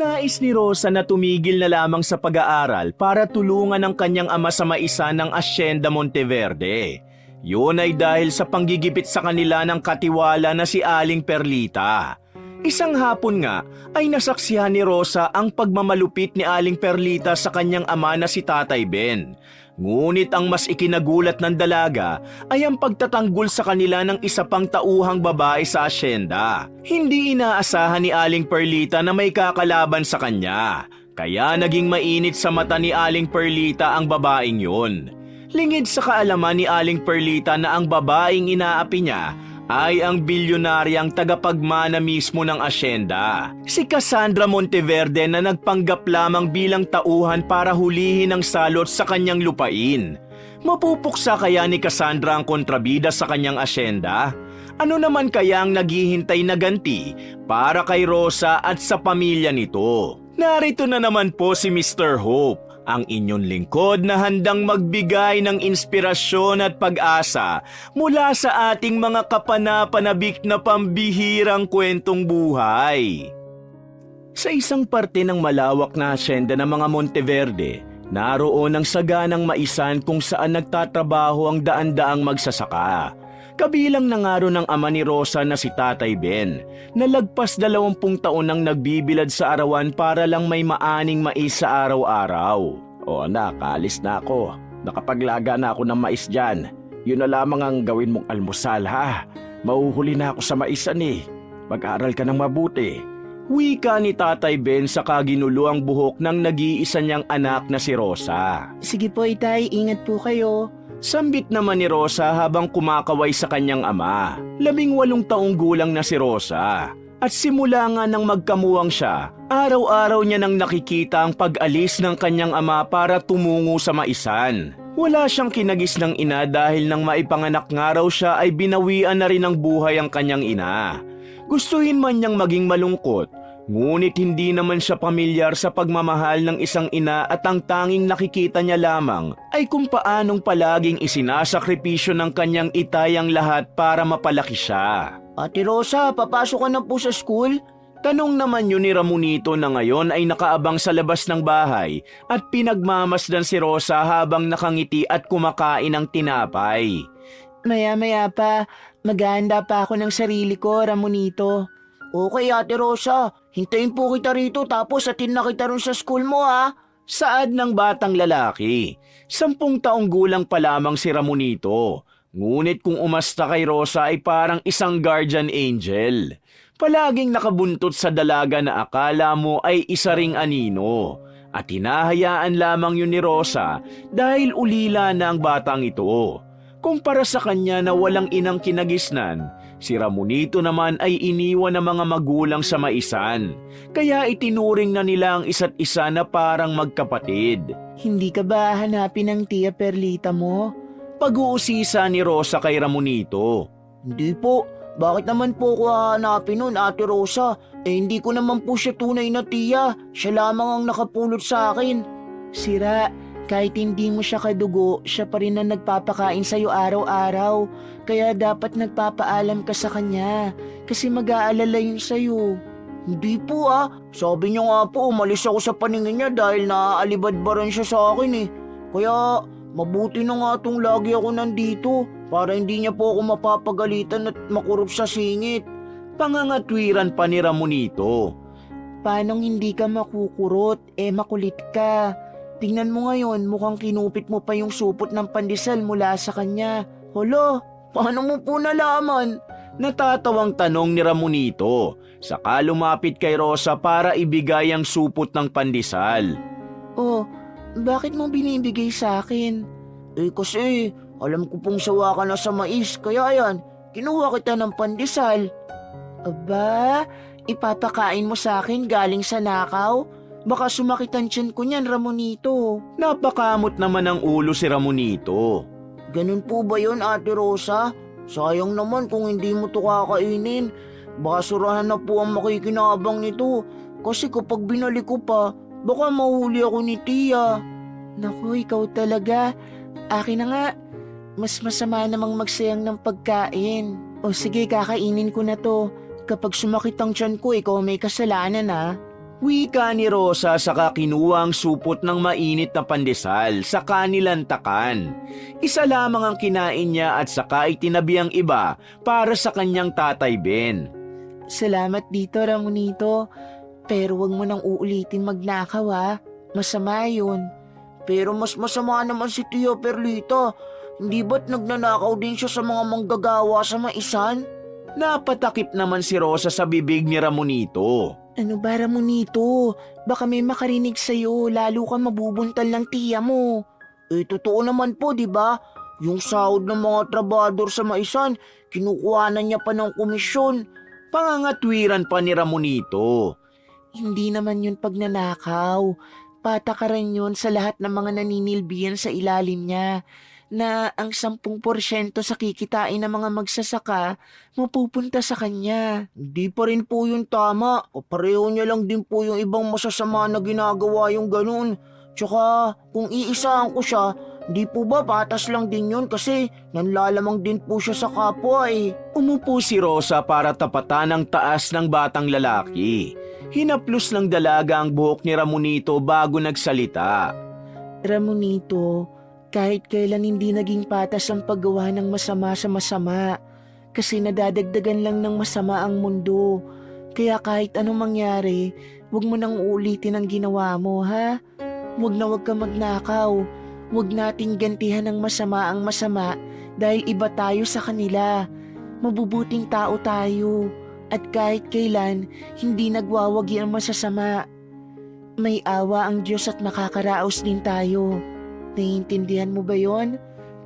Nais ni Rosa na tumigil na lamang sa pag-aaral para tulungan ang kanyang ama sa maisa ng Hacienda Monteverde. Yun ay dahil sa panggigipit sa kanila ng katiwala na si Aling Perlita. Isang hapon nga ay nasaksihan ni Rosa ang pagmamalupit ni Aling Perlita sa kanyang ama na si Tatay Ben. Ngunit ang mas ikinagulat ng dalaga ay ang pagtatanggol sa kanila ng isa pang tauhang babae sa asyenda. Hindi inaasahan ni Aling Perlita na may kakalaban sa kanya, kaya naging mainit sa mata ni Aling Perlita ang babaeng yun. Lingid sa kaalaman ni Aling Perlita na ang babaeng inaapi niya ay ang bilyonaryang tagapagmana mismo ng asyenda, si Cassandra Monteverde na nagpanggap lamang bilang tauhan para hulihin ang salot sa kanyang lupain. Mapupuksa kaya ni Cassandra ang kontrabida sa kanyang asyenda? Ano naman kaya ang naghihintay na ganti para kay Rosa at sa pamilya nito? Narito na naman po si Mr. Hope, ang inyong lingkod na handang magbigay ng inspirasyon at pag-asa mula sa ating mga kapanapanabik na pambihirang kwentong buhay. Sa isang parte ng malawak na asyenda ng mga Monteverde, naroon ang saganang maisan kung saan nagtatrabaho ang daan-daang magsasaka. Kabilang na nga ron ang ama ni Rosa na si Tatay Ben, na lagpas 20 taon nang nagbibilad sa arawan para lang may maaning mais sa araw-araw. O anak, alis na ako. Nakapaglaga na ako ng mais dyan. Yun na lamang ang gawin mong almusal ha. Mauhuli na ako sa maisan eh. Mag-aral ka ng mabuti. Wika ni Tatay Ben sa kaginulo ang buhok ng nag-iisa niyang anak na si Rosa. Sige po, Itay. Ingat po kayo. Sambit naman ni Rosa habang kumakaway sa kanyang ama. 18 taong gulang na si Rosa. At simula nga nang magkamuwang siya, araw-araw niya nang nakikita ang pag-alis ng kanyang ama para tumungo sa maisan. Wala siyang kinagis ng ina dahil nang maipanganak nga raw siya ay binawian na rin ng buhay ang kanyang ina. Gustuhin man niyang maging malungkot, ngunit hindi naman siya pamilyar sa pagmamahal ng isang ina at ang tanging nakikita niya lamang ay kung paanong palaging isinasakripisyo ng kanyang itay ang lahat para mapalaki siya. Ate Rosa, papasok ka na po sa school? Tanong naman yun ni Ramonito na ngayon ay nakaabang sa labas ng bahay at pinagmamasdan si Rosa habang nakangiti at kumakain ng tinapay. Maya-maya pa, maghahanda pa ako ng sarili ko, Ramonito. Okay, Ate Rosa. Hintayin po kita rito tapos atin na kita rin sa school mo ha. Saad ng batang lalaki. 10 taong gulang pa lamang si Ramonito. Ngunit kung umasta kay Rosa ay parang isang guardian angel. Palaging nakabuntot sa dalaga na akala mo ay isa ring anino. At hinahayaan lamang yun ni Rosa dahil ulila na ang batang ito. Kumpara sa kanya na walang inang kinagisnan, si Ramonito naman ay iniwan ng mga magulang sa maisan. Kaya itinuring na nila ang isa't isa na parang magkapatid. Hindi ka ba hanapin ng Tia Perlita mo? Pag-uusisa ni Rosa kay Ramonito. Hindi po. Bakit naman po ko hahanapin nun, Ate Rosa? Hindi ko naman po siya tunay na tiya. Siya lamang ang nakapulot sa akin. Sira, kahit hindi mo siya kadugo, siya pa rin ang nagpapakain sa'yo araw-araw. Kaya dapat nagpapaalam ka sa kanya. Kasi mag-aalala yun sa'yo. Hindi po Sabi niya nga po, umalis ako sa paningin niya dahil naaalibadbaran siya sa akin eh. Kaya mabuti na nga tong lagi ako nandito para hindi niya po ako mapapagalitan at makurup sa singit. Pangangatwiran pa ni Ramonito. Paanong hindi ka makukurot? Makulit ka. Tingnan mo ngayon, mukhang kinupit mo pa yung supot ng pandesal mula sa kanya. Hala, paano mo po nalaman? Natatawang tanong ni Ramonito, saka lumapit kay Rosa para ibigay ang supot ng pandesal. Oh, bakit mo binibigay sa akin? Kasi alam ko pong sawa ka na sa mais, kaya yan, kinuha kita ng pandesal. Aba, ipapakain mo sa akin galing sa nakaw? Baka sumakit ang tiyan ko niyan, Ramonito. Napakamot naman ang ulo si Ramonito. Ganun po ba yun, Ate Rosa? Sayang naman kung hindi mo to kakainin. Baka surahan na po ang makikinabang nito. Kasi kapag binalik ko pa, baka mahuli ako ni Tia. Naku, ikaw talaga. Akin na nga. Mas masama namang magsayang ng pagkain. O sige, kakainin ko na to. Kapag sumakit ang tiyan ko, ikaw may kasalanan ha. Wika ni Rosa saka kinuha ang supot ng mainit na pandesal sa kanilantakan. Isa lamang ang kinain niya at saka itinabi ang iba para sa kanyang tatay Ben. Salamat dito, Ramonito. Pero wag mo nang uulitin magnakaw ha. Masama yun. Pero mas masama naman si Tia Perlita. Hindi ba't nagnanakaw din siya sa mga manggagawa sa maisan? Napatakip naman si Rosa sa bibig ni Ramonito. Ano ba, Ramonito? Baka may makarinig sa'yo, lalo ka mabubuntal ng tiya mo. Totoo naman po, di ba? Yung sahod ng mga trabador sa maisan, kinukuhanan niya pa ng komisyon. Pangangatwiran pa ni Ramonito. Hindi naman yun pagnanakaw. Patakaran yun sa lahat ng mga naninilbihan sa ilalim niya na ang 10% sa kikitain ng mga magsasaka mapupunta sa kanya. Hindi pa rin po yun tama. Pareho niya lang din po yung ibang masasama na ginagawa yung ganun. Tsaka kung iisahan ko siya, di po ba patas lang din yun kasi nanlalamang din po siya sa kapwa eh. Umupo si Rosa para tapatan ang taas ng batang lalaki. Hinaplos ng dalaga ang buhok ni Ramonito bago nagsalita. Ramonito, kahit kailan hindi naging patas ang paggawa ng masama sa masama. Kasi nadadagdagan lang ng masama ang mundo. Kaya kahit anong mangyari, huwag mo nang uulitin ang ginawa mo, ha? Huwag ka magnakaw. Huwag nating gantihan ng masama ang masama dahil iba tayo sa kanila. Mabubuting tao tayo. At kahit kailan, hindi nagwawagi ang masasama. May awa ang Diyos at makakaraos din tayo. Naiintindihan mo ba yon?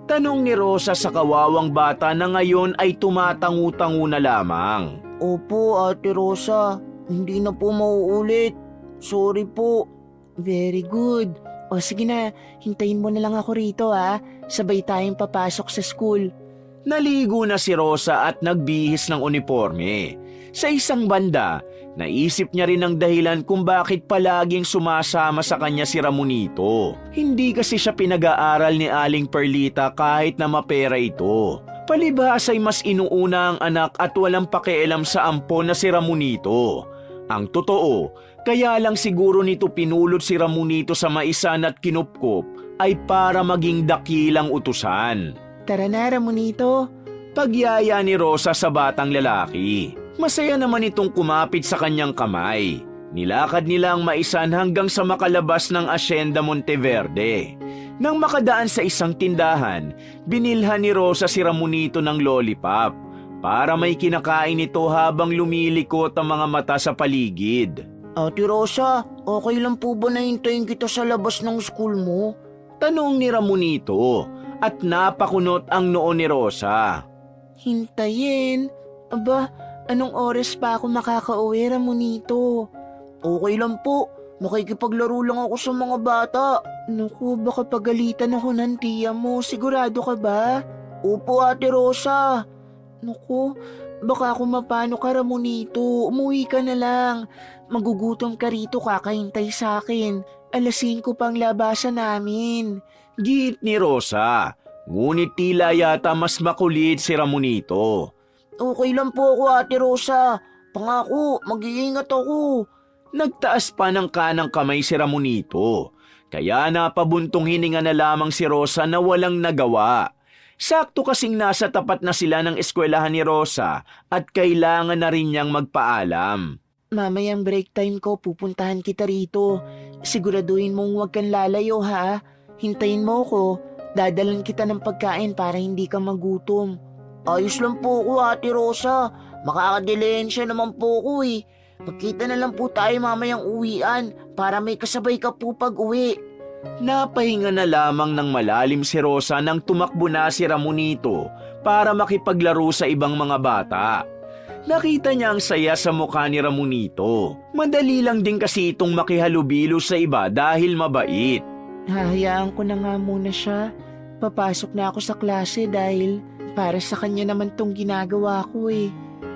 Tanong ni Rosa sa kawawang bata na ngayon ay tumatangu-tangu na lamang. Opo, Ate Rosa. Hindi na po mauulit. Sorry po. Very good. O sige na, hintayin mo na lang ako rito ha. Sabay tayong papasok sa school. Naligo na si Rosa at nagbihis ng uniforme. Sa isang banda, naisip niya rin ang dahilan kung bakit palaging sumasama sa kanya si Ramonito. Hindi kasi siya pinag-aaral ni Aling Perlita kahit na mapera ito. Palibhas ay mas inuuna ang anak at walang pakialam sa ampon na si Ramonito. Ang totoo, kaya lang siguro nito pinulot si Ramonito sa maisan at kinupkop ay para maging dakilang utusan. Tara na, Ramonito. Pagyaya ni Rosa sa batang lalaki. Masaya naman itong kumapit sa kanyang kamay. Nilakad nila ang maisan hanggang sa makalabas ng Hacienda Monteverde. Nang makadaan sa isang tindahan, binilhan ni Rosa si Ramonito ng lollipop para may kinakain ito habang lumilikot ang mga mata sa paligid. Ate Rosa, okay lang po ba na hintayin kita sa labas ng school mo? Tanong ni Ramonito at napakunot ang noo ni Rosa. Hintayin? Aba, anong oras pa ako makakauwi, Ramonito? Okay lang po. Makikipaglaro lang ako sa mga bata. Naku, baka pagalitan ako ng tiya mo. Sigurado ka ba? Opo, Ate Rosa. Naku, baka kung mapano ka, Ramonito. Umuwi ka na lang. Magugutom ka rito, kakahintay sa akin. 5:00 pang labasan namin. Git ni Rosa. Ngunit tila yata mas makulit si Ramonito. Okay lang po ako, Ate Rosa. Pangako, mag-iingat ako. Nagtaas pa ng kanang kamay si Ramonito. Kaya napabuntong hininga na lamang si Rosa na walang nagawa. Sakto kasing nasa tapat na sila ng eskwelahan ni Rosa at kailangan na rin niyang magpaalam. Mamayang break time ko, pupuntahan kita rito. Siguraduhin mong huwag kang lalayo ha. Hintayin mo ko. Dadalan kita ng pagkain para hindi ka magutom. Ayos lang po ko, Ate Rosa. Makakadilensya naman po ko eh. Magkita na lang po tayo mamayang uwian para may kasabay ka po pag uwi. Napahinga na lamang ng malalim si Rosa nang tumakbo na si Ramonito para makipaglaro sa ibang mga bata. Nakita niya ang saya sa mukha ni Ramonito. Madali lang din kasi itong makihalubilo sa iba dahil mabait. Hahayaan ko na nga muna siya. Papasok na ako sa klase dahil para sa kanya naman tong ginagawa ko eh.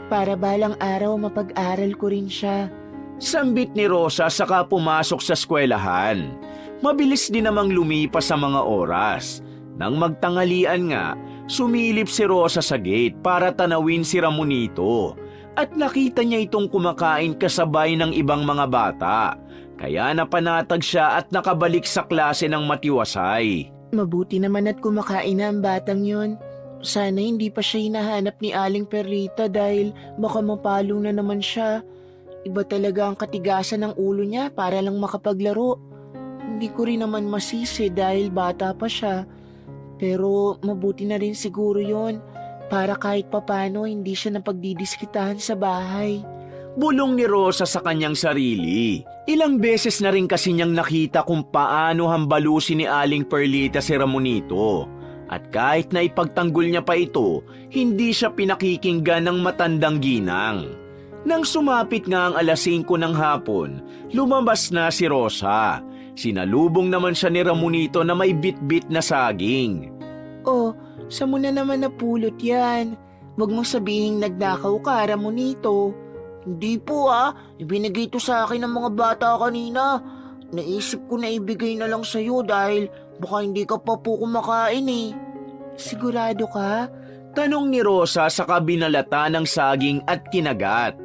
Para balang araw mapag-aral ko rin siya. Sambit ni Rosa saka pumasok sa eskwelahan. Mabilis din namang lumipas sa mga oras. Nang magtanghalian nga, sumilip si Rosa sa gate para tanawin si Ramonito. at nakita niya itong kumakain kasabay ng ibang mga bata. Kaya napanatag siya at nakabalik sa klase ng matiwasay. Mabuti naman at kumakain na ang batang yon. Sana hindi pa siya hinahanap ni Aling Perlita dahil baka mapalo na naman siya. Iba talaga ang katigasan ng ulo niya para lang makapaglaro. Hindi ko rin naman masisi dahil bata pa siya. Pero mabuti na rin siguro yon para kahit papano hindi siya napagdidiskitahan sa bahay. Bulong ni Rosa sa kanyang sarili. Ilang beses na rin kasi niyang nakita kung paano hambalusin ni Aling Perlita si Ramonito. At kahit na ipagtanggol niya pa ito, hindi siya pinakikinggan ng matandang ginang. Nang sumapit nga ang 5:00 ng hapon, lumabas na si Rosa. Sinalubong naman siya ni Ramonito na may bit-bit na saging. Oh, saan mo na naman napulot yan? Huwag mong sabihing nagnakaw ka, Ramonito. Hindi po ibinigay ito sa akin ng mga bata kanina. Naisip ko na ibigay na lang sa'yo dahil baka hindi ka pa po kumakain eh. Sigurado ka? Tanong ni Rosa sa kabinalata ng saging at kinagat.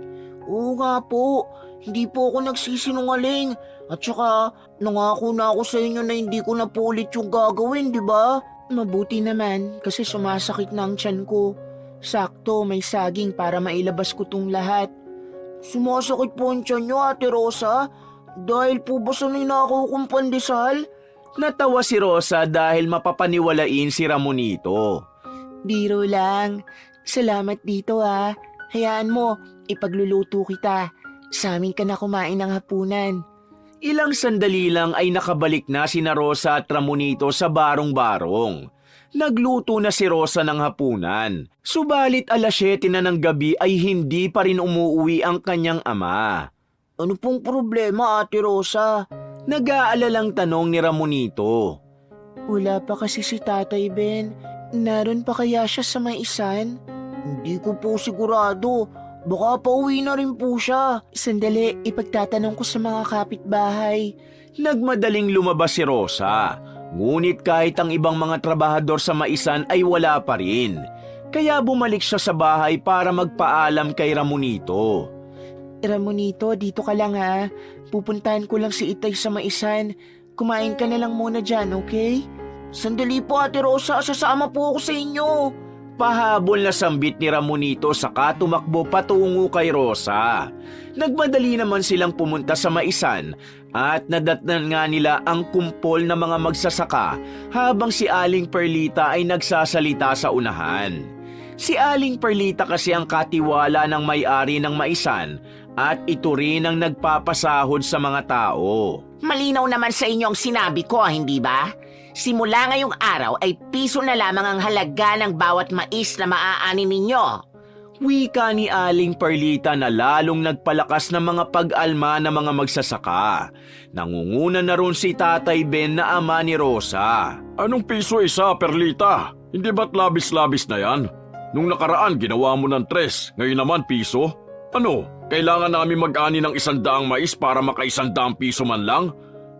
Oo nga po, hindi po ako nagsisinungaling. At saka, nangako na ako sa inyo na hindi ko na po ulit yung gagawin, di ba? Mabuti naman kasi sumasakit na ang tiyan ko. Sakto, may saging para mailabas ko tong lahat. Sumasakit po ang tiyan nyo, Ate Rosa? Dahil po ba sa ninakaw kong pandesal? Natawa si Rosa dahil mapapaniwalain si Ramonito. Biro lang. Salamat dito Hayaan mo, ipagluluto kita. Sa amin ka na kumain ng hapunan. Ilang sandali lang ay nakabalik na sina Rosa at Ramonito sa barong-barong. Nagluto na si Rosa ng hapunan. Subalit 7:00 na ng gabi ay hindi pa rin umuwi ang kanyang ama. Ano pong problema, Ate Rosa? Nag-aalalang tanong ni Ramonito. Wala pa kasi si Tatay Ben. Naroon pa kaya siya sa may isan? Hindi ko po sigurado. Baka pauwi na rin po siya. Sandali, ipagtatanong ko sa mga kapitbahay. Nagmadaling lumabas si Rosa. Ngunit kahit ang ibang mga trabahador sa maisan ay wala pa rin. Kaya bumalik siya sa bahay para magpaalam kay Ramonito. Ramonito, dito ka lang Pupuntahan ko lang si Itay sa maisan. Kumain ka na lang muna dyan, okay? Sandali po, Ate Rosa. Sasama po ako sa inyo. Pahabol na sambit ni Ramonito saka tumakbo patungo kay Rosa. Nagmadali naman silang pumunta sa maisan at nadatnan nga nila ang kumpol na mga magsasaka habang si Aling Perlita ay nagsasalita sa unahan. Si Aling Perlita kasi ang katiwala ng may-ari ng maisan at ito rin ang nagpapasahod sa mga tao. Malinaw naman sa inyong sinabi ko, hindi ba? Simula ngayong araw ay piso na lamang ang halaga ng bawat mais na maaani ninyo. Wika ni Aling Perlita na lalong nagpalakas ng mga pag-alma ng mga magsasaka. Nangunguna na ron si Tatay Ben na ama ni Rosa. Anong piso isa, Perlita? Hindi ba't labis-labis na yan? Nung nakaraan ginawa mo ng 3, ngayon naman piso? Ano, kailangan namin mag-ani ng 100 mais para maka-100 piso man lang?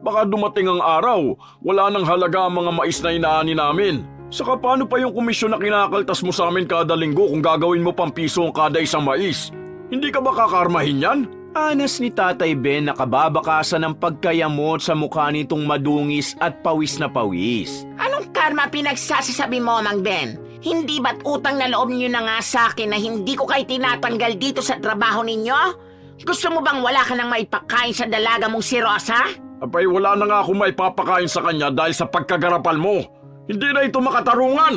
Baka dumating ang araw, wala nang halaga ang mga mais na inaani namin. Saka paano pa yung komisyon na kinakaltas mo sa amin kada linggo kung gagawin mo pang piso ang kada isang mais? Hindi ka ba kakarmahin yan? Anas ni Tatay Ben na kababakasan ng pagkayamot sa mukha nitong madungis at pawis na pawis. Anong karma pinagsasasabi mo, Mang Ben? Hindi ba't utang na loob niyo na nga sa akin na hindi ko kayo tinatanggal dito sa trabaho ninyo? Gusto mo bang wala ka nang maipakain sa dalaga mong si Rosa? Abay wala na nga akong maipapakain sa kanya dahil sa pagkagarapal mo. Hindi na ito makatarungan.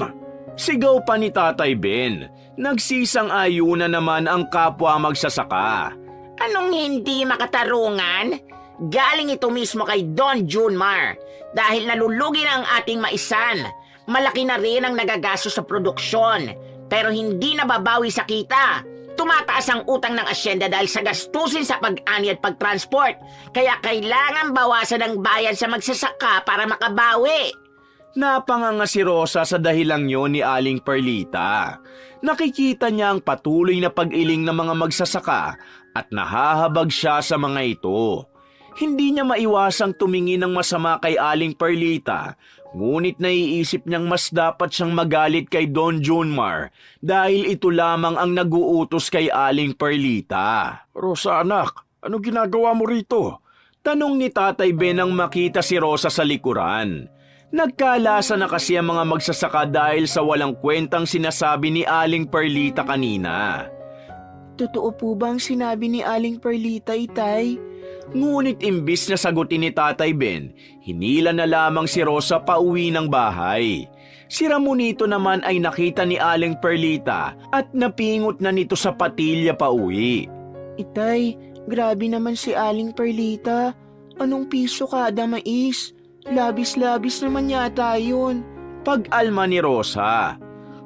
Sigaw pa ni Tatay Ben. Nagsisang-ayuna naman ang kapwa magsasaka. Anong hindi makatarungan? Galing ito mismo kay Don Junmar. Dahil nalulugi na ang ating maisan. Malaki na rin ang nagagasto sa produksyon. Pero hindi nababawi sa kita. Tumataas ang utang ng asyenda dahil sa gastusin sa pag-ani at pagtransport. Kaya kailangan bawasan ang bayad sa magsasaka para makabawi. Napanganga si Rosa sa dahilang yon ni Aling Perlita. Nakikita niya ang patuloy na pag-iling ng mga magsasaka at nahahabag siya sa mga ito. Hindi niya maiwasang tumingin ng masama kay Aling Perlita, ngunit naiisip niyang mas dapat siyang magalit kay Don Junmar dahil ito lamang ang naguutos kay Aling Perlita. Rosa anak, ano ginagawa mo rito? Tanong ni Tatay Ben nang makita si Rosa sa likuran. Nagkalasa na kasi ang mga magsasaka dahil sa walang kwentang sinasabi ni Aling Perlita kanina. Totoo po ba ang sinabi ni Aling Perlita, Itay? Ngunit imbis na sagutin ni Tatay Ben, hinila na lamang si Rosa pauwi ng bahay. Si Ramonito naman ay nakita ni Aling Perlita at napingot na nito sa patilya pauwi. Itay, grabe naman si Aling Perlita. Anong piso kada mais? Labis-labis naman yata yun. Pag-alma ni Rosa.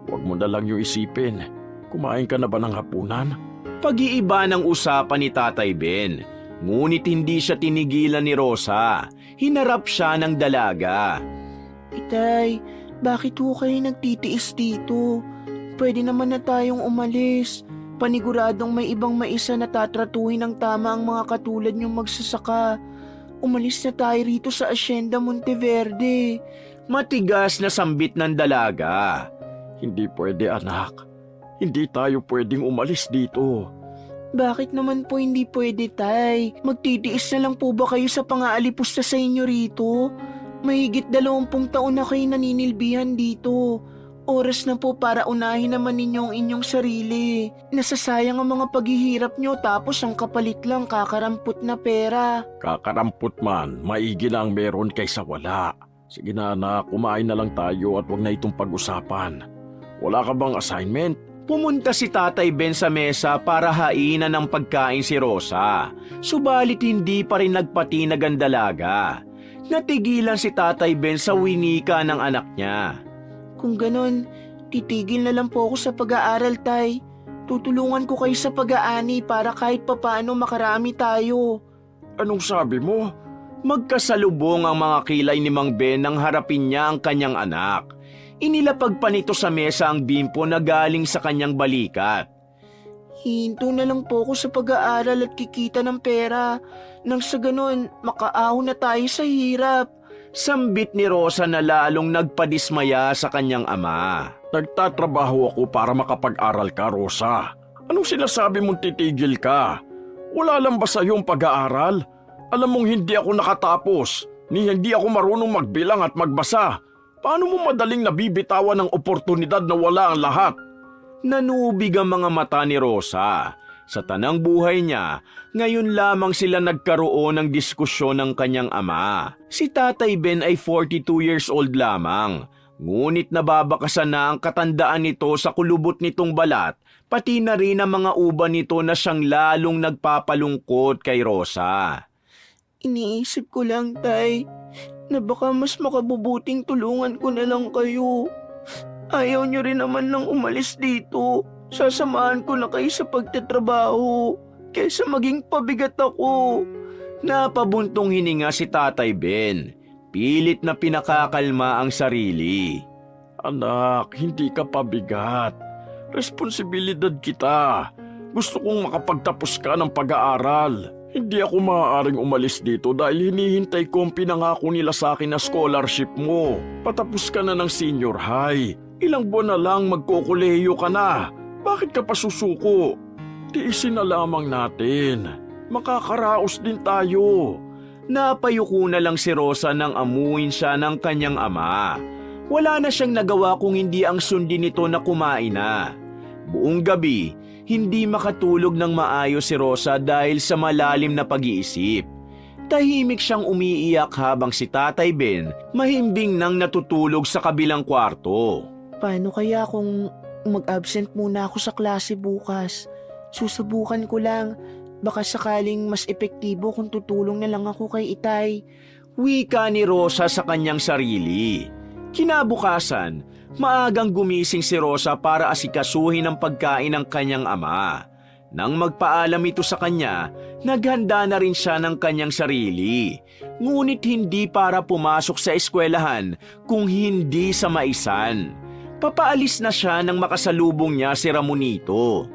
Huwag mo na lang yung isipin. Kumain ka na ba ng hapunan? Pag-iiba ng usapan ni Tatay Ben. Ngunit hindi siya tinigilan ni Rosa. Hinarap siya ng dalaga. Itay, bakit ho kayo nagtitiis dito? Pwede naman na tayong umalis. Paniguradong may ibang maisa na tatratuhin ng tama ang mga katulad niyong magsasaka. Umalis na tayo rito sa Hacienda Monteverde. Matigas na sambit ng dalaga. Hindi pwede anak. Hindi tayo pwedeng umalis dito. Bakit naman po hindi pwede, Tay? Magtitiis na lang po ba kayo sa pang-aalipusta sa inyo rito? Mahigit 20 taon na kayo naninilbihan dito. Oras na po para unahin naman ninyo ang inyong sarili. Nasasayang ang mga paghihirap nyo tapos ang kapalit lang kakarampot na pera. Kakarampot man, maigi na ang meron kaysa wala. Sige na anak, kumain na lang tayo at wag na itong pag-usapan. Wala ka bang assignment? Pumunta si Tatay Ben sa mesa para hainan ng pagkain si Rosa. Subalit hindi pa rin nagpatinag ang dalaga. Natigilan si Tatay Ben sa winika ng anak niya. Kung ganon, titigil na lang po ako sa pag-aaral, Tay. Tutulungan ko kayo sa pag-aani para kahit papaano makarami tayo. Anong sabi mo? Magkasalubong ang mga kilay ni Mang Ben nang harapin niya ang kanyang anak. Inilapag pa nito sa mesa ang bimpo na galing sa kanyang balikat. Hinto na lang po ako sa pag-aaral at kikita ng pera. Nang sa ganon, makaahon na tayo sa hirap. Sambit ni Rosa na lalong nagpadismaya sa kanyang ama. Nagtatrabaho ako para makapag-aral ka, Rosa. Anong sinasabi mong titigil ka? Wala lang ba sa iyong pag-aaral? Alam mong hindi ako nakatapos, ni hindi ako marunong magbilang at magbasa. Paano mo madaling nabibitawan ng oportunidad na wala ang lahat? Nanubig ang mga mata ni Rosa. Sa tanang buhay niya, ngayon lamang sila nagkaroon ng diskusyon ng kanyang ama. Si Tatay Ben ay 42 years old lamang. Ngunit nababakasan na ang katandaan nito sa kulubot nitong balat, pati na rin ang mga uban nito na siyang lalong nagpapalungkot kay Rosa. Iniisip ko lang, Tay, na baka mas makabubuting tulungan ko na lang kayo. Ayaw niyo rin naman lang umalis dito. Sasamahan ko na kayo sa pagtatrabaho kaysa maging pabigat ako. Napabuntong hininga si Tatay Ben. Pilit na pinakakalma ang sarili. Anak, hindi ka pabigat. Responsibilidad kita. Gusto kong makapagtapos ka ng pag-aaral. Hindi ako maaaring umalis dito dahil hinihintay ko ang pinangako nila sa akin na scholarship mo. Patapos ka na ng senior high. Ilang buwan na lang magkukulehiyo ka na. Bakit ka pa susuko? Tiisin na lamang natin. Makakaraos din tayo. Napayuko na lang si Rosa nang amuin siya ng kanyang ama. Wala na siyang nagawa kung hindi ang sundin nito na kumain na. Buong gabi, hindi makatulog ng maayos si Rosa dahil sa malalim na pag-iisip. Tahimik siyang umiiyak habang si Tatay Ben mahimbing nang natutulog sa kabilang kwarto. Paano kaya kung mag-absent muna ako sa klase bukas? Susubukan ko lang. Baka sakaling mas epektibo kung tutulong na lang ako kay Itay. Wika ni Rosa sa kanyang sarili. Kinabukasan, maagang gumising si Rosa para asikasuhin ang pagkain ng kanyang ama. Nang magpaalam ito sa kanya, naghanda na rin siya ng kanyang sarili. Ngunit hindi para pumasok sa eskwelahan kung hindi sa maisan. Papaalis na siya nang makasalubong niya si Ramonito.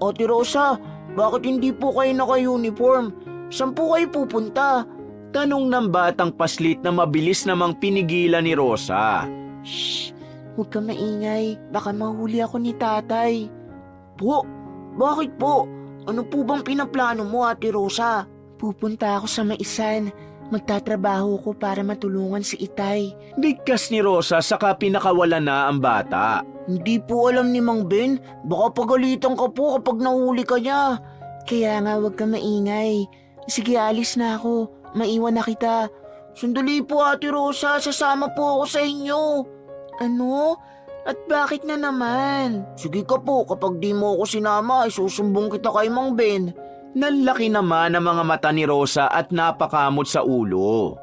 Ate Rosa, bakit hindi po kayo naka-uniform? Saan po kayo pupunta? Tanong ng batang paslit na mabilis namang pinigilan ni Rosa. Shh! Huwag ka maingay. Baka mahuli ako ni tatay. Po? Bakit po? Ano po bang pinaplano mo, Ate Rosa? Pupunta ako sa maisan. Magtatrabaho ko para matulungan si Itay. Bigkas ni Rosa saka pinakawala na ang bata. Hindi po alam ni Mang Ben. Baka pagalitan ka po kapag nahuli ka niya. Kaya nga huwag ka maingay. Sige, alis na ako. Maiwan na kita. Sandali po, Ate Rosa. Sasama po ako sa inyo. Ano? At bakit na naman? Sige ka po. Kapag di mo ako sinama, isusumbong kita kay Mang Ben. Nanlaki naman ang mga mata ni Rosa at napakamot sa ulo.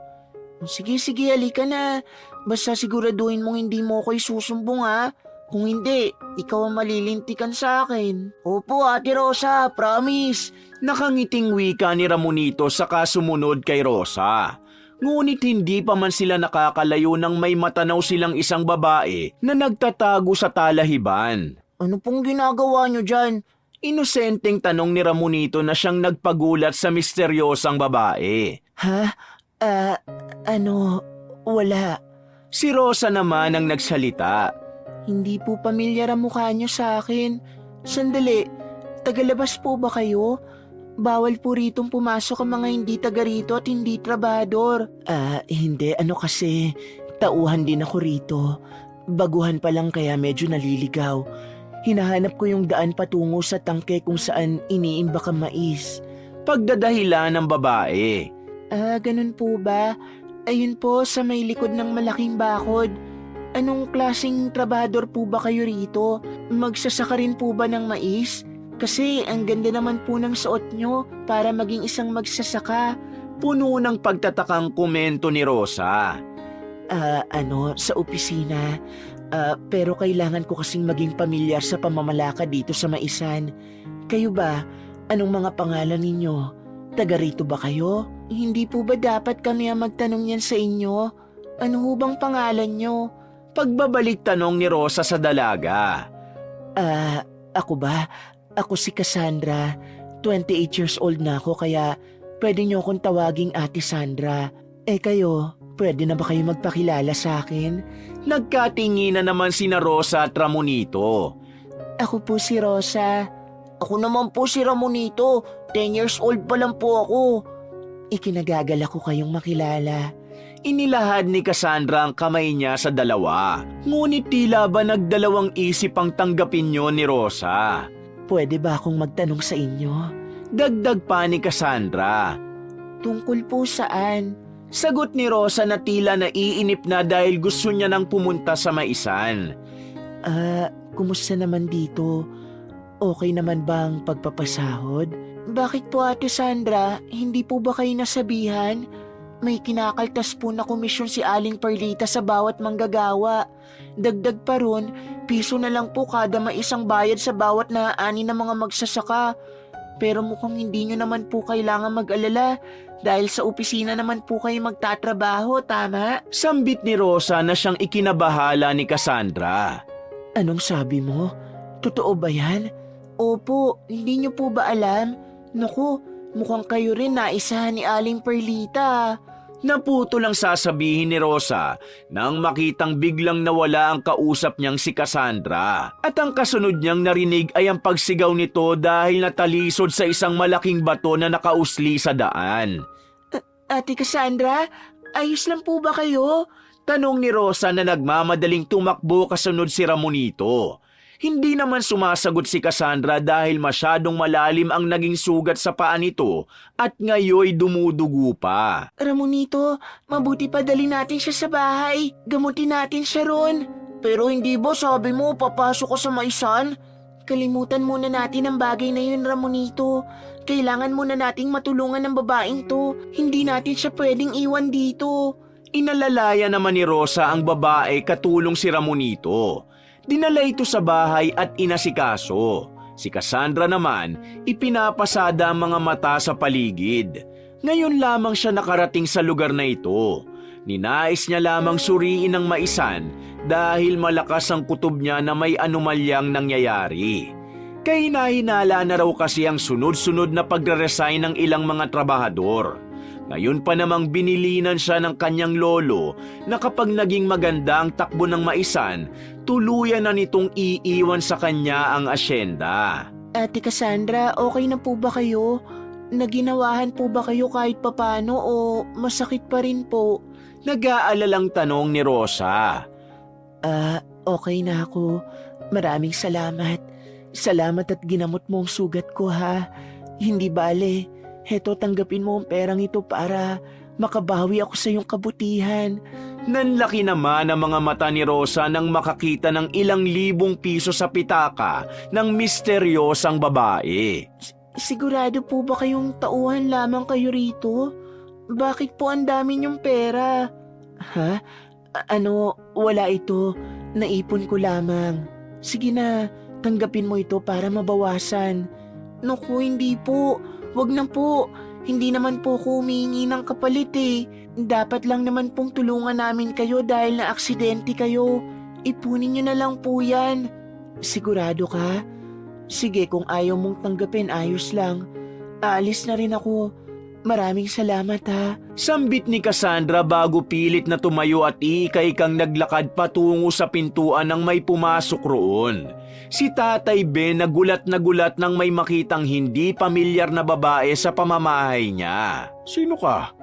Sige, halika na. Basta siguraduhin mong hindi mo ako isusumbong, ha? Kung hindi, ikaw ang malilintikan sa akin. Opo, Ate Rosa, promise. Nakangiting wika ni Ramonito saka sumunod kay Rosa. Ngunit hindi pa man sila nakakalayo nang may matanaw silang isang babae na nagtatago sa talahiban. Ano pong ginagawa niyo dyan? Inosenteng tanong ni Ramonito na siyang nagpagulat sa misteryosang babae. Ha? Wala. Si Rosa naman ang nagsalita. Hindi po pamilyar ang mukha niyo sa akin. Sandali, tagalabas po ba kayo? Bawal po ritong pumasok ang mga hindi taga rito at hindi trabador. Hindi. Kasi, tauhan din ako rito. Baguhan pa lang kaya medyo naliligaw. Hinahanap ko yung daan patungo sa tangke kung saan iniimbak ang mais. Pagdadahilan ng babae. Ganun po ba? Ayun po sa may likod ng malaking bakod. Anong klaseng trabador po ba kayo rito? Magsasaka rin po ba ng mais? Kasi ang ganda naman po ng suot nyo para maging isang magsasaka. Puno ng pagtatakang komento ni Rosa. Sa opisina. Pero kailangan ko kasing maging pamilyar sa pamamalakad dito sa maisan. Kayo ba? Anong mga pangalan ninyo? Taga rito ba kayo? Hindi po ba dapat kami ang magtanong yan sa inyo? Ano ho bang pangalan nyo? Pagbabalik tanong ni Rosa sa dalaga. Ako ba? Ako si Cassandra. 28 years old na ako kaya pwede niyo akong tawaging Ate Sandra. Kayo, pwede na ba kayo magpakilala sa akin? Nagkatinginan naman sina Rosa at Ramonito. Ako po si Rosa. Ako naman po si Ramonito. 10 years old pa lang po ako. Ikinagagala ko kayong makilala. Inilahad ni Cassandra ang kamay niya sa dalawa. Ngunit tila ba nagdalawang isip ang tanggapin niyo ni Rosa. Pwede ba akong magtanong sa inyo? Dagdag pa ni Cassandra. Tungkol po saan? Sagot ni Rosa na tila naiinip na dahil gusto niya nang pumunta sa maisan. Kumusta naman dito? Okay naman bang pagpapasahod? Bakit po, Ate Sandra? Hindi po ba kayo nasabihan? May kinakaltas po na komisyon si Aling Perlita sa bawat manggagawa. Dagdag pa ron, piso na lang po kada maisang bayad sa bawat naani ng mga magsasaka. Pero mukhang hindi nyo naman po kailangan mag-alala dahil sa opisina naman po kayo magtatrabaho, tama? Sambit ni Rosa na siyang ikinabahala ni Cassandra. Anong sabi mo? Totoo ba yan? Opo, hindi nyo po ba alam? Naku, mukhang kayo rin naisahan ni Aling Perlita. Naputo lang sasabihin ni Rosa nang makitang biglang nawala ang kausap niyang si Cassandra. At ang kasunod niyang narinig ay ang pagsigaw nito dahil natalisod sa isang malaking bato na nakausli sa daan. Ate Cassandra, ayos lang po ba kayo? Tanong ni Rosa na nagmamadaling tumakbo kasunod si Ramonito. Hindi naman sumasagot si Cassandra dahil masyadong malalim ang naging sugat sa paa nito at ngayoy dumudugo pa. Ramonito, mabuti pa dali natin siya sa bahay. Gamutin natin siya ron. Pero hindi ba sabi mo papasok ka sa maisan? Kalimutan muna natin ang bagay na yun, Ramonito. Kailangan muna nating matulungan ng babaeng to. Hindi natin siya pwedeng iwan dito. Inalalaya naman ni Rosa ang babae katulong si Ramonito. Dinala ito sa bahay at inasikaso. Si Cassandra naman, ipinapasada ang mga mata sa paligid. Ngayon lamang siya nakarating sa lugar na ito. Ninais niya lamang suriin ang maisan dahil malakas ang kutob niya na may anomalyang nangyayari. Kahinahinala na raw kasi ang sunod-sunod na pagre-resign ng ilang mga trabahador. Ngayon pa namang binilinan siya ng kanyang lolo na kapag naging maganda ang takbo ng maisan, tuluyan na nitong iiwan sa kanya ang asyenda. Ate Cassandra, okay na po ba kayo? Naginawahan po ba kayo kahit papano o masakit pa rin po? Nag-aalalang tanong ni Rosa. Okay na ako. Maraming salamat. Salamat at ginamot mo ang sugat ko ha. Hindi bale. Heto, tanggapin mo ang perang ito para makabawi ako sa iyong kabutihan. Nanlaki naman ang mga mata ni Rosa nang makakita ng ilang libong piso sa pitaka ng misteryosang babae. Sigurado po ba kayong tauhan lamang kayo rito? Bakit po ang dami niyong pera? Ha? Wala ito. Naipon ko lamang. Sige na, tanggapin mo ito para mabawasan. Naku, hindi po. Wag na po. Hindi naman po ako humihingi ng kapalit eh. Dapat lang naman pong tulungan namin kayo dahil na aksidente kayo. Ipunin niyo na lang po yan. Sigurado ka? Sige, kung ayaw mong tanggapin, ayos lang. Aalis na rin ako. Maraming salamat ha. Sambit ni Cassandra bago pilit na tumayo at iikay-kang naglakad patungo sa pintuan nang may pumasok roon. Si Tatay Ben nagulat nang may makitang hindi pamilyar na babae sa pamamahay niya. Sino ka?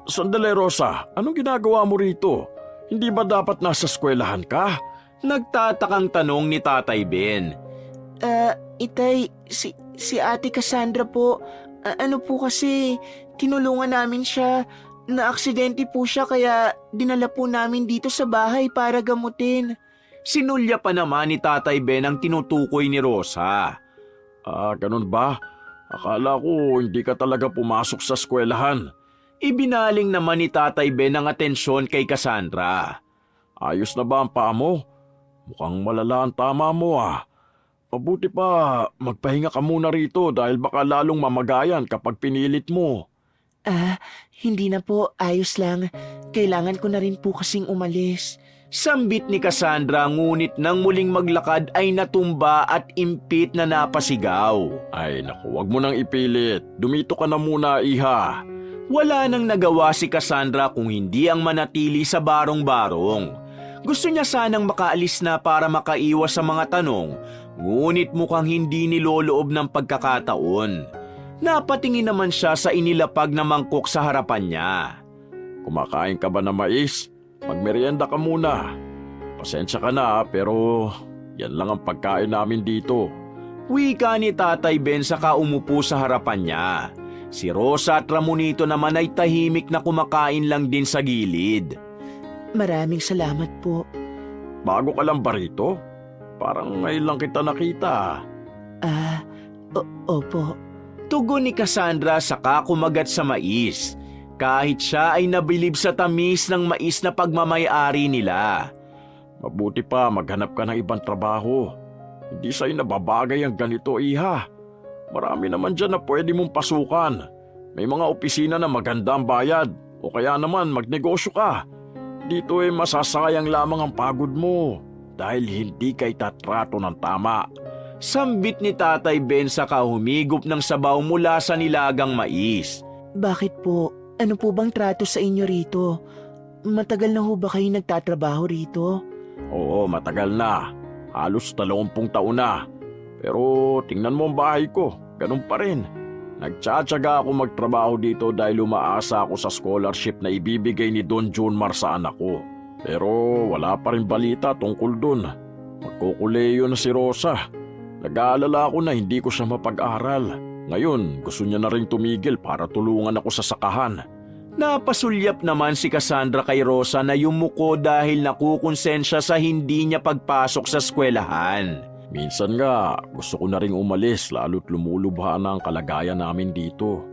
Sandali, Rosa. Anong ginagawa mo rito? Hindi ba dapat nasa eskwelahan ka? Nagtatakang tanong ni Tatay Ben. Itay, si Ate Cassandra po. Ano po kasi, tinulungan namin siya. Na-aksidente po siya kaya dinala po namin dito sa bahay para gamutin. Sinulya pa naman ni Tatay Ben ang tinutukoy ni Rosa. Ganun ba? Akala ko hindi ka talaga pumasok sa eskwelahan. Ibinaling naman ni Tatay Ben ang atensyon kay Cassandra. Ayos na ba ang paa mo? Mukhang malala ang tama mo ah. Mabuti pa, magpahinga ka muna rito dahil baka lalong mamagayan kapag pinilit mo. Hindi na po, ayos lang. Kailangan ko na rin po kasing umalis. Sambit ni Cassandra ngunit nang muling maglakad ay natumba at impit na napasigaw. Ay naku, wag mo nang ipilit. Dumito ka na muna, iha. Wala nang nagawa si Cassandra kung hindi ang manatili sa barong-barong. Gusto niya sanang makaalis na para makaiwas sa mga tanong, ngunit mukhang hindi niloloob ng pagkakataon. Napatingin naman siya sa inilapag na mangkok sa harapan niya. Kumakain ka ba na mais? Magmerienda ka muna. Pasensya ka na pero yan lang ang pagkain namin dito. Wika ni Tatay Ben saka umupo sa harapan niya. Si Rosa at Ramonito naman ay tahimik na kumakain lang din sa gilid. Maraming salamat po. Bago ka lang ba rito? Parang ngayon lang kita nakita. Opo. Tugon ni Cassandra saka kumagat sa mais. Kahit siya ay nabilib sa tamis ng mais na pagmamay-ari nila. Mabuti pa maghanap ka ng ibang trabaho. Hindi sa'yo nababagay ang ganito, iha. Marami naman dyan na pwede mong pasukan. May mga opisina na maganda ang bayad o kaya naman magnegosyo ka. Dito masasayang lamang ang pagod mo dahil hindi kay tatrato ng tama. Sambit ni Tatay Ben saka humigop ng sabaw mula sa nilagang mais. Bakit po? Ano po bang trato sa inyo rito? Matagal na ho ba kayo nagtatrabaho rito? Oo, matagal na. Halos 20 taon na. Pero tingnan mo ang bahay ko, ganun pa rin. Nagtsatsaga ako magtrabaho dito dahil umaasa ako sa scholarship na ibibigay ni Don Junmar sa anak ko. Pero wala pa rin balita tungkol dun. Magkukuleyo na si Rosa. Nag-aalala ako na hindi ko siya mapag-aral. Ngayon, gusto niya na rin tumigil para tulungan ako sa sakahan. Napasulyap naman si Cassandra kay Rosa na yumuko dahil nakukonsensya sa hindi niya pagpasok sa eskwelahan. Minsan nga, gusto ko na ring umalis lalo't lumulubha na ang kalagayan namin dito.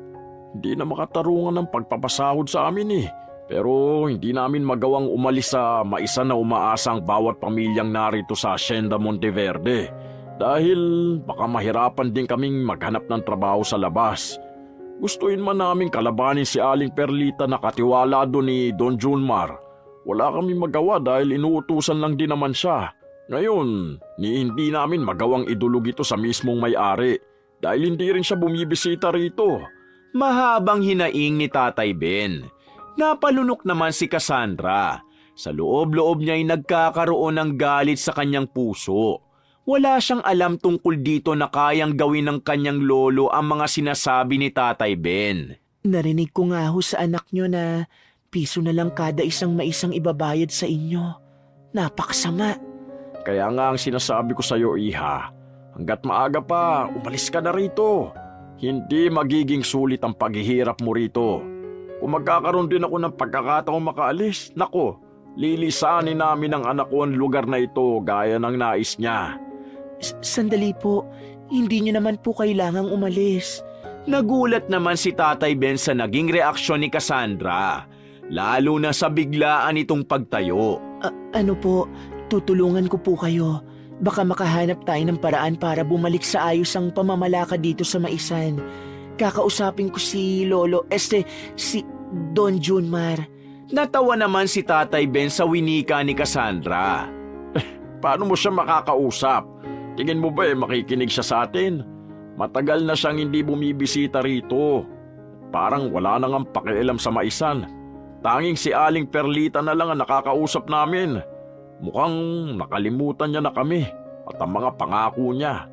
Hindi na makatarungan ng pagpapasahod sa amin eh. Pero hindi namin magawang umalis sa maisa na umaasa ang bawat pamilyang narito sa Hacienda Monteverde. Dahil baka mahirapan din kaming maghanap ng trabaho sa labas. Gustuin man namin kalabanin si Aling Perlita na katiwalado ni Don Junmar. Wala kaming magawa dahil inuutusan lang din naman siya. Ngayon, hindi namin magawang idulog ito sa mismong may-ari dahil hindi rin siya bumibisita rito. Mahabang hinaing ni Tatay Ben. Napalunok naman si Cassandra. Sa loob-loob niya ay nagkakaroon ng galit sa kanyang puso. Wala siyang alam tungkol dito na kayang gawin ng kanyang lolo ang mga sinasabi ni Tatay Ben. Narinig ko nga ho sa anak nyo na piso na lang kada isang maisang ibabayad sa inyo. Napakasama. Kaya nga ang sinasabi ko sa'yo, Iha, hanggat maaga pa, umalis ka na rito. Hindi magiging sulit ang paghihirap mo rito. Kung magkakaroon din ako ng pagkakataong makaalis, nako, lilisanin namin ang anak ko ang lugar na ito gaya ng nais niya. Sandali po, hindi nyo naman po kailangang umalis. Nagulat naman si Tatay Ben sa naging reaksyon ni Cassandra, lalo na sa biglaan itong pagtayo. Ano po, tutulungan ko po kayo. Baka makahanap tayo ng paraan para bumalik sa ayos ang pamamalakad dito sa Maisan. Kakausapin ko si Lolo, si Don Junmar. Natawa naman si Tatay Ben sa winika ni Cassandra. Paano mo siya makakausap? Tingin mo ba makikinig siya sa atin? Matagal na siyang hindi bumibisita rito. Parang wala nang ang pakialam sa Maisan. Tanging si Aling Perlita na lang ang nakakausap namin. Mukhang nakalimutan niya na kami at ang mga pangako niya.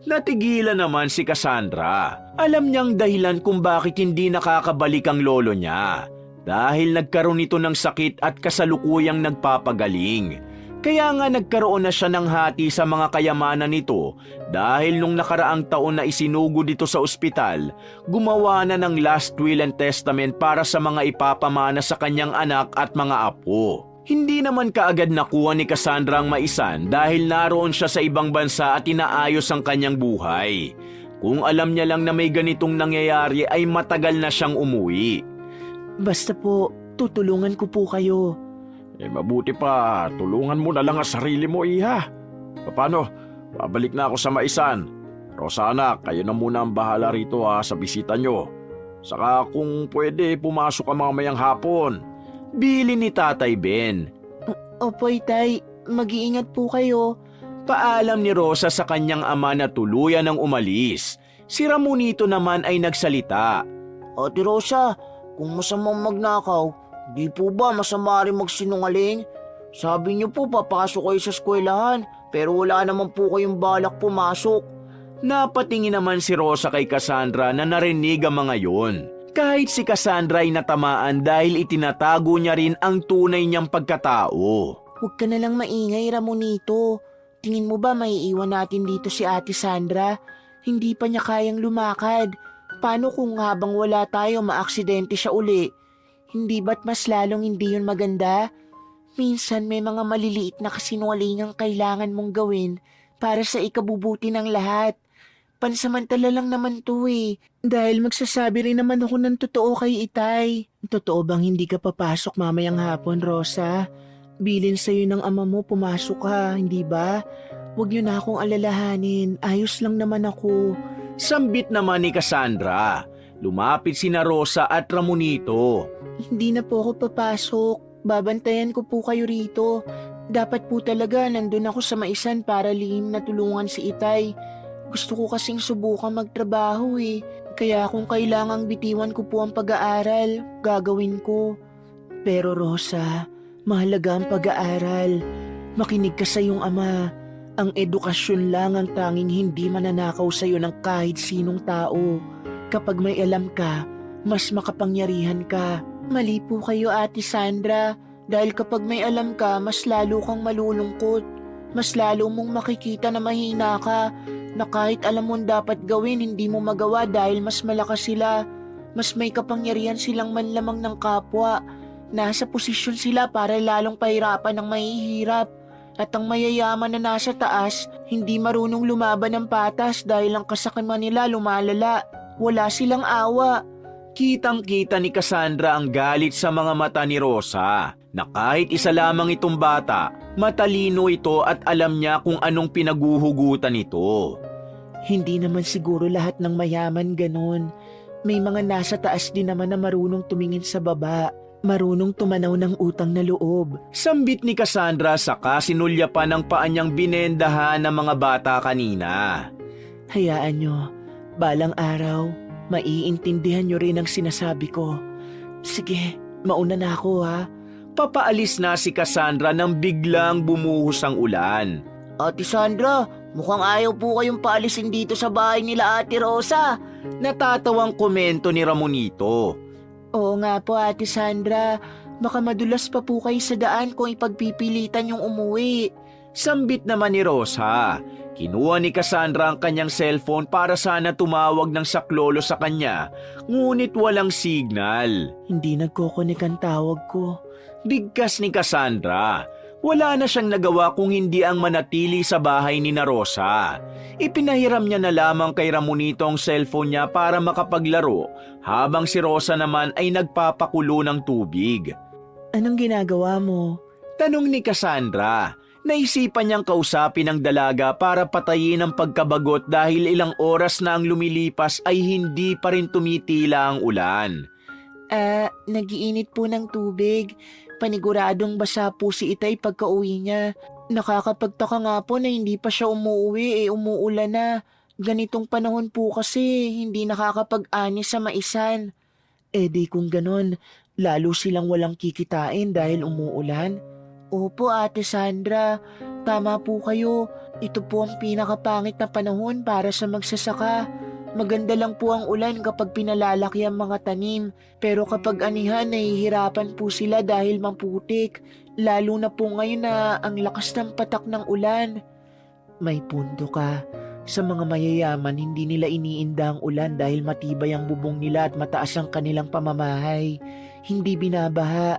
Natigilan naman si Cassandra. Alam niyang dahilan kung bakit hindi nakakabalik ang lolo niya. Dahil nagkaroon ito ng sakit at kasalukuyang nagpapagaling. Kaya nga nagkaroon na siya ng hati sa mga kayamanan nito dahil nung nakaraang taon na isinugod dito sa ospital, gumawa na ng last will and testament para sa mga ipapamana sa kanyang anak at mga apo. Hindi naman kaagad nakuha ni Cassandra ang Maisan dahil naroon siya sa ibang bansa at inaayos ang kanyang buhay. Kung alam niya lang na may ganitong nangyayari ay matagal na siyang umuwi. Basta po, tutulungan ko po kayo. Mabuti pa, tulungan mo na lang ang sarili mo, Iha. Paano? Babalik na ako sa Maisan. Rosana, kayo na muna ang bahala rito sa bisita nyo. Saka kung pwede, pumasok ka mamayang hapon. Bili ni Tatay Ben. Opo, Itay. Mag-iingat po kayo. Paalam ni Rosa sa kanyang ama na tuluyan ng umalis. Si Ramonito naman ay nagsalita. Ate Rosa, kung masamang magnakaw, di po ba masama rin magsinungaling? Sabi niyo po papasok kayo sa eskwelahan, pero wala naman po kayong balak pumasok. Napatingin naman si Rosa kay Cassandra na narinig ang mga yon. Kahit si Cassandra ay natamaan dahil itinatago niya rin ang tunay niyang pagkatao. Huwag ka na lang maingay, Ramonito. Tingin mo ba maiiwan natin dito si Ate Sandra? Hindi pa niya kayang lumakad. Paano kung habang wala tayo maaksidente siya uli? Hindi ba't mas lalong hindi yun maganda? Minsan may mga maliliit na kasinungalingang kailangan mong gawin para sa ikabubuti ng lahat. Pansamantala lang naman to eh. Dahil magsasabi rin naman ako ng totoo kay Itay. Totoo bang hindi ka papasok mamayang hapon, Rosa? Bilin sa'yo ng ama mo, pumasok ka, hindi ba? Huwag niyo na akong alalahanin, ayos lang naman ako. Sambit naman ni Cassandra. Lumapit sina Rosa at Ramonito. Hindi na po ako papasok, babantayan ko po kayo rito. Dapat po talaga nandun ako sa Maisan para lihim na tulungan si Itay. Gusto ko kasing subukan magtrabaho eh. Kaya kung kailangang bitiwan ko po ang pag-aaral, gagawin ko. Pero Rosa, mahalaga ang pag-aaral. Makinig ka sa iyong ama. Ang edukasyon lang ang tanging hindi mananakaw sa iyo ng kahit sinong tao. Kapag may alam ka, mas makapangyarihan ka. Mali po kayo, Ate Sandra. Dahil kapag may alam ka, mas lalo kang malulungkot. Mas lalo mong makikita na mahina ka, na kahit alam mong dapat gawin, hindi mo magawa dahil mas malakas sila. Mas may kapangyarihan silang manlamang ng kapwa. Nasa posisyon sila para lalong pahirapan ng mahihirap. At ang mayayaman na nasa taas, hindi marunong lumaban ng patas dahil ang kasakiman nila lumalala. Wala silang awa. Kitang-kita ni Cassandra ang galit sa mga mata ni Rosa, na kahit isa lamang itong bata, matalino ito at alam niya kung anong pinaguhugutan ito. Hindi naman siguro lahat ng mayaman ganun. May mga nasa taas din naman na marunong tumingin sa baba, marunong tumanaw ng utang na loob. Sambit ni Cassandra saka sinulya pa ng paa niyang binendahan ng mga bata kanina. Hayaan nyo, balang araw, Maiintindihan niyo rin ang sinasabi ko. Sige, mauna na ako ha. Papaalis na si Cassandra nang biglang bumuhos ang ulan. Ate Sandra, mukhang ayaw po kayong paalisin dito sa bahay nila Ate Rosa. Natatawang komento ni Ramonito. Oo nga po Ate Sandra, baka madulas pa po kayo sa daan kung ipagpipilitan yung umuwi. Sambit naman ni Rosa. Kinuha ni Cassandra ang kanyang cellphone para sana tumawag ng saklolo sa kanya, ngunit walang signal. Hindi nagkokonek ang tawag ko. Bigkas ni Cassandra. Wala na siyang nagawa kung hindi ang manatili sa bahay ni na Rosa. Ipinahiram niya na lamang kay Ramonito ang cellphone niya para makapaglaro, habang si Rosa naman ay nagpapakulo ng tubig. Anong ginagawa mo? Tanong ni Cassandra. Naisipan niyang kausapin ang dalaga para patayin ang pagkabagot dahil ilang oras na ang lumilipas ay hindi pa rin tumitila ang ulan. Nagiinit po ng tubig. Paniguradong basa po si Itay pagka-uwi niya. Nakakapagtaka nga po na hindi pa siya umuwi, umuulan na. Ganitong panahon po kasi hindi nakakapag-ani sa maisan. Di kung ganon, lalo silang walang kikitain dahil umuulan. Opo Ate Sandra, tama po kayo. Ito po ang pinakapangit na panahon para sa magsasaka. Maganda lang po ang ulan kapag pinalalaki ang mga tanim. Pero kapag anihan, nahihirapan po sila dahil maputik. Lalo na po ngayon na ang lakas ng patak ng ulan. May punto ka. Sa mga mayayaman, hindi nila iniinda ang ulan dahil matibay ang bubong nila at mataas ang kanilang pamamahay. Hindi binabaha.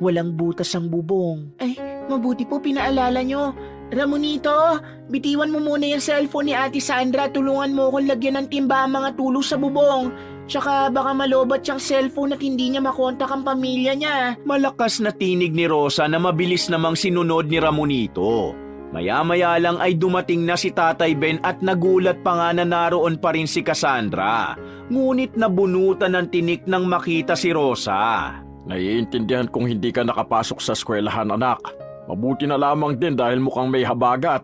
Walang butas ang bubong. Ay, mabuti po pinaalala nyo. Ramonito, bitiwan mo muna yung cellphone ni Ate Sandra. Tulungan mo akong lagyan ng timba ang mga tulo sa bubong. Tsaka baka malobat siyang cellphone at hindi niya makontak ang pamilya niya. Malakas na tinig ni Rosa na mabilis namang sinunod ni Ramonito. Maya-maya lang ay dumating na si Tatay Ben at nagulat pa nga na naroon pa rin si Cassandra. Ngunit nabunutan ng tinik nang makita si Rosa. Naiintindihan kung hindi ka nakapasok sa eskwelahan, anak. Mabuti na lamang din dahil mukhang may habagat.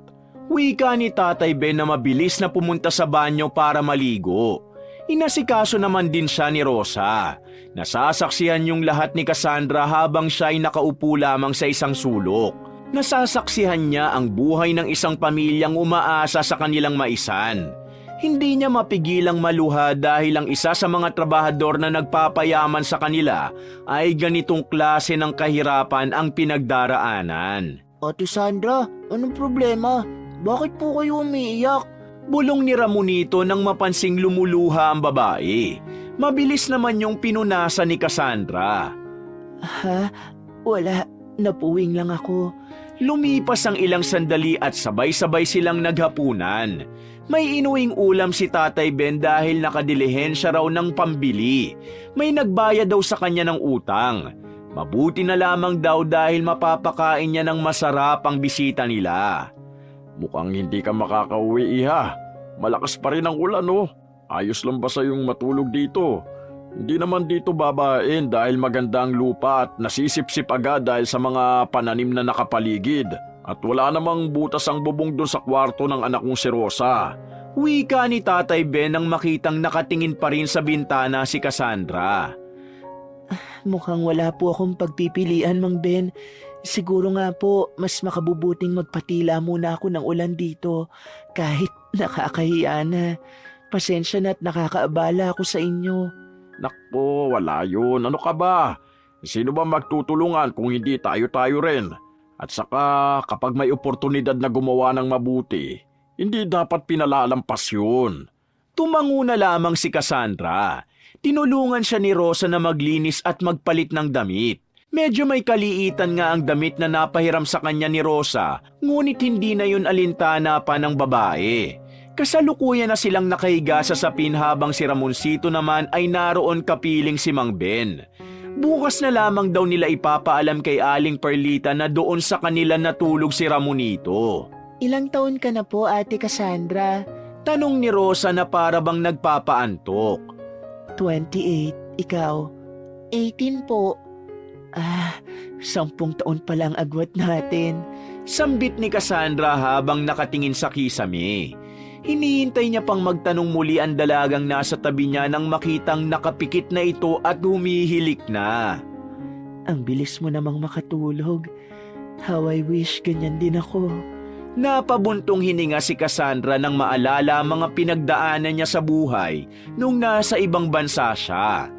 Wika ni Tatay Ben na mabilis na pumunta sa banyo para maligo. Inasikaso naman din siya ni Rosa. Nasasaksihan yung lahat ni Cassandra habang siya ay nakaupo lamang sa isang sulok. Nasasaksihan niya ang buhay ng isang pamilyang umaasa sa kanilang maisan. Hindi niya mapigilang maluha dahil ang isa sa mga trabahador na nagpapayaman sa kanila ay ganitong klase ng kahirapan ang pinagdaraanan. Ate Sandra, anong problema? Bakit po kayo umiiyak? Bulong ni Ramonito nang mapansing lumuluha ang babae. Mabilis naman yung pinunasan ni Cassandra. Ha? Wala. Napuwing lang ako. Lumipas ang ilang sandali at sabay-sabay silang naghapunan. May inuwing ulam si Tatay Ben dahil nakadilihensya raw ng pambili. May nagbayad daw sa kanya ng utang. Mabuti na lamang daw dahil mapapakain niya ng masarap ang bisita nila. Mukhang hindi ka makakauwi, iha. Malakas pa rin ang ulan, oh. Ayos lang ba sa yung matulog dito? Hindi naman dito babain dahil maganda ang lupa at nasisipsip agad dahil sa mga pananim na nakapaligid. At wala namang butas ang bubong doon sa kwarto ng anak kong si Rosa. Wika ni Tatay Ben nang makitang nakatingin pa rin sa bintana si Cassandra. Mukhang wala po akong pagpipilian, Mang Ben. Siguro nga po, mas makabubuting magpatila muna ako ng ulan dito. Kahit nakakahiya na. Pasensya na at nakakaabala ako sa inyo. Nakpo, wala yun. Ano ka ba? Sino ba magtutulungan kung hindi tayo-tayo rin? At saka kapag may oportunidad na gumawa ng mabuti, hindi dapat pinalalampas yun. Tumango na lamang si Cassandra. Tinulungan siya ni Rosa na maglinis at magpalit ng damit. Medyo may kaliitan nga ang damit na napahiram sa kanya ni Rosa, ngunit hindi na yun alintana pa ng babae. Kasalukuyan na silang nakahiga sa sapin habang si Ramoncito naman ay naroon kapiling si Mang Ben. Bukas na lamang daw nila ipapaalam kay Aling Perlita na doon sa kanila natulog si Ramonito. Ilang taon ka na po, Ate Cassandra? Tanong ni Rosa na para bang nagpapaantok. 28. Ikaw? 18 po. 10 taon pa lang agwat natin. Sambit ni Cassandra habang nakatingin sa kisame. Hinihintay niya pang magtanong muli ang dalagang nasa tabi niya nang makitang nakapikit na ito at humihilik na. Ang bilis mo namang makatulog. How I wish ganyan din ako. Napabuntong hininga si Cassandra nang maalala ang mga pinagdaanan niya sa buhay nung nasa ibang bansa siya.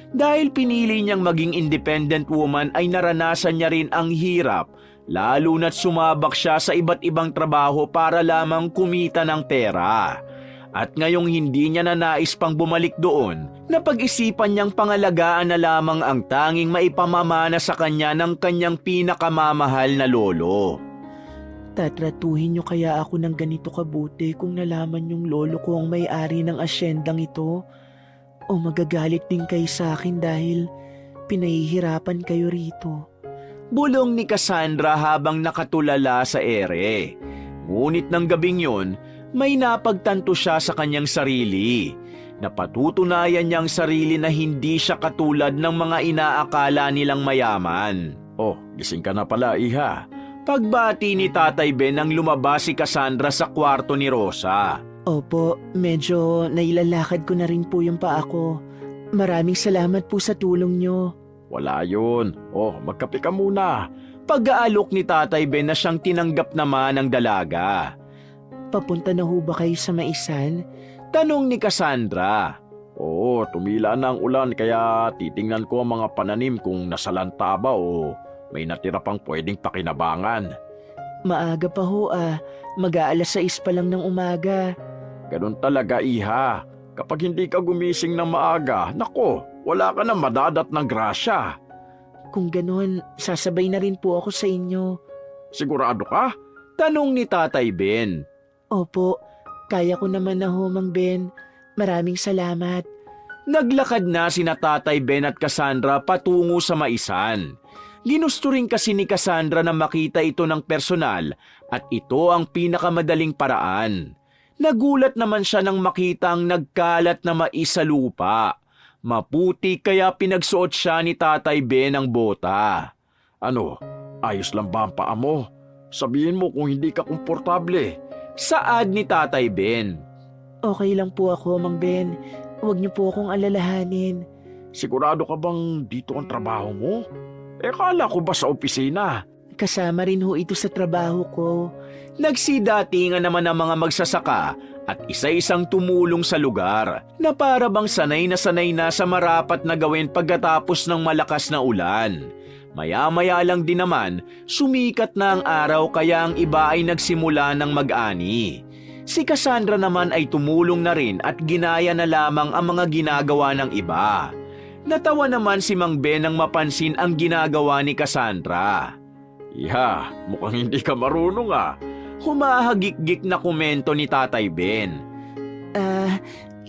Dahil pinili niyang maging independent woman ay naranasan niya rin ang hirap, lalo na't sumabak siya sa iba't ibang trabaho para lamang kumita ng pera. At ngayong hindi niya na nais pang bumalik doon, napag-isipan niyang pangalagaan na lamang ang tanging maipamamana sa kanya ng kanyang pinakamamahal na lolo. Tatratuhin niyo kaya ako ng ganito kabuti kung nalaman yung lolo ko ang may-ari ng asyendang ito? O magagalit din kayo sa akin dahil pinahihirapan kayo rito? Bulong ni Cassandra habang nakatulala sa ere. Ngunit ng gabing yun, may napagtanto siya sa kanyang sarili. Napatutunayan niyang sarili na hindi siya katulad ng mga inaakala nilang mayaman. Oh, gising ka na pala, iha. Pagbati ni Tatay Ben nang lumabas si Cassandra sa kwarto ni Rosa. Opo, medyo nailalakad ko na rin po yung paa ko. Maraming salamat po sa tulong niyo. Wala yun. Oh, magkape ka muna. Pag-aalok ni Tatay Ben na siyang tinanggap naman ng dalaga. Papunta na ho ba kayo sa maisan? Tanong ni Cassandra. Oo, tumila na ang ulan kaya titingnan ko ang mga pananim kung nasalanta ba o may natira pang pwedeng pakinabangan. Maaga pa ho mag-aalas 6 pa lang ng umaga. Ganun talaga, iha. Kapag hindi ka gumising ng maaga, nako, wala ka na madadat ng grasya. Kung ganun, sasabay na rin po ako sa inyo. Sigurado ka? Tanong ni Tatay Ben. Opo, kaya ko naman na ho, Mang Ben. Maraming salamat. Naglakad na sina Tatay Ben at Cassandra patungo sa maisan. Ginusto rin kasi ni Cassandra na makita ito ng personal at ito ang pinakamadaling paraan. Nagulat naman siya nang makita ang nagkalat na mais sa lupa. Maputi kaya pinagsuot siya ni Tatay Ben ng bota. Ano, ayos lang ba ang paa mo? Sabihin mo kung hindi ka komportable. Saad ni Tatay Ben. Okay lang po ako, Mang Ben. Huwag niyo po akong alalahanin. Sigurado ka bang dito ang trabaho mo? Kala ko ba sa opisina? Kasama rin ho ito sa trabaho ko. Nagsidatingan naman ang mga magsasaka at isa-isang tumulong sa lugar na para bang sanay na sa marapat na gawin pagkatapos ng malakas na ulan. Maya-maya lang din naman, sumikat na ang araw kaya ang iba ay nagsimula ng mag-ani. Si Cassandra naman ay tumulong na rin at ginaya na lamang ang mga ginagawa ng iba. Natawa naman si Mang Ben nang mapansin ang ginagawa ni Cassandra. Iha, mukhang hindi ka marunong ah. Humahagik-gik na komento ni Tatay Ben.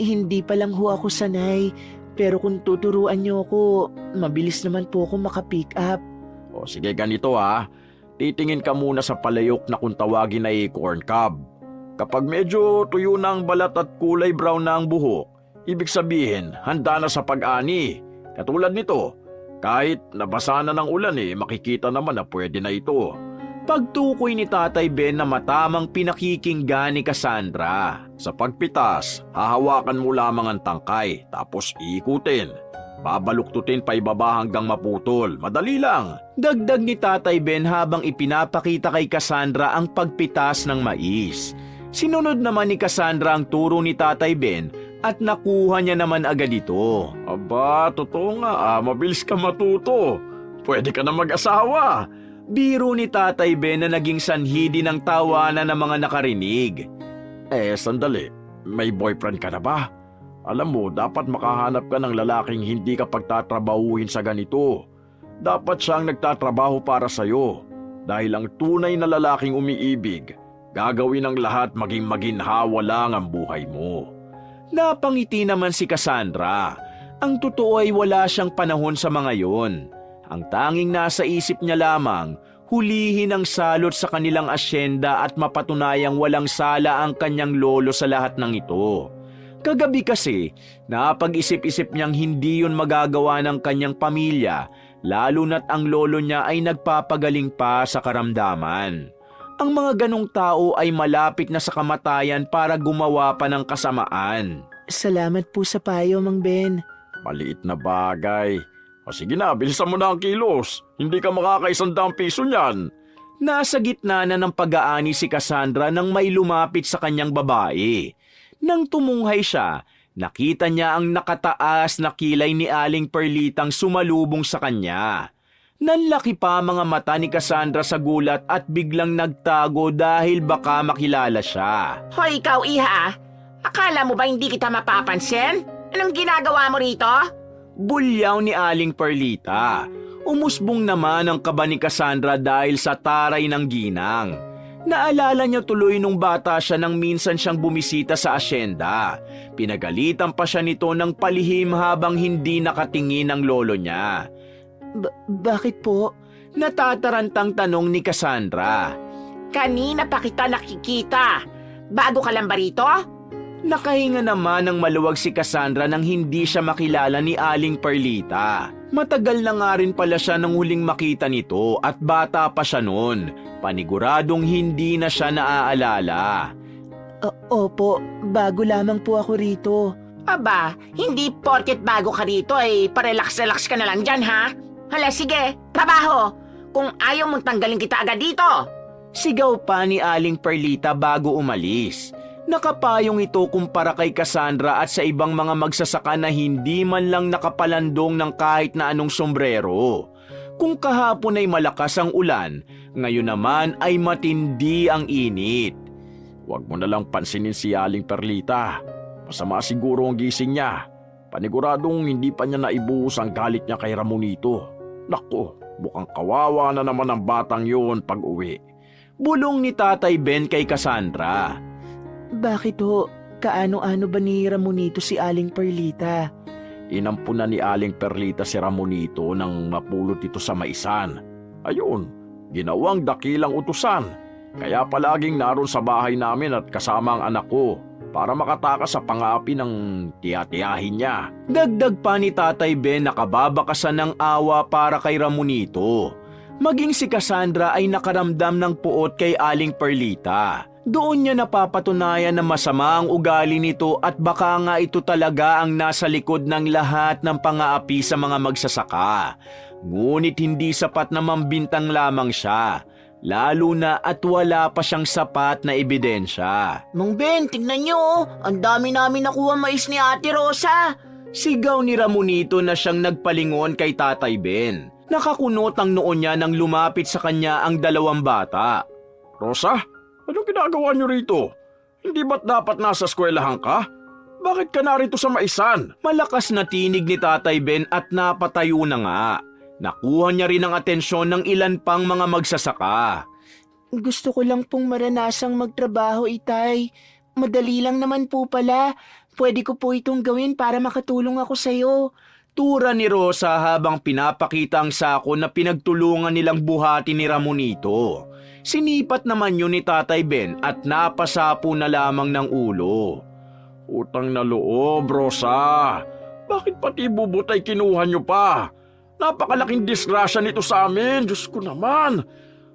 Hindi pa lang ho ako sanay. Pero kung tuturuan niyo ako, mabilis naman po ako makapick up. O sige ganito ah, titingin ka muna sa palayok na kung tawagin ay corn cob. Kapag medyo tuyo na ang balat at kulay brown na ang buhok, ibig sabihin handa na sa pag-ani. Katulad nito, kahit nabasa na ng ulan makikita naman na pwede na ito. Pagtukoy ni Tatay Ben na matamang pinakikinggan ni Cassandra. Sa pagpitas, hahawakan mo lamang ang tangkay, tapos iikutin. Babaluktutin pa ibaba hanggang maputol. Madali lang. Dagdag ni Tatay Ben habang ipinapakita kay Cassandra ang pagpitas ng mais. Sinunod naman ni Cassandra ang turo ni Tatay Ben at nakuha niya naman agad ito. Aba, totoo nga mabilis ka matuto. Pwede ka na mag-asawa. Biro ni Tatay Ben na naging sanhi din ng tawanan ng mga nakarinig. Sandali. May boyfriend ka na ba? Alam mo, dapat makahanap ka ng lalaking hindi ka pagtatrabahuhin sa ganito. Dapat siyang nagtatrabaho para sa'yo. Dahil ang tunay na lalaking umiibig, gagawin ang lahat maging maginhawa lang ang buhay mo. Napangiti naman si Cassandra. Ang totoo ay wala siyang panahon sa mga yon. Ang tanging nasa isip niya lamang, hulihin ang salot sa kanilang asyenda at mapatunayang walang sala ang kanyang lolo sa lahat ng ito. Kagabi kasi, napag-isip-isip niyang hindi yun magagawa ng kanyang pamilya, lalo na't ang lolo niya ay nagpapagaling pa sa karamdaman. Ang mga ganong tao ay malapit na sa kamatayan para gumawa pa ng kasamaan. Salamat po sa payo, Mang Ben. Maliit na bagay. O sige na, bilisan mo na ang kilos. Hindi ka makaka-100 piso niyan. Nasa gitna na ng pag-aani si Cassandra nang may lumapit sa kanyang babae. Nang tumunghay siya, nakita niya ang nakataas na kilay ni Aling Perlitang sumalubong sa kanya. Nanlaki pa mga mata ni Cassandra sa gulat at biglang nagtago dahil baka makilala siya. Hoy ikaw, iha! Akala mo ba hindi kita mapapansin? Anong ginagawa mo rito? Bulyaw ni Aling Perlita. Umusbong naman ang kaba ni Cassandra dahil sa taray ng ginang. Naalala niya tuloy nung bata siya nang minsan siyang bumisita sa asyenda. Pinagalitan pa siya nito ng palihim habang hindi nakatingin ang lolo niya. Bakit po? Natatarantang tanong ni Cassandra. Kanina pa kita nakikita. Bago ka lang ba rito? Nakahinga naman ng maluwag si Cassandra nang hindi siya makilala ni Aling Perlita. Matagal na nga rin pala siya nang huling makita nito at bata pa siya noon. Paniguradong hindi na siya naaalala. Opo, bago lamang po ako rito. Aba, hindi porket bago ka rito ay parelax-relax ka na lang dyan, ha? Hala, sige, trabaho! Kung ayaw mong tanggalin kita agad dito! Sigaw pa ni Aling Perlita bago umalis. Nakapayong ito kumpara kay Cassandra at sa ibang mga magsasaka na hindi man lang nakapalandong ng kahit na anong sombrero. Kung kahapon ay malakas ang ulan, ngayon naman ay matindi ang init. Huwag mo na lang pansinin si Aling Perlita. Masama siguro ang gising niya. Paniguradong hindi pa niya naibuhos ang galit niya kay Ramonito. Naku, mukhang kawawa na naman ang batang yun pag uwi. Bulong ni Tatay Ben kay Cassandra. Bakit ho? Kaano-ano ba ni Ramonito si Aling Perlita? Inampunan ni Aling Perlita si Ramonito nang mapulot ito sa maisan. Ayun, ginawang dakilang utusan. Kaya palaging naroon sa bahay namin at kasama ang anak ko para makatakas sa pangapi ng tiya-tiyahin niya. Dagdag pa ni Tatay Ben na kababakasan ng awa para kay Ramonito. Maging si Cassandra ay nakaramdam ng puot kay Aling Perlita. Doon niya napapatunayan na masama ang ugali nito at baka nga ito talaga ang nasa likod ng lahat ng pang-aapi sa mga magsasaka. Ngunit hindi sapat na mambintang lamang siya, lalo na at wala pa siyang sapat na ebidensya. Mang Ben, tignan niyo oh. Ang dami namin nakuha mais ni Ate Rosa. Sigaw ni Ramonito na siyang nagpalingon kay Tatay Ben. Nakakunot ang noo niya nang lumapit sa kanya ang dalawang bata. Rosa, anong ginagawa niyo rito? Hindi ba't dapat nasa eskwelahan ka? Bakit ka narito sa maisan? Malakas na tinig ni Tatay Ben at napatayo na nga. Nakuha niya rin ang atensyon ng ilan pang mga magsasaka. Gusto ko lang pong maranasang magtrabaho, Itay. Madali lang naman po pala. Pwede ko po itong gawin para makatulong ako sa'yo. Tura ni Rosa habang pinapakita ang sako na pinagtulungan nilang buhati ni Ramonito. Sinipat naman yun ni Tatay Ben at napasapo na lamang ng ulo. Utang na loob, Rosa. Bakit pati bubot ay kinuha niyo pa? Napakalaking disgrasya nito sa amin, Diyos ko naman.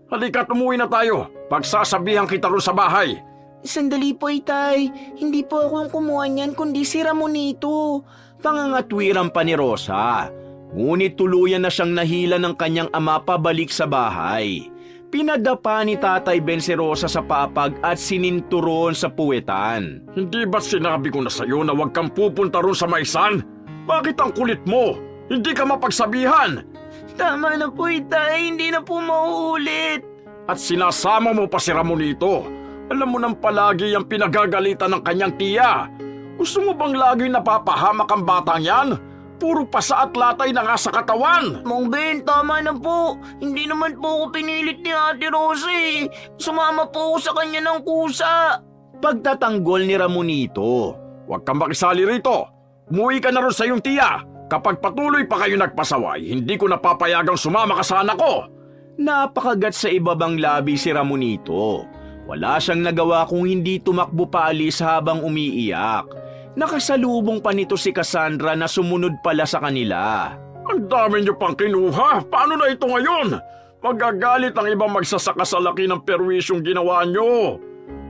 Halika't umuwi na tayo. Pagsasabihan kita ron sa bahay. Sandali po, Itay. Hindi po ako ang kumuha niyan, kundi si Ramonito. Pangangatwiran pa ni Rosa. Ngunit tuluyan na siyang nahila ng kanyang ama pabalik sa bahay. Pinadapa ni Tatay Ben si Rosa sa papag at sininturon sa puwetan. Hindi ba't sinabi ko na sa'yo na huwag kang pupunta ron sa maisan? Bakit ang kulit mo? Hindi ka mapagsabihan. Tama na po, Itay. Hindi na po mauulit. At sinasama mo pa si Ramonito. Alam mo nang palagi ang pinagagalitan ng kanyang tiya. Gusto mo bang lagi napapahamak ang batang yan? Puro pasa at latay na nga sa katawan. Mang Ben, tama na po. Hindi naman po ako pinilit ni Ate Rosie. Sumama po ako sa kanya ng kusa. Pagtatanggol ni Ramonito. Huwag kang makisali rito. Umuwi ka na ron sa iyong tiya. Kapag patuloy pa kayo nagpasaway, hindi ko napapayagang sumama ka sa anak ko. Napakagat sa ibabang labi si Ramonito. Wala siyang nagawa kung hindi tumakbo paalis habang umiiyak. Nakasalubong pa nito si Cassandra na sumunod pala sa kanila. Ang dami niyo pang kinuha. Paano na ito ngayon? Magagalit ang ibang magsasaka sa laki ng perwisyong ginawa nyo.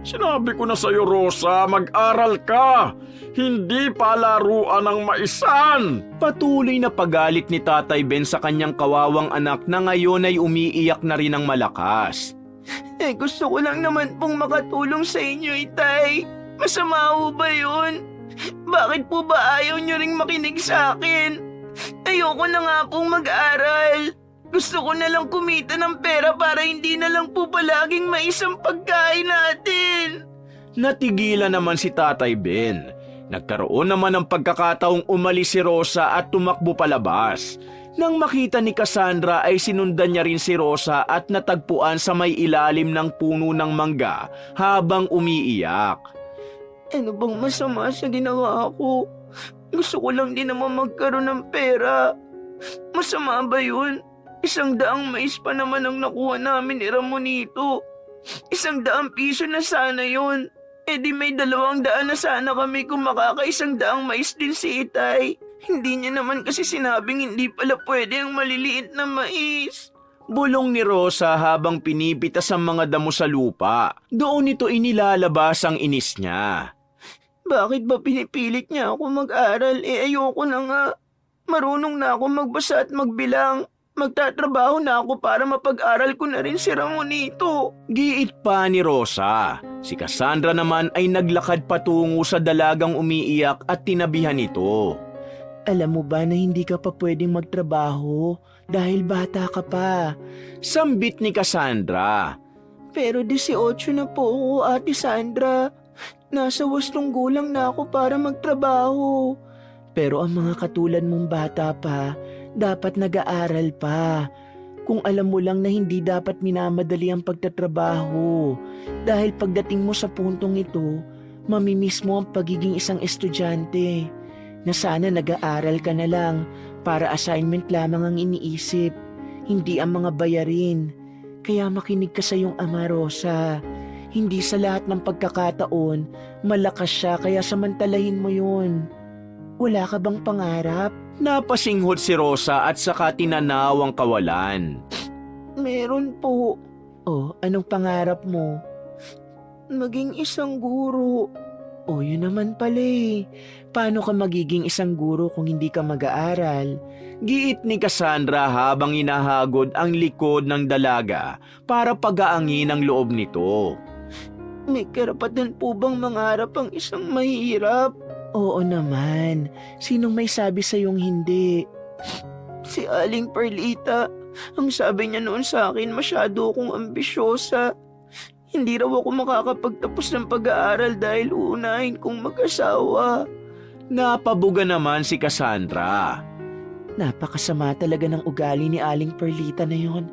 Sinabi ko na sa'yo, Rosa, mag-aral ka. Hindi palaruan ng maisan. Patuloy na pagalit ni Tatay Ben sa kanyang kawawang anak na ngayon ay umiiyak na rin ng malakas. Gusto ko lang naman pong makatulong sa inyo, Itay. Masama ho ba yun? Bakit po ba ayaw nyo ring makinig sa akin? Ayoko na nga pong mag-aral. Gusto ko na lang kumita ng pera para hindi na lang po palaging maisang pagkain natin. Natigilan naman si Tatay Ben. Nagkaroon naman ng pagkakataong umalis si Rosa at tumakbo palabas. Nang makita ni Cassandra ay sinundan niya rin si Rosa at natagpuan sa may ilalim ng puno ng mangga habang umiiyak. Ano bang masama sa ginawa ko? Gusto ko lang din naman magkaroon ng pera. Masama ba yun? 100 mais pa naman ang nakuha namin ni Ramonito. 100 piso na sana yun. Di may 200 na sana kami kung makaka-100 mais din si Itay. Hindi niya naman kasi sinabing hindi pala pwede ang maliliit na mais. Bulong ni Rosa habang pinipitas ang mga damo sa lupa. Doon ito inilalabas ang inis niya. Bakit ba pinipilit niya ako mag-aral? Ayoko na nga. Marunong na ako magbasa at magbilang. Magtatrabaho na ako para mapag-aral ko na rin si Ramonito. Giit pa ni Rosa. Si Cassandra naman ay naglakad patungo sa dalagang umiiyak at tinabihan ito. Alam mo ba na hindi ka pa pwedeng magtrabaho dahil bata ka pa? Sambit ni Cassandra. Pero 18 na po ako, Ate Sandra. Nasa 8 gulang na ako para magtrabaho. Pero ang mga katulad mong bata pa, dapat nag-aaral pa. Kung alam mo lang na hindi dapat minamadali ang pagtatrabaho. Dahil pagdating mo sa puntong ito, mamimiss mo ang pagiging isang estudyante. Na sana nag-aaral ka na lang para assignment lamang ang iniisip, hindi ang mga bayarin. Kaya makinig ka sa iyong ama, Rosa. Hindi sa lahat ng pagkakataon, malakas siya kaya samantalahin mo yun. Wala ka bang pangarap? Napasinghot si Rosa at saka tinanaw ang kawalan. Meron po. Oh, anong pangarap mo? Maging isang guro. Oh, yun naman pala eh. Paano ka magiging isang guro kung hindi ka mag-aaral? Giit ni Cassandra habang hinahagod ang likod ng dalaga para pagaangin ang loob nito. May karapatan po bang mangarap ang isang mahirap? Oo naman. Sinong may sabi sa iyong hindi? Si Aling Perlita. Ang sabi niya noon sa akin, masyado akong ambisyosa. Hindi raw ako makakapagtapos ng pag-aaral dahil uunahin kong mag-asawa. Napabuga naman si Cassandra. Napakasama talaga ng ugali ni Aling Perlita na yon.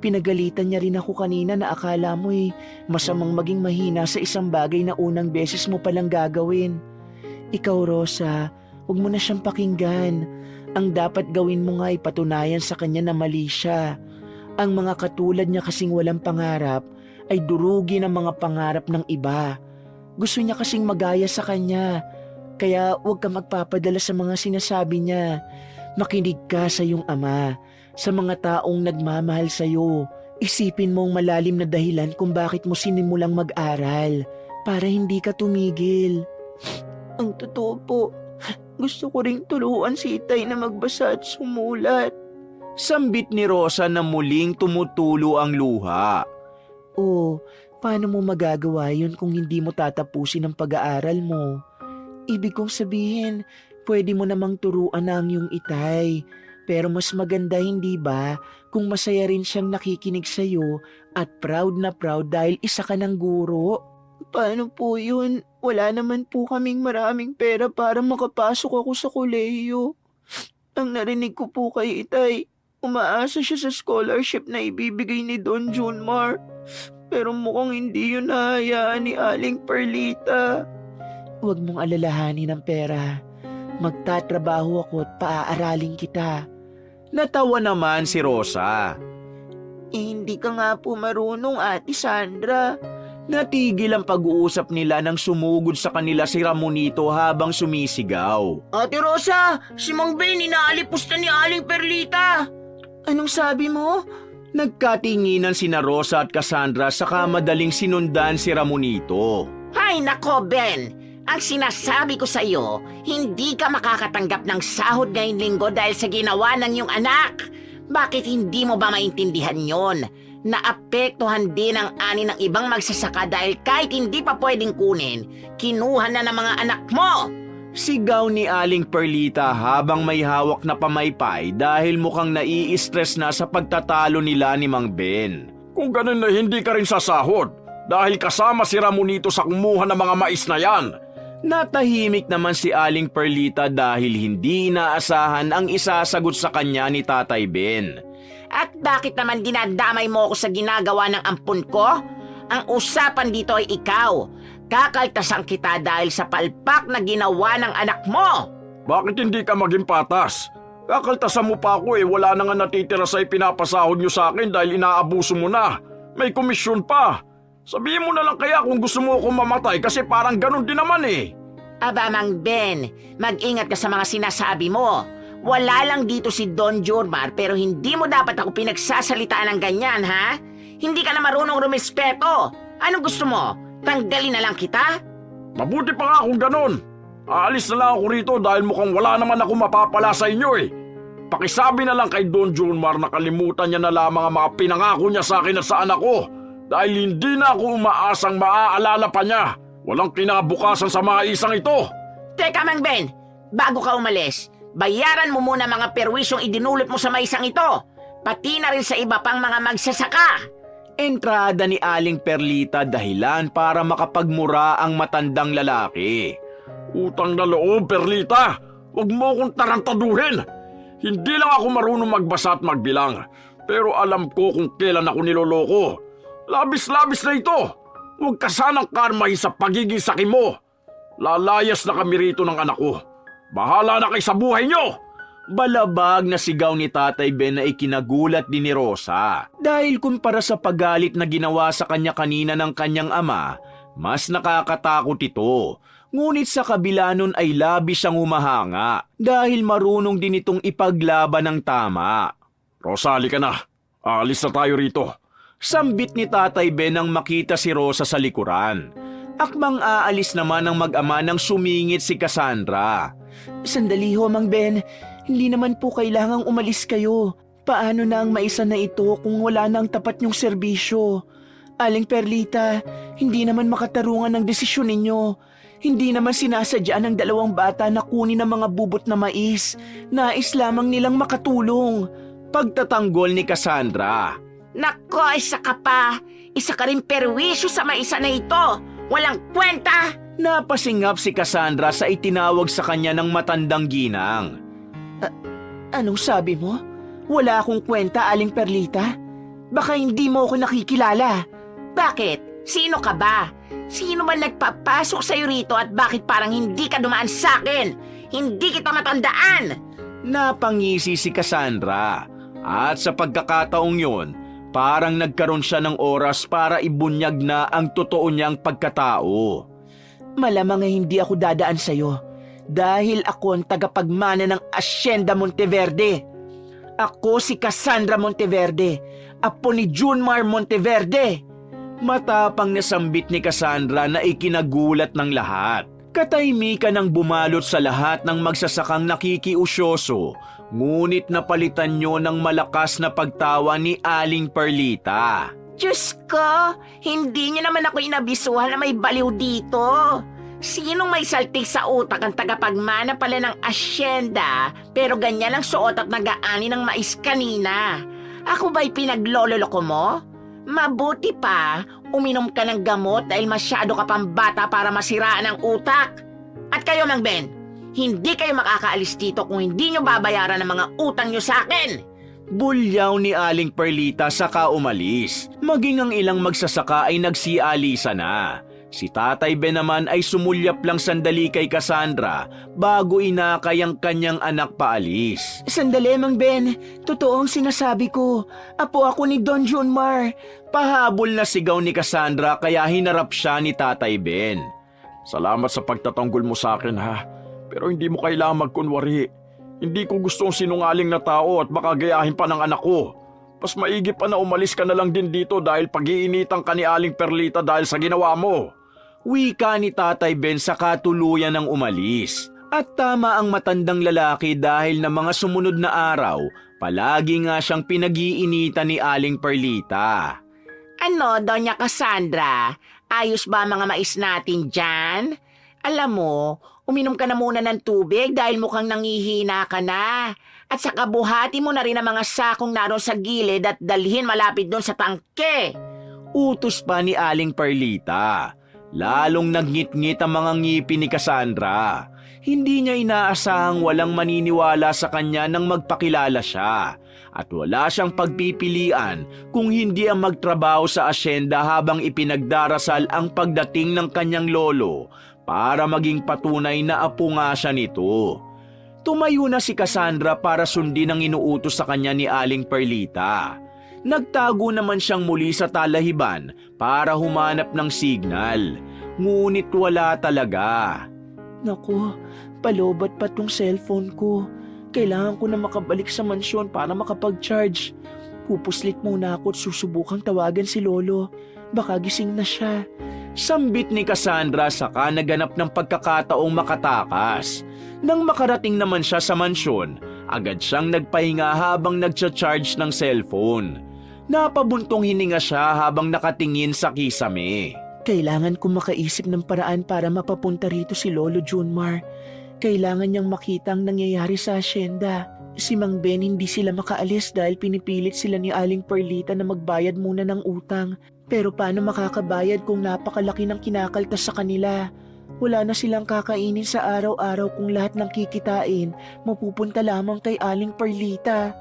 Pinagalitan niya rin ako kanina na akala mo masamang maging mahina sa isang bagay na unang beses mo palang gagawin. Ikaw, Rosa, huwag mo na siyang pakinggan. Ang dapat gawin mo nga ay patunayan sa kanya na mali siya. Ang mga katulad niya kasing walang pangarap ay durugi ng mga pangarap ng iba. Gusto niya kasing magaya sa kanya. Kaya huwag ka magpapadala sa mga sinasabi niya. Makinig ka sa iyong ama, sa mga taong nagmamahal sa iyo. Isipin mong malalim na dahilan kung bakit mo sinimulang mag-aral para hindi ka tumigil. Ang totoo po, gusto ko ring turuan si Itay na magbasa at sumulat. Sambit ni Rosa na muling tumutulo ang luha. Oh, paano mo magagawa yun kung hindi mo tatapusin ang pag-aaral mo? Ibig kong sabihin, pwede mo namang turuan na ang iyong Itay. Pero mas maganda hindi ba kung masaya rin siyang nakikinig sa iyo at proud na proud dahil isa ka ng guro? Paano po yun? Wala naman po kaming maraming pera para makapasok ako sa kolehiyo. Ang narinig ko po kay Itay, umaasa siya sa scholarship na ibibigay ni Don Junmar. Pero mukhang hindi yun nahayaan ni Aling Perlita. Huwag mong alalahanin ang pera. Magtatrabaho ako at paaaralin kita. Natawa naman si Rosa. Hindi ka nga po marunong, Ate Sandra. Natigil ang pag-uusap nila nang sumugod sa kanila si Ramonito habang sumisigaw. Ate Rosa, si Mang Ben inaalipos na ni Aling Perlita. Anong sabi mo? Nagkatinginan sina Rosa at Cassandra saka madaling sinundan si Ramonito. Hay nako, Ben! Ang sinasabi ko sa iyo, hindi ka makakatanggap ng sahod ngayong linggo dahil sa ginawa ng iyong anak. Bakit hindi mo ba maintindihan yon? Naapektuhan din ang ani ng ibang magsasaka dahil kahit hindi pa pwedeng kunin, kinuha na ng mga anak mo. Sigaw ni Aling Perlita habang may hawak na pamaypay dahil mukhang nai-stress na sa pagtatalo nila ni Mang Ben. Kung ganun na hindi ka rin sasahod dahil kasama si Ramonito sa kumuha ng mga mais na yan. Natahimik naman si Aling Perlita dahil hindi inaasahan ang isasagot sa kanya ni Tatay Ben. At bakit naman dinadamay mo ako sa ginagawa ng ampun ko? Ang usapan dito ay ikaw. Kakaltasan kita dahil sa palpak na ginawa ng anak mo. Bakit hindi ka maging patas? Kakaltasan mo pa ako wala na nga natitira sa ipinapasahod nyo sa akin dahil inaabuso mo na. May komisyon pa. Sabihin mo na lang kaya kung gusto mo akong mamatay kasi parang ganun din naman Aba, Mang Ben, mag-ingat ka sa mga sinasabi mo. Wala lang dito si Don Jurmar pero hindi mo dapat ako pinagsasalitaan ng ganyan, ha? Hindi ka na marunong rumispeto. Anong gusto mo? Tanggalin na lang kita? Mabuti pa nga kung ganun. Aalis na lang ako rito dahil mukhang wala naman ako mapapala sa inyo Pakisabi na lang kay Don Jurmar na kalimutan niya na lamang ang mga pinangako niya sa akin at sa anak ko. Dahil hindi na ako umaasang maaalala pa niya. Walang kinabukasan sa mga isang ito. Teka, Mang Ben, bago ka umalis, bayaran mo muna mga perwisyong idinulot mo sa maisang ito. Pati na rin sa iba pang mga magsasaka. Entrada ni Aling Perlita dahilan para makapagmura ang matandang lalaki. Utang na loob, Perlita. Huwag mo akong tarantaduhin. Hindi lang ako marunong magbasa at magbilang. Pero alam ko kung kailan ako niloloko. Labis-labis na ito. Huwag ka sanang karmahin sa pagiging sakim mo. Lalayas na kami rito ng anak ko. Bahala na kayo sa buhay nyo. Balabag na sigaw ni Tatay Ben na ikinagulat din ni Rosa. Dahil kumpara sa paggalit na ginawa sa kanya kanina ng kanyang ama, mas nakakatakot ito. Ngunit sa kabila nun ay labis siyang humahanga dahil marunong din itong ipaglaban ng tama. Rosa, halika na. Alis na tayo rito. Sambit ni Tatay Ben nang makita si Rosa sa likuran. Akmang aalis naman ang mag-ama nang sumingit si Cassandra. Sandali ho, Mang Ben. Hindi naman po kailangang umalis kayo. Paano na ang maisa na ito kung wala na ang tapat niyong serbisyo? Aling Perlita, hindi naman makatarungan ng desisyon ninyo. Hindi naman sinasadya ng dalawang bata na kunin ang mga bubot na mais. Nais lamang nilang makatulong. Pagtatanggol ni Cassandra. Nako, isa ka pa. Isa ka rin perwisyo sa maisa na ito. Walang kwenta. Napasingap si Cassandra sa itinawag sa kanya ng matandang ginang. Anong sabi mo? Wala akong kwenta, Aling Perlita. Baka hindi mo ako nakikilala. Bakit? Sino ka ba? Sino man nagpapasok sa'yo rito at bakit parang hindi ka dumaan sa akin? Hindi kita matandaan! Napangisi si Cassandra. At sa pagkakataong yun, parang nagkaroon siya ng oras para ibunyag na ang totoo niyang pagkatao. Malamang ay hindi ako dadaan sa'yo dahil ako ang tagapagmana ng Hacienda Monteverde. Ako si Cassandra Monteverde, apo ni Junmar Monteverde. Matapang na sambit ni Cassandra na ikinagulat ng lahat. Katahimikan ang bumalot sa lahat ng magsasakang nakikiusyoso, ngunit napalitan nyo ng malakas na pagtawa ni Aling Perlita. Diyos ko, hindi niyo naman ako inabisuhan na may baliw dito. Sinong may saltik sa utak ang tagapagmana pala ng asyenda pero ganyan ang suot at nag-aani ng mais kanina? Ako ba'y pinaglololoko mo? Mabuti pa, uminom ka ng gamot dahil masyado ka pang bata para masiraan ang utak. At kayo, Mang Ben, hindi kayo makakaalis dito kung hindi nyo babayaran ang mga utang nyo sa akin. Bulyaw ni Aling Perlita saka umalis. Maging ang ilang magsasaka ay nagsialisa na. Si Tatay Ben naman ay sumulyap lang sandali kay Cassandra bago inakay ang kanyang anak paalis. Sandali, Mang Ben. Totoo ang sinasabi ko. Apo ako ni Don Junmar. Pahabol na sigaw ni Cassandra kaya hinarap siya ni Tatay Ben. Salamat sa pagtatanggol mo sa akin ha. Pero hindi mo kailangan magkunwari. Hindi ko gustong sinungaling na tao at baka gayahin pa ng anak ko. Mas maigi pa na umalis ka na lang din dito dahil pag-iinitan ka ni Aling Perlita dahil sa ginawa mo. Wika ni Tatay Ben sa katuluyan ng umalis. At tama ang matandang lalaki dahil na mga sumunod na araw, palagi nga siyang pinag-iinitan ni Aling Perlita. Ano, Doña Cassandra? Ayos ba mga mais natin dyan? Alam mo, uminom ka na muna ng tubig dahil mukhang nangihina ka na. At saka buhati mo na rin ang mga sakong naroon sa gilid at dalhin malapit doon sa tangke. Utos pa ni Aling Perlita. Lalong nagngit-ngit ang mga ngipin ni Cassandra. Hindi niya inaasahang walang maniniwala sa kanya nang magpakilala siya. At wala siyang pagpipilian kung hindi ang magtrabaho sa asyenda habang ipinagdarasal ang pagdating ng kanyang lolo para maging patunay na apo nga siya nito. Tumayo na si Cassandra para sundin ang inuutos sa kanya ni Aling Perlita. Nagtago naman siyang muli sa talahiban para humanap ng signal. Ngunit wala talaga. Naku, palobat pa tong cellphone ko. Kailangan ko na makabalik sa mansyon para makapag-charge. Pupuslit muna ako at susubukang tawagan si Lolo. Baka gising na siya. Sambit ni Cassandra saka naganap ng pagkakataong makatakas. Nang makarating naman siya sa mansyon, agad siyang nagpahinga habang nagcha-charge ng cellphone. Napabuntong hininga siya habang nakatingin sa kisame. Kailangan ko makaisip ng paraan para mapapunta rito si Lolo Junmar. Kailangan niyang makita ang nangyayari sa asyenda. Si Mang Ben hindi sila makaalis dahil pinipilit sila ni Aling Perlita na magbayad muna ng utang. Pero paano makakabayad kung napakalaki ng kinakaltas sa kanila? Wala na silang kakainin sa araw-araw kung lahat ng kikitain mapupunta lamang kay Aling Perlita.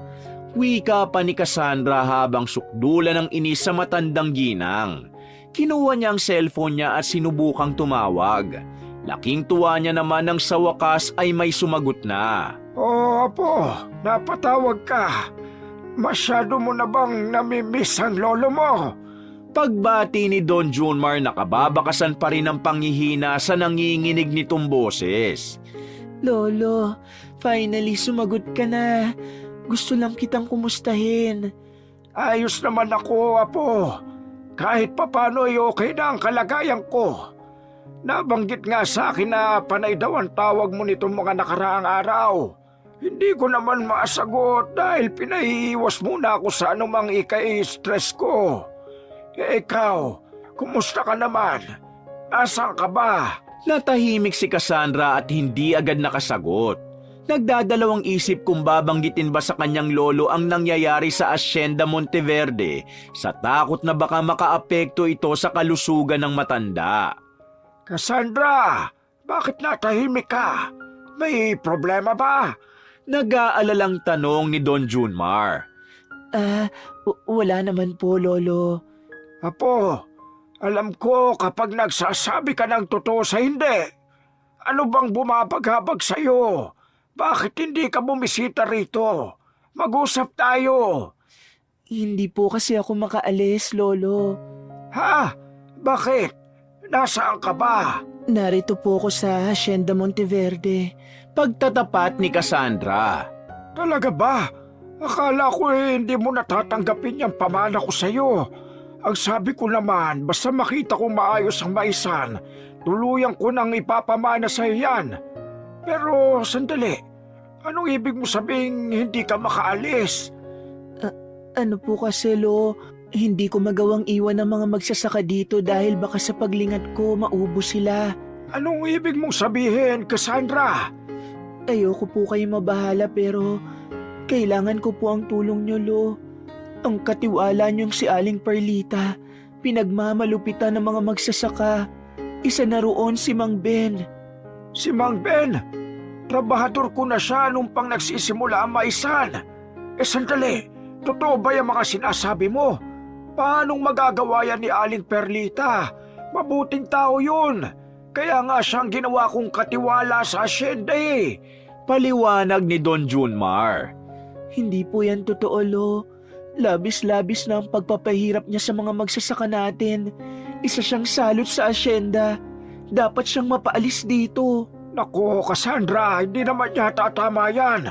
Wika pa ni Cassandra habang sukdulan ng inis sa matandang ginang. Kinuha niya ang cellphone niya at sinubukang tumawag. Laking tuwa niya naman nang sa wakas ay may sumagot na. Oo, Apo, napatawag ka. Masyado mo na bang namimiss ang lolo mo? Pagbati ni Don Junmar, nakababakasan pa rin ang panghihina sa nanginginig nitong boses. Lolo, finally sumagot ka na. Gusto lang kitang kumustahin. Ayos naman ako, Apo. Kahit papano ay okay na ang kalagayan ko. Nabanggit nga sa akin na panay daw ang tawag mo nitong mga nakaraang araw. Hindi ko naman maasagot dahil pinahiiwas muna ako sa anumang ika-stress ko. Ikaw, kumusta ka naman? Asan ka ba? Natahimik si Cassandra at hindi agad nakasagot. Nagdadalawang isip kung babanggitin ba sa kanyang lolo ang nangyayari sa Hacienda Monteverde sa takot na baka makaapekto ito sa kalusugan ng matanda. Cassandra, bakit natahimik ka? May problema ba? Nag-aalalang tanong ni Don Junmar. Wala naman po, Lolo. Apo, alam ko kapag nagsasabi ka ng totoo sa hindi. Ano bang bumabaghabag sa'yo? Bakit hindi ka bumisita rito? Mag-usap tayo. Hindi po kasi ako makaalis, Lolo. Ha? Bakit? Nasaan ka ba? Narito po ako sa Hacienda Monteverde. Pagtatapat ni Cassandra. Talaga ba? Akala ko hindi mo natatanggapin yung pamana ko sa'yo. Ang sabi ko naman, basta makita kong maayos ang maisan, tuluyan ko nang ipapamana sa'yo yan. Pero sandali, anong ibig mo sabing hindi ka makaalis? Ano po kasi, Lo? Hindi ko magawang iwan ang mga magsasaka dito dahil baka sa paglingat ko maubos sila. Anong ibig mong sabihin, Cassandra? Ayoko po kayo mabahala pero kailangan ko po ang tulong niyo, Lo. Ang katiwala niyong si Aling Perlita, pinagmamalupitan ng mga magsasaka. Isa na roon si Mang Ben. Si Mang Ben? Trabahador ko na siya nung pang nagsisimula ang maisan. Sandali, totoo ba yung mga sinasabi mo? Paanong magagawa yan ni Aling Perlita? Mabuting tao yun. Kaya nga siyang ginawa kong katiwala sa asyenda eh. Paliwanag ni Don Junmar. Hindi po yan totoo, Lo. Labis-labis na ang pagpapahirap niya sa mga magsasaka natin. Isa siyang salot sa asyenda. Dapat siyang mapaalis dito. Naku, Cassandra, hindi naman yata tama yan.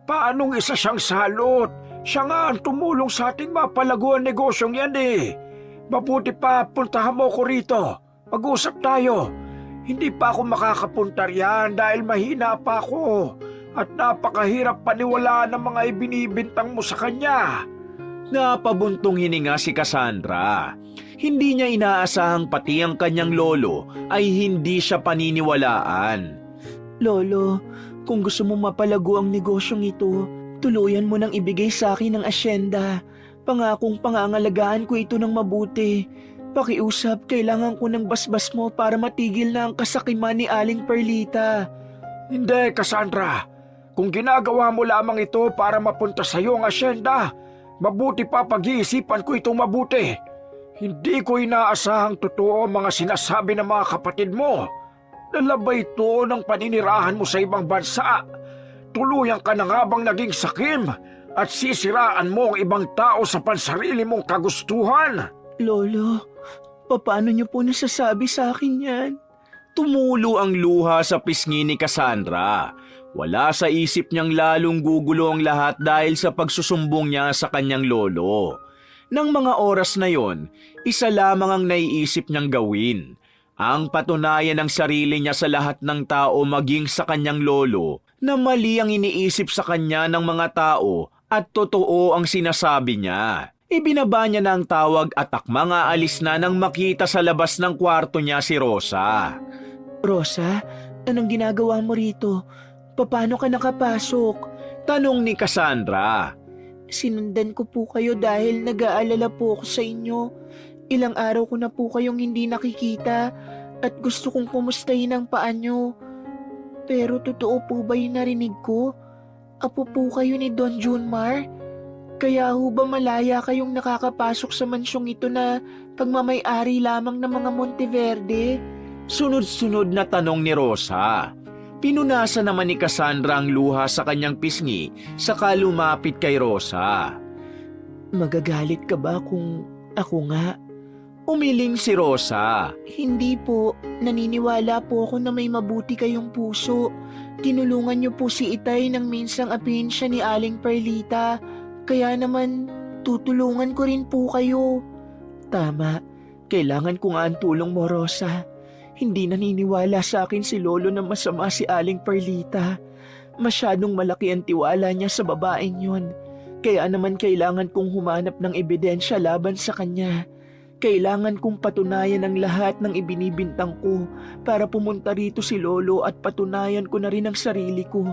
Paanong isa siyang salot? Siya nga ang tumulong sa ating mapalago ang negosyong yan eh. Mabuti pa puntahan mo ko rito. Mag-usap tayo. Hindi pa ako makakapunta riyan dahil mahina pa ako. At napakahirap paniwalaan ng mga ibinibintang mo sa kanya. Napabuntong hininga si Cassandra. Hindi niya inaasahang pati ang kanyang lolo ay hindi siya paniniwalaan. Lolo, kung gusto mo mapalago ang negosyong ito, tuluyan mo nang ibigay sa akin ang asyenda. Pangakong pangangalagaan ko ito ng mabuti. Pakiusap, kailangan ko ng basbas mo para matigil na ang kasakiman ni Aling Perlita. Hindi, Cassandra. Kung ginagawa mo lamang ito para mapunta sa iyo ang asyenda, mabuti pa pag-iisipan ko itong mabuti. Hindi ko inaasahang totoo ang mga sinasabi ng mga kapatid mo. Nalabay ito ng paninirahan mo sa ibang bansa. Tuluyan ka na nga bang naging sakim at sisiraan mo ang ibang tao sa pansarili mong kagustuhan? Lolo, paano niyo po nasasabi sa akin yan? Tumulo ang luha sa pisngi ni Cassandra. Wala sa isip niyang lalong gugulo ang lahat dahil sa pagsusumbong niya sa kanyang lolo. Nang mga oras na yon, isa lamang ang naiisip niyang gawin. Ang patunayan ng sarili niya sa lahat ng tao maging sa kanyang lolo na mali ang iniisip sa kanya ng mga tao at totoo ang sinasabi niya. Ibinaba niya na ang tawag at akmang aalis na nang makita sa labas ng kwarto niya si Rosa. Rosa, anong ginagawa mo rito? Paano ka nakapasok? Tanong ni Cassandra. Sinundan ko po kayo dahil nag-aalala po ako sa inyo. Ilang araw ko na po kayong hindi nakikita at gusto kong kumustahin ang paa nyo. Pero totoo po ba yung narinig ko? Apo po kayo ni Don Junmar? Kaya ho ba malaya kayong nakakapasok sa mansyong ito na pagmamay-ari lamang ng mga Monteverde? Sunod-sunod na tanong ni Rosa. Pinunasan naman ni Cassandra ang luha sa kanyang pisngi saka lumapit kay Rosa. Magagalit ka ba kung ako nga? Umiling si Rosa. Hindi po. Naniniwala po ako na may mabuti kayong puso. Tinulungan niyo po si Itay nang minsang apihin siya ni Aling Perlita. Kaya naman, tutulungan ko rin po kayo. Tama. Kailangan ko nga ang tulong mo, Rosa. Hindi naniniwala sa akin si Lolo na masama si Aling Perlita. Masyadong malaki ang tiwala niya sa babaeng yon. Kaya naman kailangan kong humanap ng ebidensya laban sa kanya. Kailangan kong patunayan ang lahat ng ibinibintang ko para pumunta rito si Lolo at patunayan ko na rin ang sarili ko.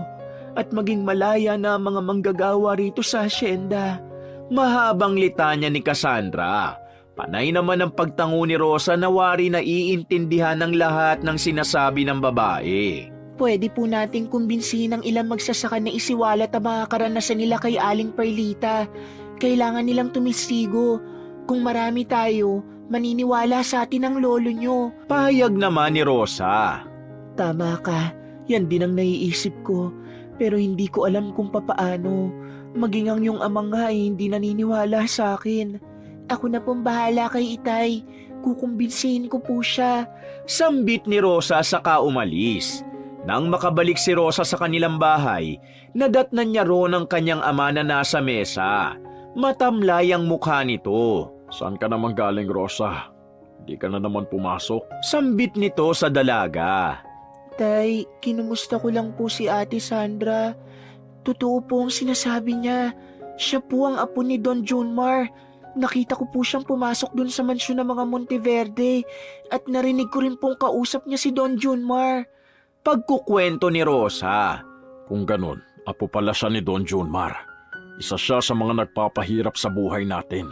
At maging malaya na ang mga manggagawa rito sa asyenda. Mahabang litanya ni Cassandra. Panay naman ang pagtango ni Rosa na wari na iintindihan ng lahat ng sinasabi ng babae. Pwede po nating kumbinsihin ng ilang magsasaka na isiwalat ang mga karanasan nila kay Aling Perlita. Kailangan nilang tumistigo. Kung marami tayo, maniniwala sa atin ang lolo nyo. Pahayag naman ni Rosa. Tama ka, yan din ang naiisip ko. Pero hindi ko alam kung papaano. Maging ang iyong ama nga ay hindi naniniwala sa akin. Ako na pong bahala kay Itay. Kukumbinsihin ko po siya. Sambit ni Rosa saka umalis. Nang makabalik si Rosa sa kanilang bahay, nadatnan niya roon ang kanyang ama na nasa mesa. Matamlay ang mukha nito. Saan ka naman galing, Rosa? Di ka na naman pumasok? Sambit nito sa dalaga. Tay, kinumusta ko lang po si Ate Sandra. Totoo po ang sinasabi niya. Siya po ang apo ni Don Junmar. Nakita ko po siyang pumasok dun sa mansyon ng mga Monteverde at narinig ko rin pong kausap niya si Don Junmar. Pagkukwento ni Rosa. Kung ganun, apo pala siya ni Don Junmar. Isa siya sa mga nagpapahirap sa buhay natin.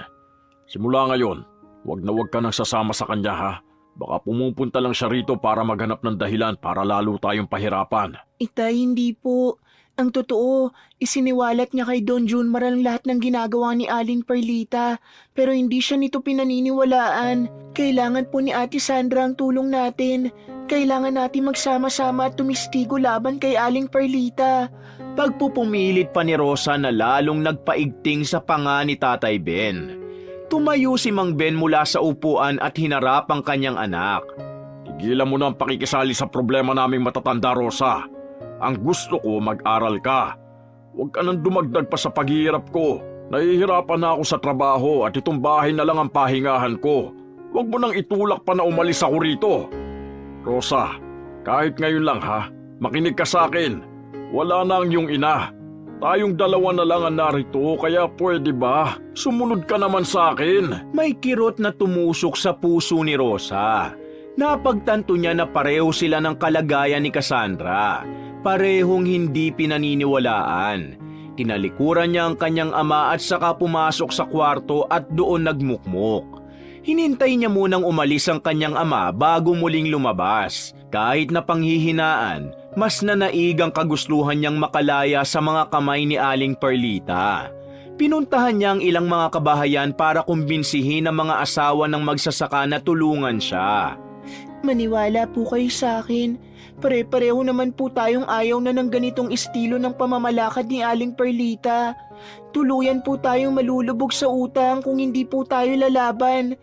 Simula ngayon, wag ka nang sasama sa kanya ha. Baka pumupunta lang siya rito para maghanap ng dahilan para lalo tayong pahirapan. Itay, hindi po. Ang totoo, isiniwalat niya kay Don Junmar ang lahat ng ginagawa ni Aling Perlita, pero hindi siya nito pinaniniwalaan. Kailangan po ni Ate Sandra ang tulong natin. Kailangan natin magsama-sama at tumistigo laban kay Aling Perlita. Pagpupumilit pa ni Rosa na lalong nagpaigting sa panga ni Tatay Ben. Tumayo si Mang Ben mula sa upuan at hinarap ang kanyang anak. Tigilan mo na ang pakikisali sa problema naming matatanda, Rosa. Ang gusto ko, mag-aral ka. Huwag ka nang dumagdag pa sa paghihirap ko. Nahihirapan na ako sa trabaho at itong bahay na lang ang pahingahan ko. Huwag mo nang itulak pa na umalis ako rito. Rosa, kahit ngayon lang ha, makinig ka sa akin. Wala na ang iyong ina. Tayong dalawa na lang ang narito, kaya pwede ba? Sumunod ka naman sa akin. May kirot na tumusok sa puso ni Rosa. Napagtanto niya na pareho sila ng kalagayan ni Cassandra. Parehong hindi pinaniniwalaan. Tinalikuran niya ang kanyang ama at saka pumasok sa kwarto at doon nagmukmok. Hinintay niya munang umalis ang kanyang ama bago muling lumabas. Kahit na panghihinaan, mas nanaig ang kagustuhan niyang makalaya sa mga kamay ni Aling Perlita. Pinuntahan niya ang ilang mga kabahayan para kumbinsihin ang mga asawa ng magsasaka na tulungan siya. Maniwala po kayo sa akin. Pare-pareho naman po tayong ayaw na ng ganitong estilo ng pamamalakad ni Aling Perlita. Tuluyan po tayong malulubog sa utang kung hindi po tayo lalaban.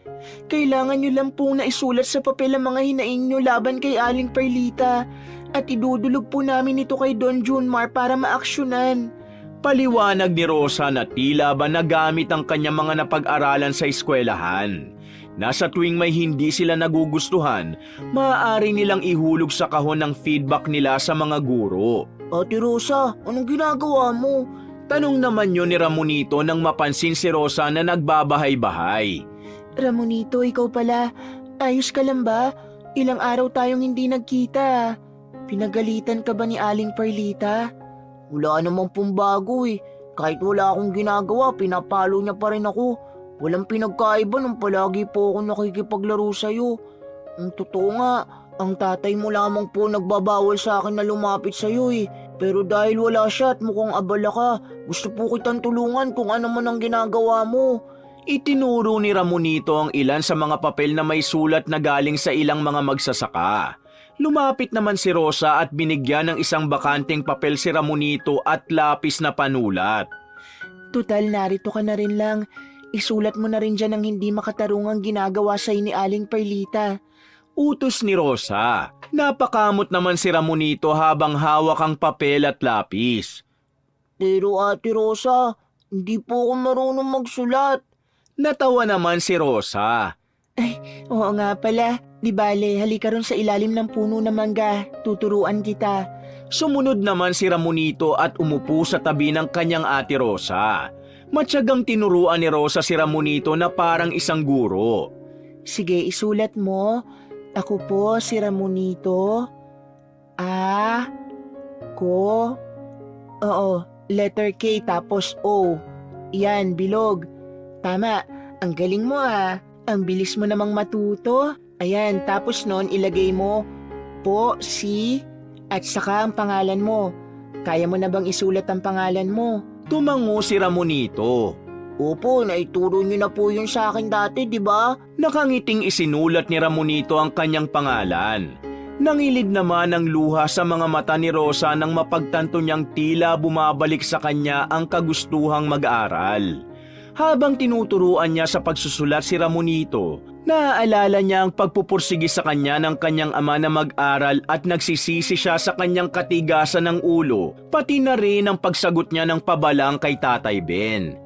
Kailangan nyo lang pong naisulat sa papel ang mga hinaing nyo laban kay Aling Perlita. At idudulog po namin ito kay Don Junmar para maaksyonan. Paliwanag ni Rosa na tila ba nagamit ang kanyang mga napag-aralan sa eskwelahan. Nasa tuwing may hindi sila nagugustuhan, maaari nilang ihulog sa kahon ng feedback nila sa mga guro. Ate Rosa, anong ginagawa mo? Tanong naman yun ni Ramonito nang mapansin si Rosa na nagbabahay-bahay. Ramonito, ikaw pala. Ayos ka lang ba? Ilang araw tayong hindi nagkita. Pinagalitan ka ba ni Aling Perlita? Wala namang pong bago eh. Kahit wala akong ginagawa, pinapalo niya pa rin ako. Walang pinagkaiba nung palagi po ako nakikipaglaro sa'yo. Ang totoo nga, ang tatay mo lamang po nagbabawal sa akin na lumapit sa'yo eh. Pero dahil wala siya at mukhang abala ka, gusto po kitang tulungan kung ano man ang ginagawa mo. Itinuro ni Ramonito ang ilan sa mga papel na may sulat na galing sa ilang mga magsasaka. Lumapit naman si Rosa at binigyan ng isang bakanteng papel si Ramonito at lapis na panulat. Tutal, narito ka na rin lang. Isulat mo na rin dyan ang hindi makatarungang ginagawa sa'yo ni Aling Perlita. Utos ni Rosa. Napakamot naman si Ramonito habang hawak ang papel at lapis. Pero Ate Rosa, hindi po ako marunong magsulat. Natawa naman si Rosa. Oo nga pala. Di bale, halika ron sa ilalim ng puno na mangga. Tuturuan kita. Sumunod naman si Ramonito at umupo sa tabi ng kanyang Ate Rosa. Matyagang tinuruan ni Rosa si Ramonito na parang isang guro. Sige, isulat mo. Ako po si Ramonito. Oo, letter K tapos O. Yan, bilog. Tama, ang galing mo ah. Ang bilis mo namang matuto. Ayan, tapos nun ilagay mo po, si, at saka ang pangalan mo. Kaya mo na bang isulat ang pangalan mo? Tumango si Ramonito. Opo, naituro niyo na po yun sa akin dati, di ba? Nakangiting isinulat ni Ramonito ang kanyang pangalan. Nangilid naman ang luha sa mga mata ni Rosa nang mapagtanto niyang tila bumabalik sa kanya ang kagustuhang mag-aral. Habang tinuturuan niya sa pagsusulat si Ramonito, naaalala niya ang pagpupursigi sa kanya ng kanyang ama na mag-aral at nagsisisi siya sa kanyang katigasan ng ulo, pati na rin ang pagsagot niya ng pabalang kay Tatay Ben.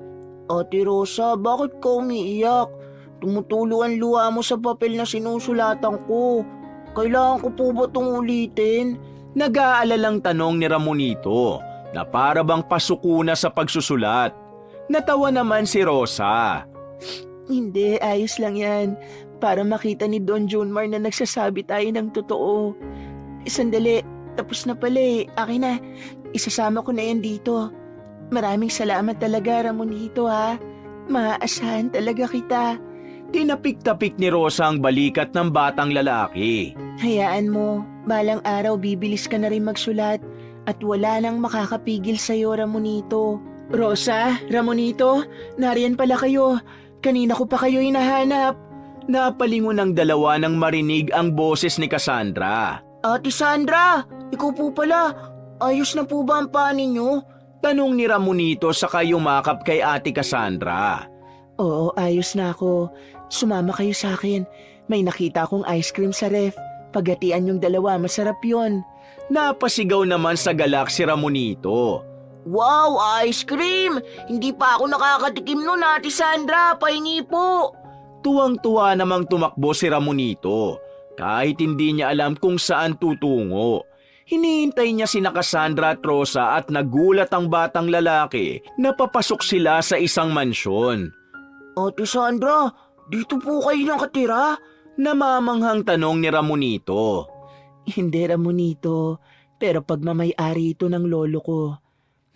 Ate Rosa, bakit ka umiiyak? Tumutulo ang luha mo sa papel na sinusulatan ko. Kailangan ko po ba itong ulitin? Nag-aalalang tanong ni Ramonito na para bang pasuko na sa pagsusulat. Natawa naman si Rosa. Hindi, ayos lang yan. Para makita ni Don Junmar na nagsasabi tayo ng totoo. Sandali, tapos na pala eh. Akin na, isasama ko na yan dito. Maraming salamat talaga, Ramonito ha. Maaasahan talaga kita. Tinapik-tapik ni Rosa ang balikat ng batang lalaki. Hayaan mo, balang araw bibilis ka na rin magsulat at wala nang makakapigil sa'yo, Ramonito. Rosa, Ramonito, nariyan pala kayo. Kanina ko pa kayo hinahanap. Napalingon ang dalawa nang marinig ang boses ni Cassandra. Ate Sandra, ikaw po pala. Ayos na po ba ang paa ninyo? Tanong ni Ramonito saka yumakap kay Ate Cassandra. Oo, ayos na ako. Sumama kayo sa akin. May nakita akong ice cream sa ref. Paghatian yung dalawa, masarap yon. Napasigaw naman sa galak si Ramonito. Wow, ice cream! Hindi pa ako nakakatikim nun, Ate Sandra. Pahingi po. Tuwang-tuwa namang tumakbo si Ramonito kahit hindi niya alam kung saan tutungo. Hinihintay niya sina Cassandra at Rosa at nagulat ang batang lalaki na papasok sila sa isang mansyon. Ate Sandra, dito po kayo nakatira? Namamanghang tanong ni Ramonito. Hindi, Ramonito. Pero pagmamay-ari ito ng lolo ko.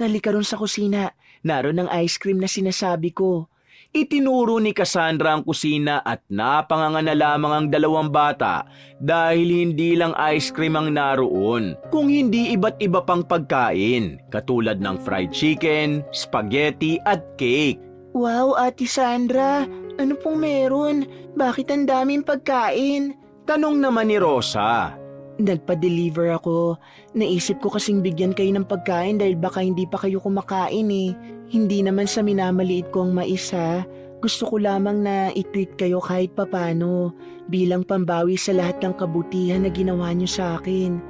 Nalika ron sa kusina. Naroon ang ice cream na sinasabi ko. Itinuro ni Cassandra ang kusina at napanganga na lamang ang dalawang bata dahil hindi lang ice cream ang naroon, kung hindi iba't iba pang pagkain katulad ng fried chicken, spaghetti at cake. Wow, Ate Sandra. Ano pong meron? Bakit ang daming pagkain? Tanong naman ni Rosa. Nagpa-deliver ako. Naisip ko kasing bigyan kayo ng pagkain dahil baka hindi pa kayo kumakain eh. Hindi naman sa minamaliit ko ang mais ha. Gusto ko lamang na i-treat kayo kahit papano bilang pambawi sa lahat ng kabutihan na ginawa niyo sa akin.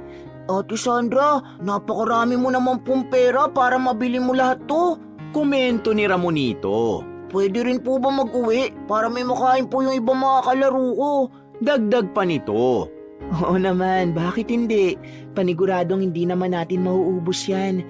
Ate Sandra, napakarami mo naman pong pera para mabili mo lahat to. Komento ni Ramonito. Pwede rin po ba mag-uwi para may makain po yung ibang mga kalaro ko? Dagdag pa nito. Oo naman, bakit hindi? Paniguradong hindi naman natin mauubos yan.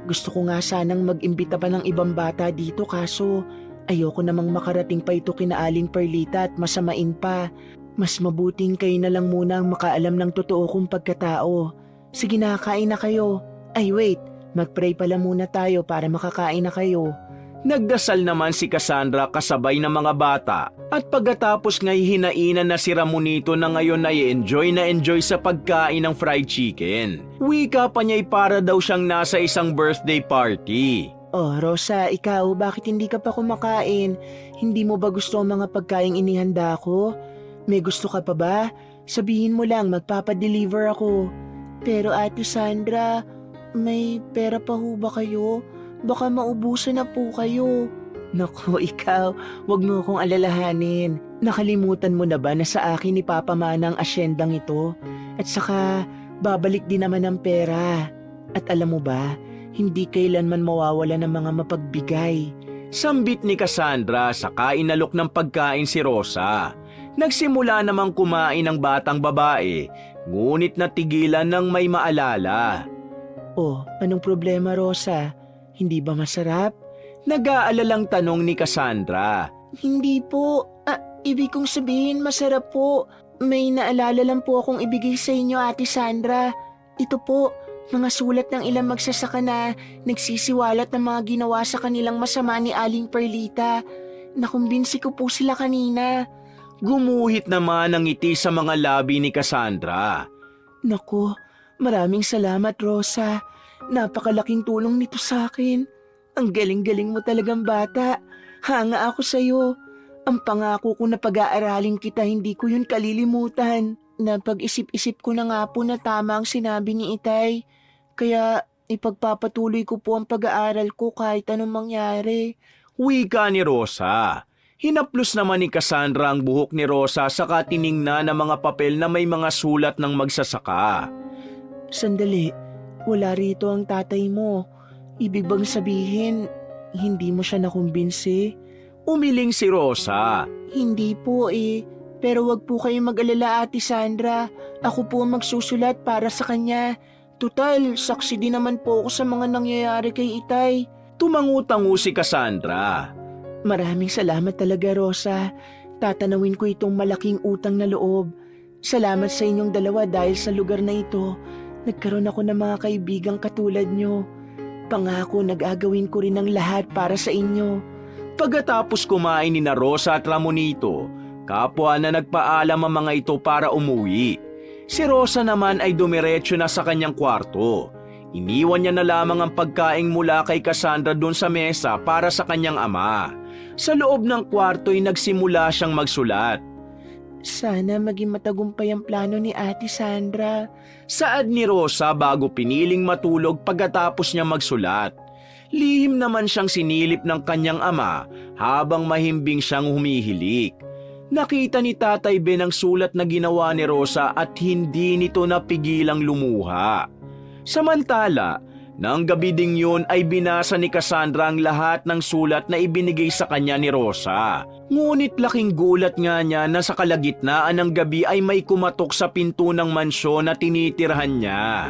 Gusto ko nga sanang mag-imbita pa ng ibang bata dito kaso ayoko namang makarating pa ito kina Aling Perlita at masamain pa. Mas mabuting kayo na lang muna ang makaalam ng totoo kong pagkatao. Sige na, kain na kayo. Ay wait, mag-pray pala muna tayo para makakain na kayo. Nagdasal naman si Cassandra kasabay ng mga bata at pagkatapos nga'y hinainan na si Ramonito na ngayon ay enjoy sa pagkain ng fried chicken. Wika pa niya'y para daw siyang nasa isang birthday party. Oh, Rosa, ikaw, bakit hindi ka pa kumakain? Hindi mo ba gusto ang mga pagkaing inihanda ko? May gusto ka pa ba? Sabihin mo lang, magpapadeliver ako. Pero Ate Sandra, may pera pa ho ba kayo? Baka maubusan na po kayo. Naku, ikaw, wag mo akong alalahanin. Nakalimutan mo na ba na sa akin ipapamana ang asyendang ito? At saka, babalik din naman ang pera. At alam mo ba, hindi kailanman mawawala ng mga mapagbigay. Sambit ni Cassandra saka inalok ng pagkain si Rosa. Nagsimula namang kumain ang batang babae, ngunit natigilan ng may maalala. Oh, anong problema, Rosa? Hindi ba masarap? Nag-aalalang tanong ni Cassandra. Hindi po. Ibig kong sabihin masarap po. May naalala lang po akong ibigay sa inyo, Ate Sandra. Ito po, mga sulat ng ilang magsasaka na nagsisiwalat ng mga ginawa sa kanilang masama ni Aling Perlita. Nakumbinsi ko po sila kanina. Gumuhit naman ang ngiti sa mga labi ni Cassandra. Naku, maraming salamat, Rosa. Napakalaking tulong nito sa akin. Ang galing-galing mo talagang bata. Hanga ako sa'yo. Ang pangako ko na pag-aaralin kita, hindi ko yun kalilimutan. Napag-isip-isip ko na nga po na tama ang sinabi ni Itay. Kaya ipagpapatuloy ko po ang pag-aaral ko kahit anong mangyari. Wika ni Rosa. Hinaplos naman ni Cassandra ang buhok ni Rosa saka tiningnan ng mga papel na may mga sulat ng magsasaka. Sandali. Wala rito ang tatay mo. Ibig bang sabihin, hindi mo siya nakumbinsi? Umiling si Rosa. Hindi po eh. Pero wag po kayong mag-alala, Ate Sandra. Ako po ang magsusulat para sa kanya. Tutal, saksi din naman po ako sa mga nangyayari kay Itay. Tumangu-tangu si Cassandra. Maraming salamat talaga, Rosa. Tatanawin ko itong malaking utang na loob. Salamat sa inyong dalawa dahil sa lugar na ito. Nagkaroon ako ng mga kaibigang katulad nyo. Pangako, nag-agawin ko rin ang lahat para sa inyo. Pagkatapos kumain ni na Rosa at Ramonito, kapwa na nagpaalam ang mga ito para umuwi. Si Rosa naman ay dumiretso na sa kanyang kwarto. Iniwan niya na lamang ang pagkaing mula kay Cassandra doon sa mesa para sa kanyang ama. Sa loob ng kwarto ay nagsimula siyang magsulat. Sana maging matagumpay ang plano ni Ate Sandra. Saad ni Rosa bago piniling matulog pagkatapos niya magsulat. Lihim naman siyang sinilip ng kanyang ama habang mahimbing siyang humihilik. Nakita ni Tatay Ben ang sulat na ginawa ni Rosa at hindi nito napigilang lumuha. Samantala, Nang gabi ding yun ay binasa ni Cassandra ang lahat ng sulat na ibinigay sa kanya ni Rosa. Ngunit laking gulat nga niya na sa kalagitnaan ng gabi ay may kumatok sa pinto ng mansyon na tinitirhan niya.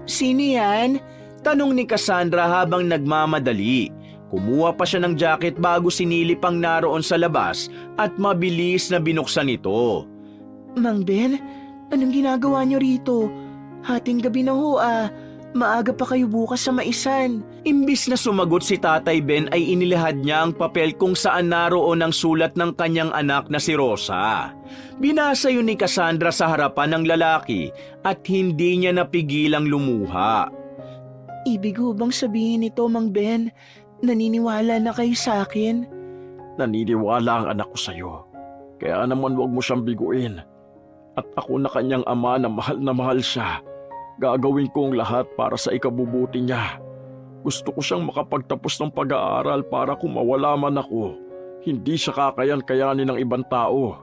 Sino yan? Tanong ni Cassandra habang nagmamadali. Kumuha pa siya ng jacket bago sinilip ang naroon sa labas at mabilis na binuksan ito. Mang Ben, anong ginagawa niyo rito? Hating gabi na ho Maaga pa kayo bukas sa maisan. Imbis na sumagot si Tatay Ben ay inilahad niya ang papel kung saan naroon ang sulat ng kanyang anak na si Rosa. Binasa yun ni Cassandra sa harapan ng lalaki at hindi niya napigilang lumuha. Ibig ho bang sabihin nito, Mang Ben? Naniniwala na kayo sa akin? Naniniwala ang anak ko sa'yo. Kaya naman huwag mo siyang biguin. At ako na kanyang ama na mahal siya. Gagawin ko ang lahat para sa ikabubuti niya. Gusto ko siyang makapagtapos ng pag-aaral para kung mawala man ako, hindi siya kakayan-kayanin ng ibang tao.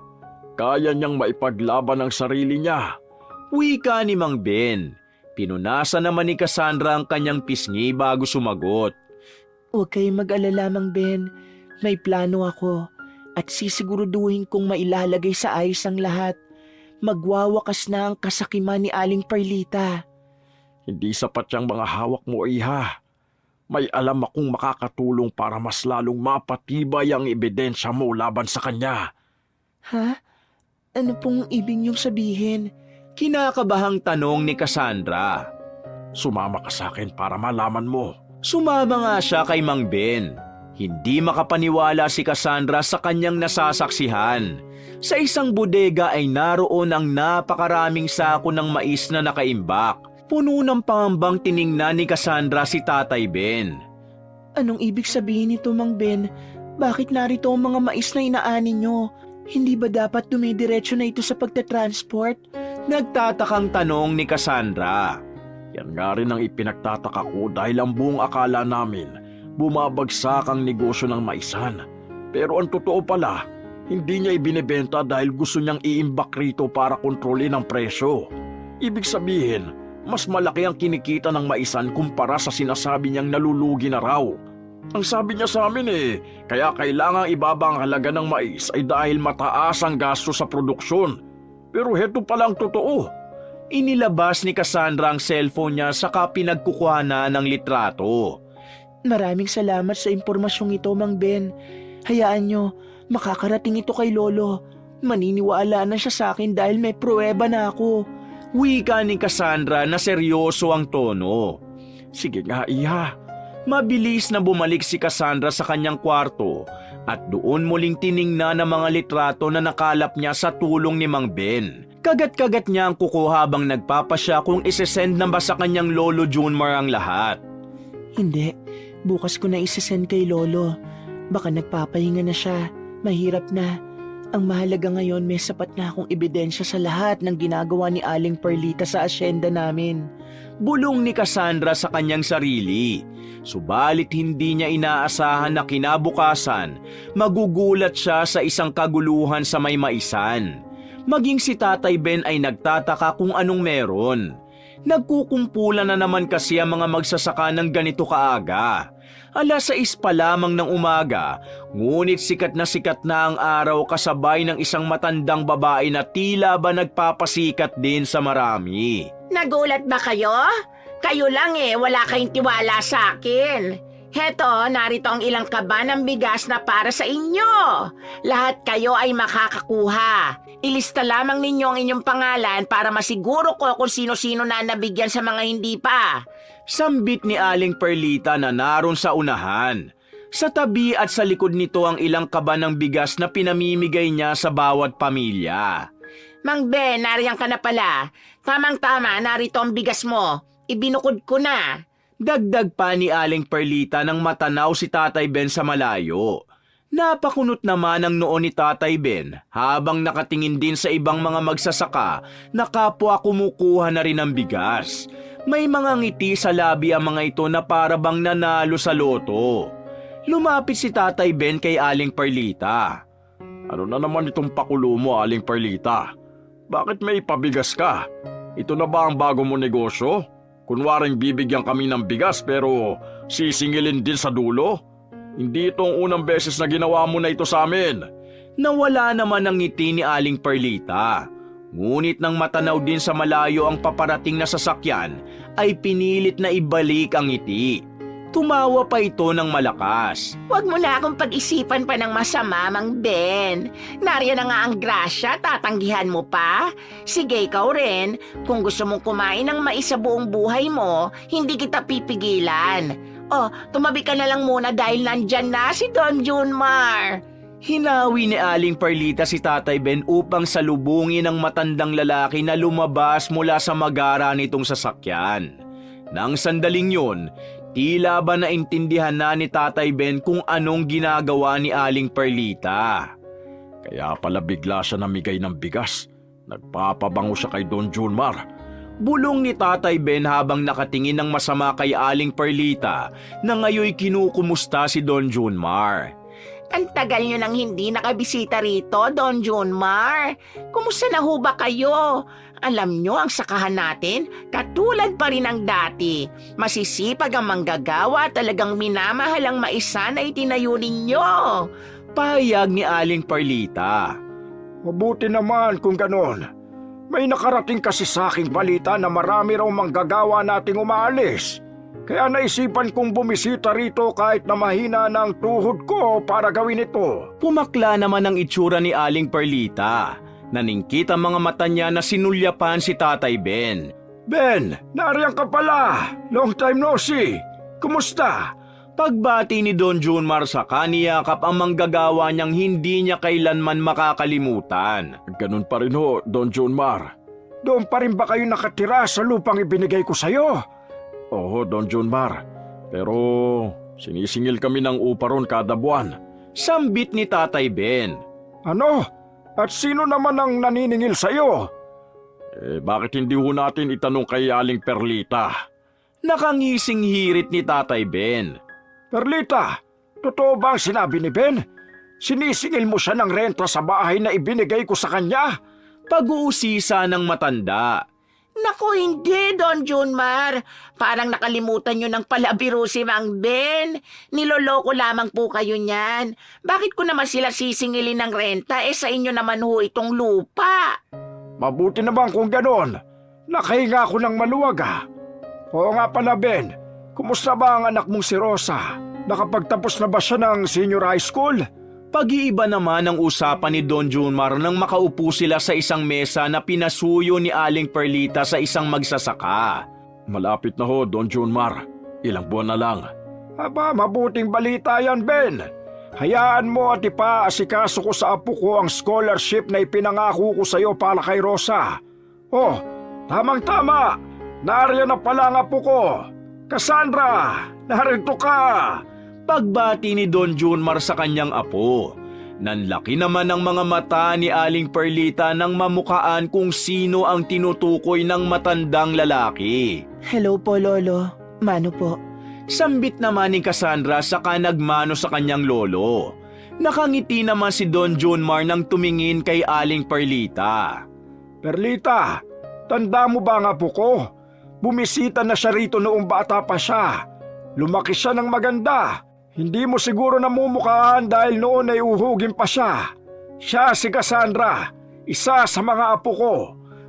Kaya niyang maipaglaban ang sarili niya. Wika ni Mang Ben. Pinunasan naman ni Cassandra ang kanyang pisngi bago sumagot. Huwag kayong mag-alala, Mang Ben. May plano ako at sisiguraduhin kong mailalagay sa ayos ang lahat. Magwawakas na ang kasakiman ni Aling Perlita. Hindi sapat yung mga hawak mo, iha. May alam akong makakatulong para mas lalong mapatibay ang ebidensya mo laban sa kanya. Ha? Ano pong ibig niyong sabihin? Kinakabahang tanong ni Cassandra. Sumama ka sa akin para malaman mo. Sumama nga siya kay Mang Ben. Hindi makapaniwala si Cassandra sa kanyang nasasaksihan. Sa isang bodega ay naroon ang napakaraming sako ng mais na nakaimbak. Puno ng pangambang tiningnan ni Cassandra si Tatay Ben. Anong ibig sabihin nito, Mang Ben? Bakit narito ang mga mais na inaani niyo? Hindi ba dapat dumidiretso na ito sa pagtatransport? Nagtatakang tanong ni Cassandra. Yan nga rin ang ipinagtataka ko dahil ang buong akala namin bumabagsak ang negosyo ng maisan. Pero ang totoo pala, hindi niya ibinebenta dahil gusto niyang iimbak rito para kontrolin ang presyo. Ibig sabihin, mas malaki ang kinikita ng maisan kumpara sa sinasabi niyang nalulugi na raw. Ang sabi niya sa amin kaya kailangang ibaba ang halaga ng mais ay dahil mataas ang gasto sa produksyon. Pero heto pala ang totoo. Inilabas ni Cassandra ang cellphone niya saka pinagkukuhanan ng litrato. Maraming salamat sa impormasyong ito, Mang Ben. Hayaan niyo, makakarating ito kay Lolo. Maniniwala na siya sa akin dahil may pruweba na ako. Wika ni Cassandra na seryoso ang tono. Sige nga, iha. Mabilis na bumalik si Cassandra sa kanyang kwarto at doon muling tiningnan ang mga litrato na nakalap niya sa tulong ni Mang Ben. Kagat-kagat niya ang kuko habang nagpapasya kung isesend na ba sa kanyang Lolo Junmar ang lahat. Hindi, bukas ko na isesend kay Lolo. Baka nagpapahinga na siya, mahirap na. Ang mahalaga ngayon may sapat na akong ebidensya sa lahat ng ginagawa ni Aling Perlita sa asyenda namin. Bulong ni Cassandra sa kanyang sarili. Subalit hindi niya inaasahan na kinabukasan, magugulat siya sa isang kaguluhan sa may maisan. Maging si Tatay Ben ay nagtataka kung anong meron. Nagkukumpulan na naman kasi ang mga magsasaka ng ganito kaaga. 6:00 pa lamang ng umaga, ngunit sikat na ang araw kasabay ng isang matandang babae na tila ba nagpapasikat din sa marami. Nagulat ba kayo? Kayo lang wala kayong tiwala sa akin. Heto, narito ang ilang kaba ng bigas na para sa inyo. Lahat kayo ay makakakuha. Ilista lamang ninyo ang inyong pangalan para masiguro ko kung sino-sino na nabigyan sa mga hindi pa. Sambit ni Aling Perlita na naroon sa unahan. Sa tabi at sa likod nito ang ilang kaba ng bigas na pinamimigay niya sa bawat pamilya. Mang Ben, nariyan ka na pala. Tamang-tama, narito ang bigas mo. Ibinukod ko na. Dagdag pa ni Aling Perlita nang matanaw si Tatay Ben sa malayo. Napakunot naman ang noo ni Tatay Ben habang nakatingin din sa ibang mga magsasaka na kapwa kumukuha na rin ng bigas. May mga ngiti sa labi ang mga ito na para bang nanalo sa loto. Lumapit si Tatay Ben kay Aling Perlita. Ano na naman itong pakulo mo, Aling Perlita? Bakit may pabigas ka? Ito na ba ang bago mo negosyo? Kunwaring bibigyan kami ng bigas pero sisingilin din sa dulo? Hindi itong unang beses na ginawa mo na ito sa amin. Nawala naman ang ngiti ni Aling Perlita. Ngunit nang matanaw din sa malayo ang paparating na sasakyan, ay pinilit na ibalik ang ngiti. Tumawa pa ito ng malakas. Huwag mo na akong pag-isipan pa ng masama, Mang Ben. Nariyan na nga ang grasya, tatanggihan mo pa? Sige, ikaw rin. Kung gusto mong kumain ng mais sa buong buhay mo, hindi kita pipigilan. Oh, tumabi ka na lang muna dahil nandyan na si Don Junmar. Hinawi ni Aling Perlita si Tatay Ben upang salubungin ang matandang lalaki na lumabas mula sa magara nitong sasakyan. Nang sandaling yun, tila ba naintindihan na ni Tatay Ben kung anong ginagawa ni Aling Perlita. Kaya pala bigla siya namigay ng bigas. Nagpapabango siya kay Don Junmar. Bulong ni Tatay Ben habang nakatingin ng masama kay Aling Perlita na ngayoy kinukumusta si Don Junmar. Ang tagal nyo nang hindi nakabisita rito, Don Junmar. Kumusta na ho ba kayo? Alam nyo, ang sakahan natin, katulad pa rin ng dati. Masisipag ang manggagawa, talagang minamahal ang maisan na itinayo ninyo. Pahayag ni Aling Perlita. Mabuti naman kung ganon. May nakarating kasi sa aking balita na marami raw manggagawa nating umaalis. Kaya naisipan kong bumisita rito kahit na mahina na ang tuhod ko para gawin ito. Pumakla naman ang itsura ni Aling Perlita. Naningkit ang mga mata niya na sinulyapan si Tatay Ben. Ben, nariyan ka pala. Long time no see. Kumusta? Pagbati ni Don Junmar sa kaniyakap ang manggagawa niyang hindi niya kailanman makakalimutan. Ganun pa rin ho, Don Junmar. Doon pa rin ba kayo nakatira sa lupang ibinigay ko sa'yo? Oo, Don Junmar. Pero sinisingil kami ng upa ron kada buwan. Sambit ni Tatay Ben. Ano? At sino naman ang naniningil sa'yo? Bakit hindi ho natin itanong kay Aling Perlita? Nakangising hirit ni Tatay Ben. Perlita, totoo ba ang sinabi ni Ben? Sinisingil mo siya ng renta sa bahay na ibinigay ko sa kanya? Pag-uusisa ng matanda. Naku, hindi, Don Junmar. Parang nakalimutan nyo ng palabiro si Mang Ben. Niloloko lamang po kayo niyan. Bakit ko naman sila sisingilin ng renta sa inyo naman ho itong lupa? Mabuti naman kung ganon. Nakahinga ako ng maluwag Oo nga pala Ben, kumusta ba ang anak mong si Rosa? Nakapagtapos na ba siya ng senior high school? Pag-iiba naman ang usapan ni Don Junmar nang makaupo sila sa isang mesa na pinasuyo ni Aling Perlita sa isang magsasaka. Malapit na ho, Don Junmar. Ilang buwan na lang. Aba, mabuting balita yan, Ben. Hayaan mo at ipaasikaso ko sa apo ko ang scholarship na ipinangako ko sa iyo para kay Rosa. Oh, tamang-tama. Nariyan na pala ang apo ko. Cassandra, narito ka. Pagbati ni Don Junmar sa kanyang apo. Nanlaki naman ang mga mata ni Aling Perlita nang mamukaan kung sino ang tinutukoy ng matandang lalaki. Hello po, Lolo. Mano po? Sambit naman ni Cassandra saka nagmano sa kanyang lolo. Nakangiti naman si Don Junmar nang tumingin kay Aling Perlita. Perlita, tanda mo ba ang apo ko? Bumisita na siya rito noong bata pa siya. Lumaki siya ng maganda. Hindi mo siguro namumukhaan dahil noon ay uhugin pa siya. Siya si Cassandra, isa sa mga apo ko.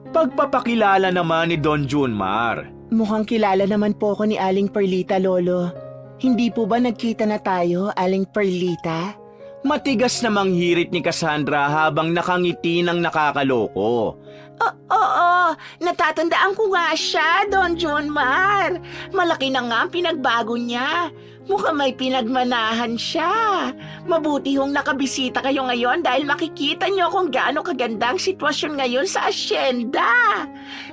Pagpapakilala naman ni Don Junmar. Mukhang kilala naman po ako ni Aling Perlita, Lolo. Hindi po ba nagkita na tayo, Aling Perlita? Matigas namang hirit ni Cassandra habang nakangiti ng nakakaloko. Oo, natatandaan ko nga siya, Don Junmar. Malaki na nga ang pinagbago niya. Mukhang may pinagmanahan siya. Mabuti hong nakabisita kayo ngayon dahil makikita niyo kung gaano kaganda ang sitwasyon ngayon sa asyenda.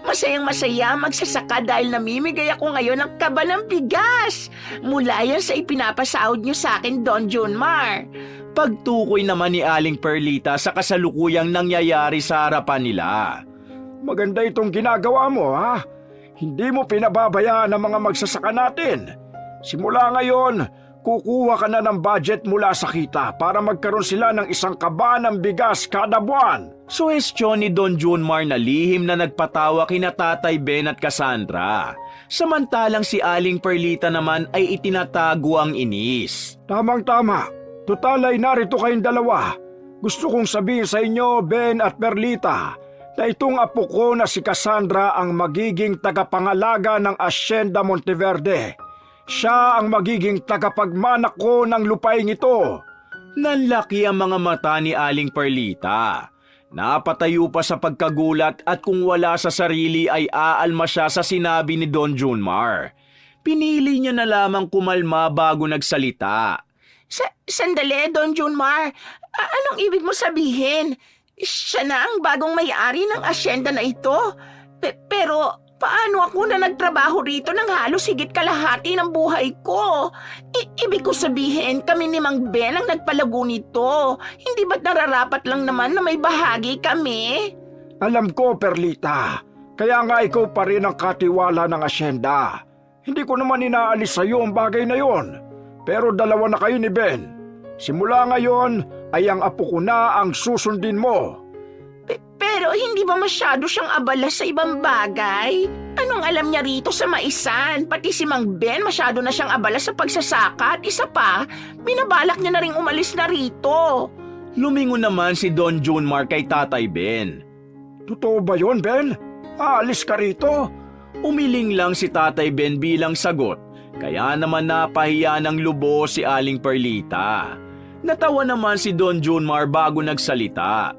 Masayang-masaya magsasaka dahil namimigay ako ngayon ng kaba ng bigas. Mula yan sa ipinapasahod niyo sa akin, Don Junmar. Pagtukoy naman ni Aling Perlita sa kasalukuyang nangyayari sa harapan nila. Maganda itong ginagawa mo, ha? Hindi mo pinababayaan ang mga magsasaka natin. Simula ngayon, kukuha ka na ng budget mula sa kita para magkaroon sila ng isang kaba ng bigas kada buwan. Suhestyon ni Don Junmar na lihim na nagpatawa kina Tatay Ben at Cassandra. Samantalang si Aling Perlita naman ay itinatago ang inis. Tamang-tama. Tutal ay narito kayong dalawa. Gusto kong sabihin sa inyo, Ben at Perlita, na itong apo ko na si Cassandra ang magiging tagapangalaga ng Hacienda Monteverde. Siya ang magiging tagapagmana ko ng lupaing ito. Nanlaki ang mga mata ni Aling Perlita. Napatayo pa sa pagkagulat at kung wala sa sarili ay aalma siya sa sinabi ni Don Junmar. Pinili niya na lamang kumalma bago nagsalita. Sandali, Don Junmar. Anong ibig mo sabihin? Siya na ang bagong may-ari ng asyenda na ito. Pero paano ako na nagtrabaho rito ng halos higit kalahati ng buhay ko? Ibig ko sabihin, kami ni Mang Ben ang nagpalago nito. Hindi ba't nararapat lang naman na may bahagi kami? Alam ko, Perlita. Kaya nga ikaw pa rin ang katiwala ng asyenda. Hindi ko naman inaalis sa iyo ang bagay na yon. Pero dalawa na kayo ni Ben. Simula ngayon ay ang apo ko na ang susundin mo. Pero hindi ba masyado siyang abala sa ibang bagay? Anong alam niya rito sa maisan? Pati si Mang Ben masyado na siyang abala sa pagsasaka at isa pa, binabalak niya na ring umalis na rito. Lumingon naman si Don Junmar kay Tatay Ben. Totoo ba yon, Ben? Aalis ka rito? Umiling lang si Tatay Ben bilang sagot, kaya naman napahiya ng lubos si Aling Perlita. Natawa naman si Don Junmar bago nagsalita.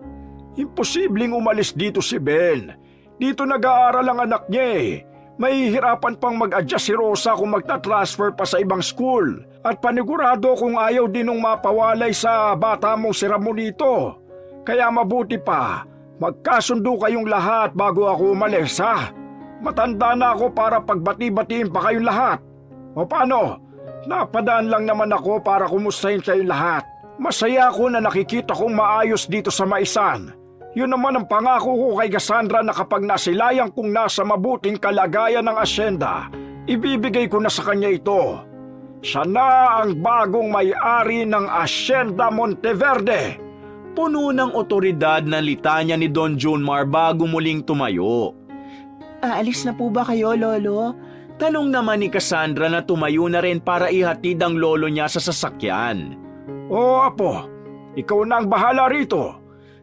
Imposibleng umalis dito si Ben. Dito nag-aaral ang anak niya eh. Mahihirapan pang mag-adjust si Rosa kung magta-transfer pa sa ibang school. At panigurado kung ayaw din nung mapawalay sa bata mong si Ramonito. Kaya mabuti pa, magkasundo kayong lahat bago ako umalis ha. Matanda na ako para pagbati-batiin pa kayong lahat. O paano? Napadaan lang naman ako para kumustahin kayong lahat. Masaya ako na nakikita kong maayos dito sa maisan. Yun naman ang pangako ko kay Cassandra na kapag nasilayan kong nasa mabuting kalagayan ng asyenda, ibibigay ko na sa kanya ito. Siya na ang bagong may-ari ng Hacienda Monteverde. Puno ng otoridad na litanya ni Don Junmar bago muling tumayo. Aalis na po ba kayo, Lolo? Tanong naman ni Cassandra na tumayo na rin para ihatid ang lolo niya sa sasakyan. O apo, ikaw na ang bahala rito.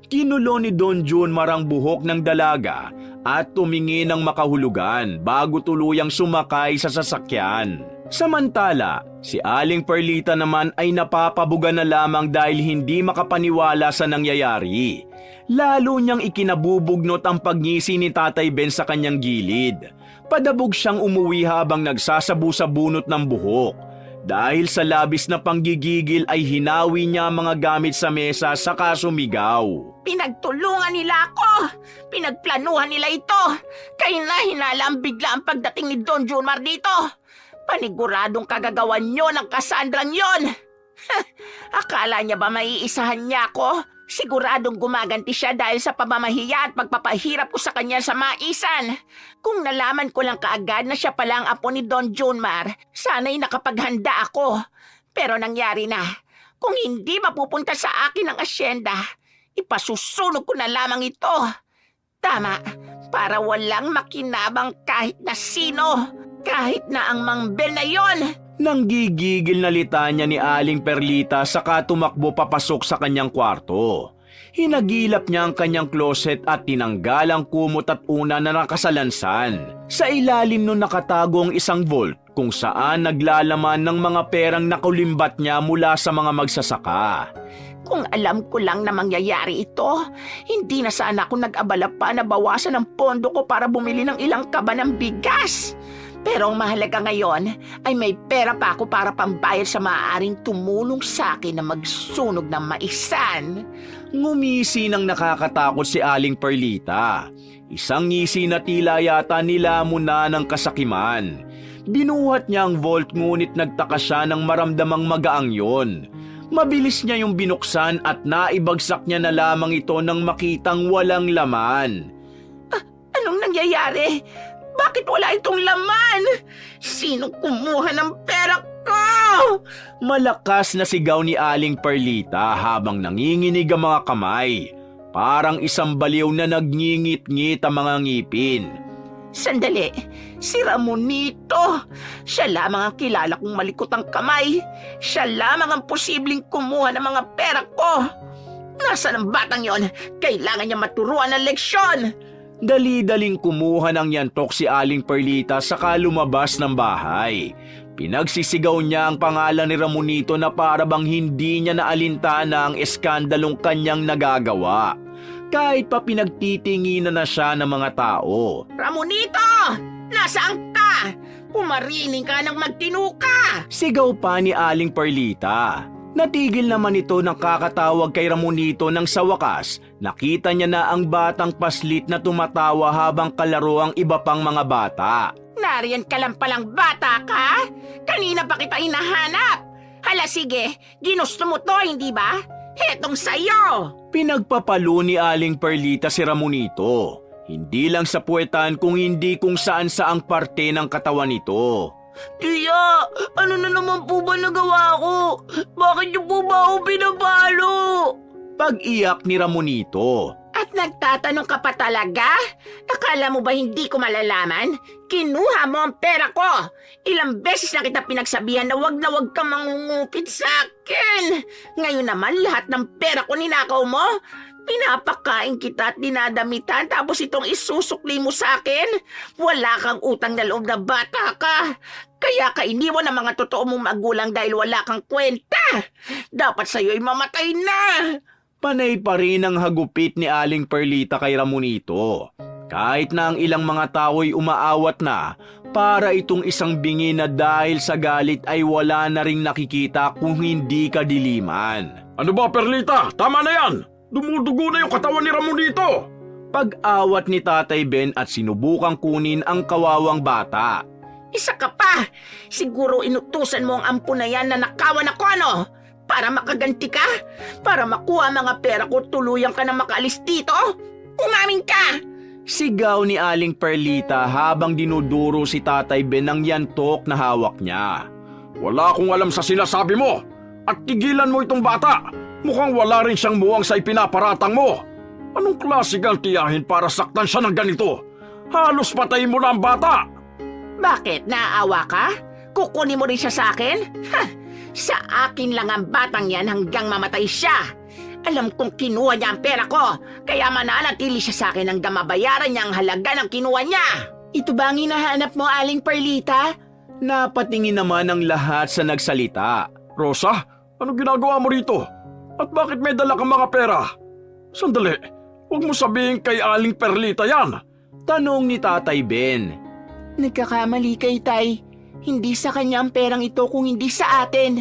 Kinulo ni Don Junmar ang buhok ng dalaga at tumingin ng makahulugan bago tuluyang sumakay sa sasakyan. Samantala, si Aling Perlita naman ay napapabuga na lamang dahil hindi makapaniwala sa nangyayari. Lalo niyang ikinabubugnot ang pagngisi ni Tatay Ben sa kanyang gilid. Padabog siyang umuwi habang nagsasabu sa bunot ng buhok. Dahil sa labis na panggigigil ay hinawi niya ang mga gamit sa mesa saka sumigaw. Pinagtulungan nila ako! Pinagplanuhan nila ito! Kaya na hinala ang bigla ang pagdating ni Don Junmar dito! Paniguradong kagagawan nyo ng Cassandrang yon! Akala niya ba maiisahan niya ako? Siguradong gumaganti siya dahil sa pamamahiya at pagpapahirap ko sa kanya sa maisan. Kung nalaman ko lang kaagad na siya pala ang apo ni Don Junmar, sana'y nakapaghanda ako. Pero nangyari na. Kung hindi mapupunta sa akin ang asyenda, ipasusunog ko na lamang ito. Tama, para walang makinabang kahit na sino, kahit na ang Mang Ben na yon. Nang gigigil na litanya ni Aling Perlita saka tumakbo papasok sa kanyang kwarto. Hinagilap niya ang kanyang closet at tinanggal ang kumot at una na nakasalansan. Sa ilalim nun nakatago ang isang vault kung saan naglalaman ng mga perang nakulimbat niya mula sa mga magsasaka. Kung alam ko lang na mangyayari ito, hindi na sana ako nag-abala pa na bawasan ang pondo ko para bumili ng ilang kaba ng bigas. Pero ang mahalaga ngayon ay may pera pa ako para pambayad sa maaaring tumulong sa akin na magsunog ng maisan. Ngumisi ng nakakatakot si Aling Perlita. Isang ngisi na tila yata nilamon na ng kasakiman. Binuhat niya ang vault ngunit nagtaka siya nang maramdamang magaang yon. Mabilis niya yung binuksan at naibagsak niya na lamang ito nang makitang walang laman. Anong nangyayari? Bakit wala itong laman? Sinong kumuha ng pera ko! Malakas na sigaw ni Aling Perlita habang nanginginig ang mga kamay. Parang isang baliw na nagngingit-ngit ang mga ngipin. Sandali, si Ramonito. Siya lamang ang kilala kong malikot ang kamay. Siya lamang ang posibleng kumuha ng mga pera ko. Nasaan ang batang yon? Kailangan niya maturuan ng leksyon. Dali-daling kumuha ng yantok si Aling Perlita saka lumabas ng bahay. Pinagsisigaw niya ang pangalan ni Ramonito na para bang hindi niya naalintana ang eskandalong kanyang nagagawa. Kahit pa pinagtitinginan na siya ng mga tao. Ramonito! Nasaan ka? Pumarining ka ng magtinuka! Sigaw pa ni Aling Perlita. Natigil naman ito ng kakatawag kay Ramonito nang sa wakas, nakita niya na ang batang paslit na tumatawa habang kalaro ang iba pang mga bata. Nariyan ka lang palang bata ka? Kanina pa kita hinahanap. Hala sige, ginusto mo to, hindi ba? Hetong sayo! Pinagpapalo ni Aling Perlita si Ramonito. Hindi lang sa puwetan kung hindi kung saan saang parte ng katawan nito. Tiya, ano na naman po ba nagawa ko? Bakit niyo po ba ako pinapalo? Pag-iyak ni Ramonito. At nagtatanong ka pa talaga? Akala mo ba hindi ko malalaman? Kinuha mo ang pera ko! Ilang beses na kita pinagsabihan na wag kang mangungupit sa akin! Ngayon naman lahat ng pera ko ninakaw mo? Pinapakain kita at dinadamitan tapos itong isusukli mo sa akin? Wala kang utang na loob na bata ka! Kaya ka iniwan ng mga totoo mong magulang dahil wala kang kwenta! Dapat sa'yo'y mamatay na! Panay pa rin ang hagupit ni Aling Perlita kay Ramonito. Kahit na ang ilang mga tao'y umaawat na, para itong isang bingi na dahil sa galit ay wala na ring nakikita kung hindi kadiliman. Ano ba, Perlita? Tama na yan! Dumudugo na yung katawan ni Ramonito! Pag-awat ni Tatay Ben at sinubukang kunin ang kawawang bata. Isa ka pa! Siguro inutusan mo ang ampo na yan na nakawan ako, ano? Para makaganti ka? Para makuha mga pera ko, tuluyan ka na makaalis dito? Umamin ka! Sigaw ni Aling Perlita habang dinuduro si Tatay Ben ng yantok na hawak niya. Wala akong alam sa sinasabi mo! At tigilan mo itong bata! Mukhang wala rin siyang muwang sa ipinaparatang mo! Anong klase kang tiyahin para saktan siya ng ganito? Halos patayin mo na ang bata! Bakit? Naaawa ka? Kukunin mo rin siya sa akin? Ha! Sa akin lang ang batang yan hanggang mamatay siya. Alam kong kinuha niya ang pera ko, kaya mananatili siya sa akin hanggang mabayaran niya ang halaga ng kinuha niya. Ito ba ang hinahanap mo, Aling Perlita? Napatingin naman ang lahat sa nagsalita. Rosa, ano ginagawa mo rito? At bakit may dala kang mga pera? Sandali, huwag mo sabihin kay Aling Perlita yan. Tanong ni Tatay Ben. Nagkakamali kay Tay. Hindi sa kanya ang perang ito kung hindi sa atin.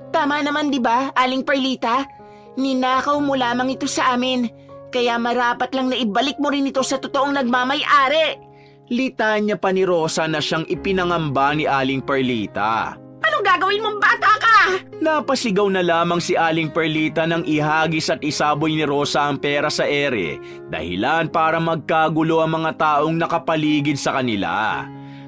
Tama naman, di ba, Aling Perlita? Ninakaw mo lamang ito sa amin. Kaya marapat lang na ibalik mo rin ito sa totoong nagmamay-ari. Litanya pa ni Rosa na siyang ipinangamba ni Aling Perlita. Anong gagawin mong bata ka? Napasigaw na lamang si Aling Perlita nang ihagis at isaboy ni Rosa ang pera sa ere, dahilan para magkagulo ang mga taong nakapaligid sa kanila.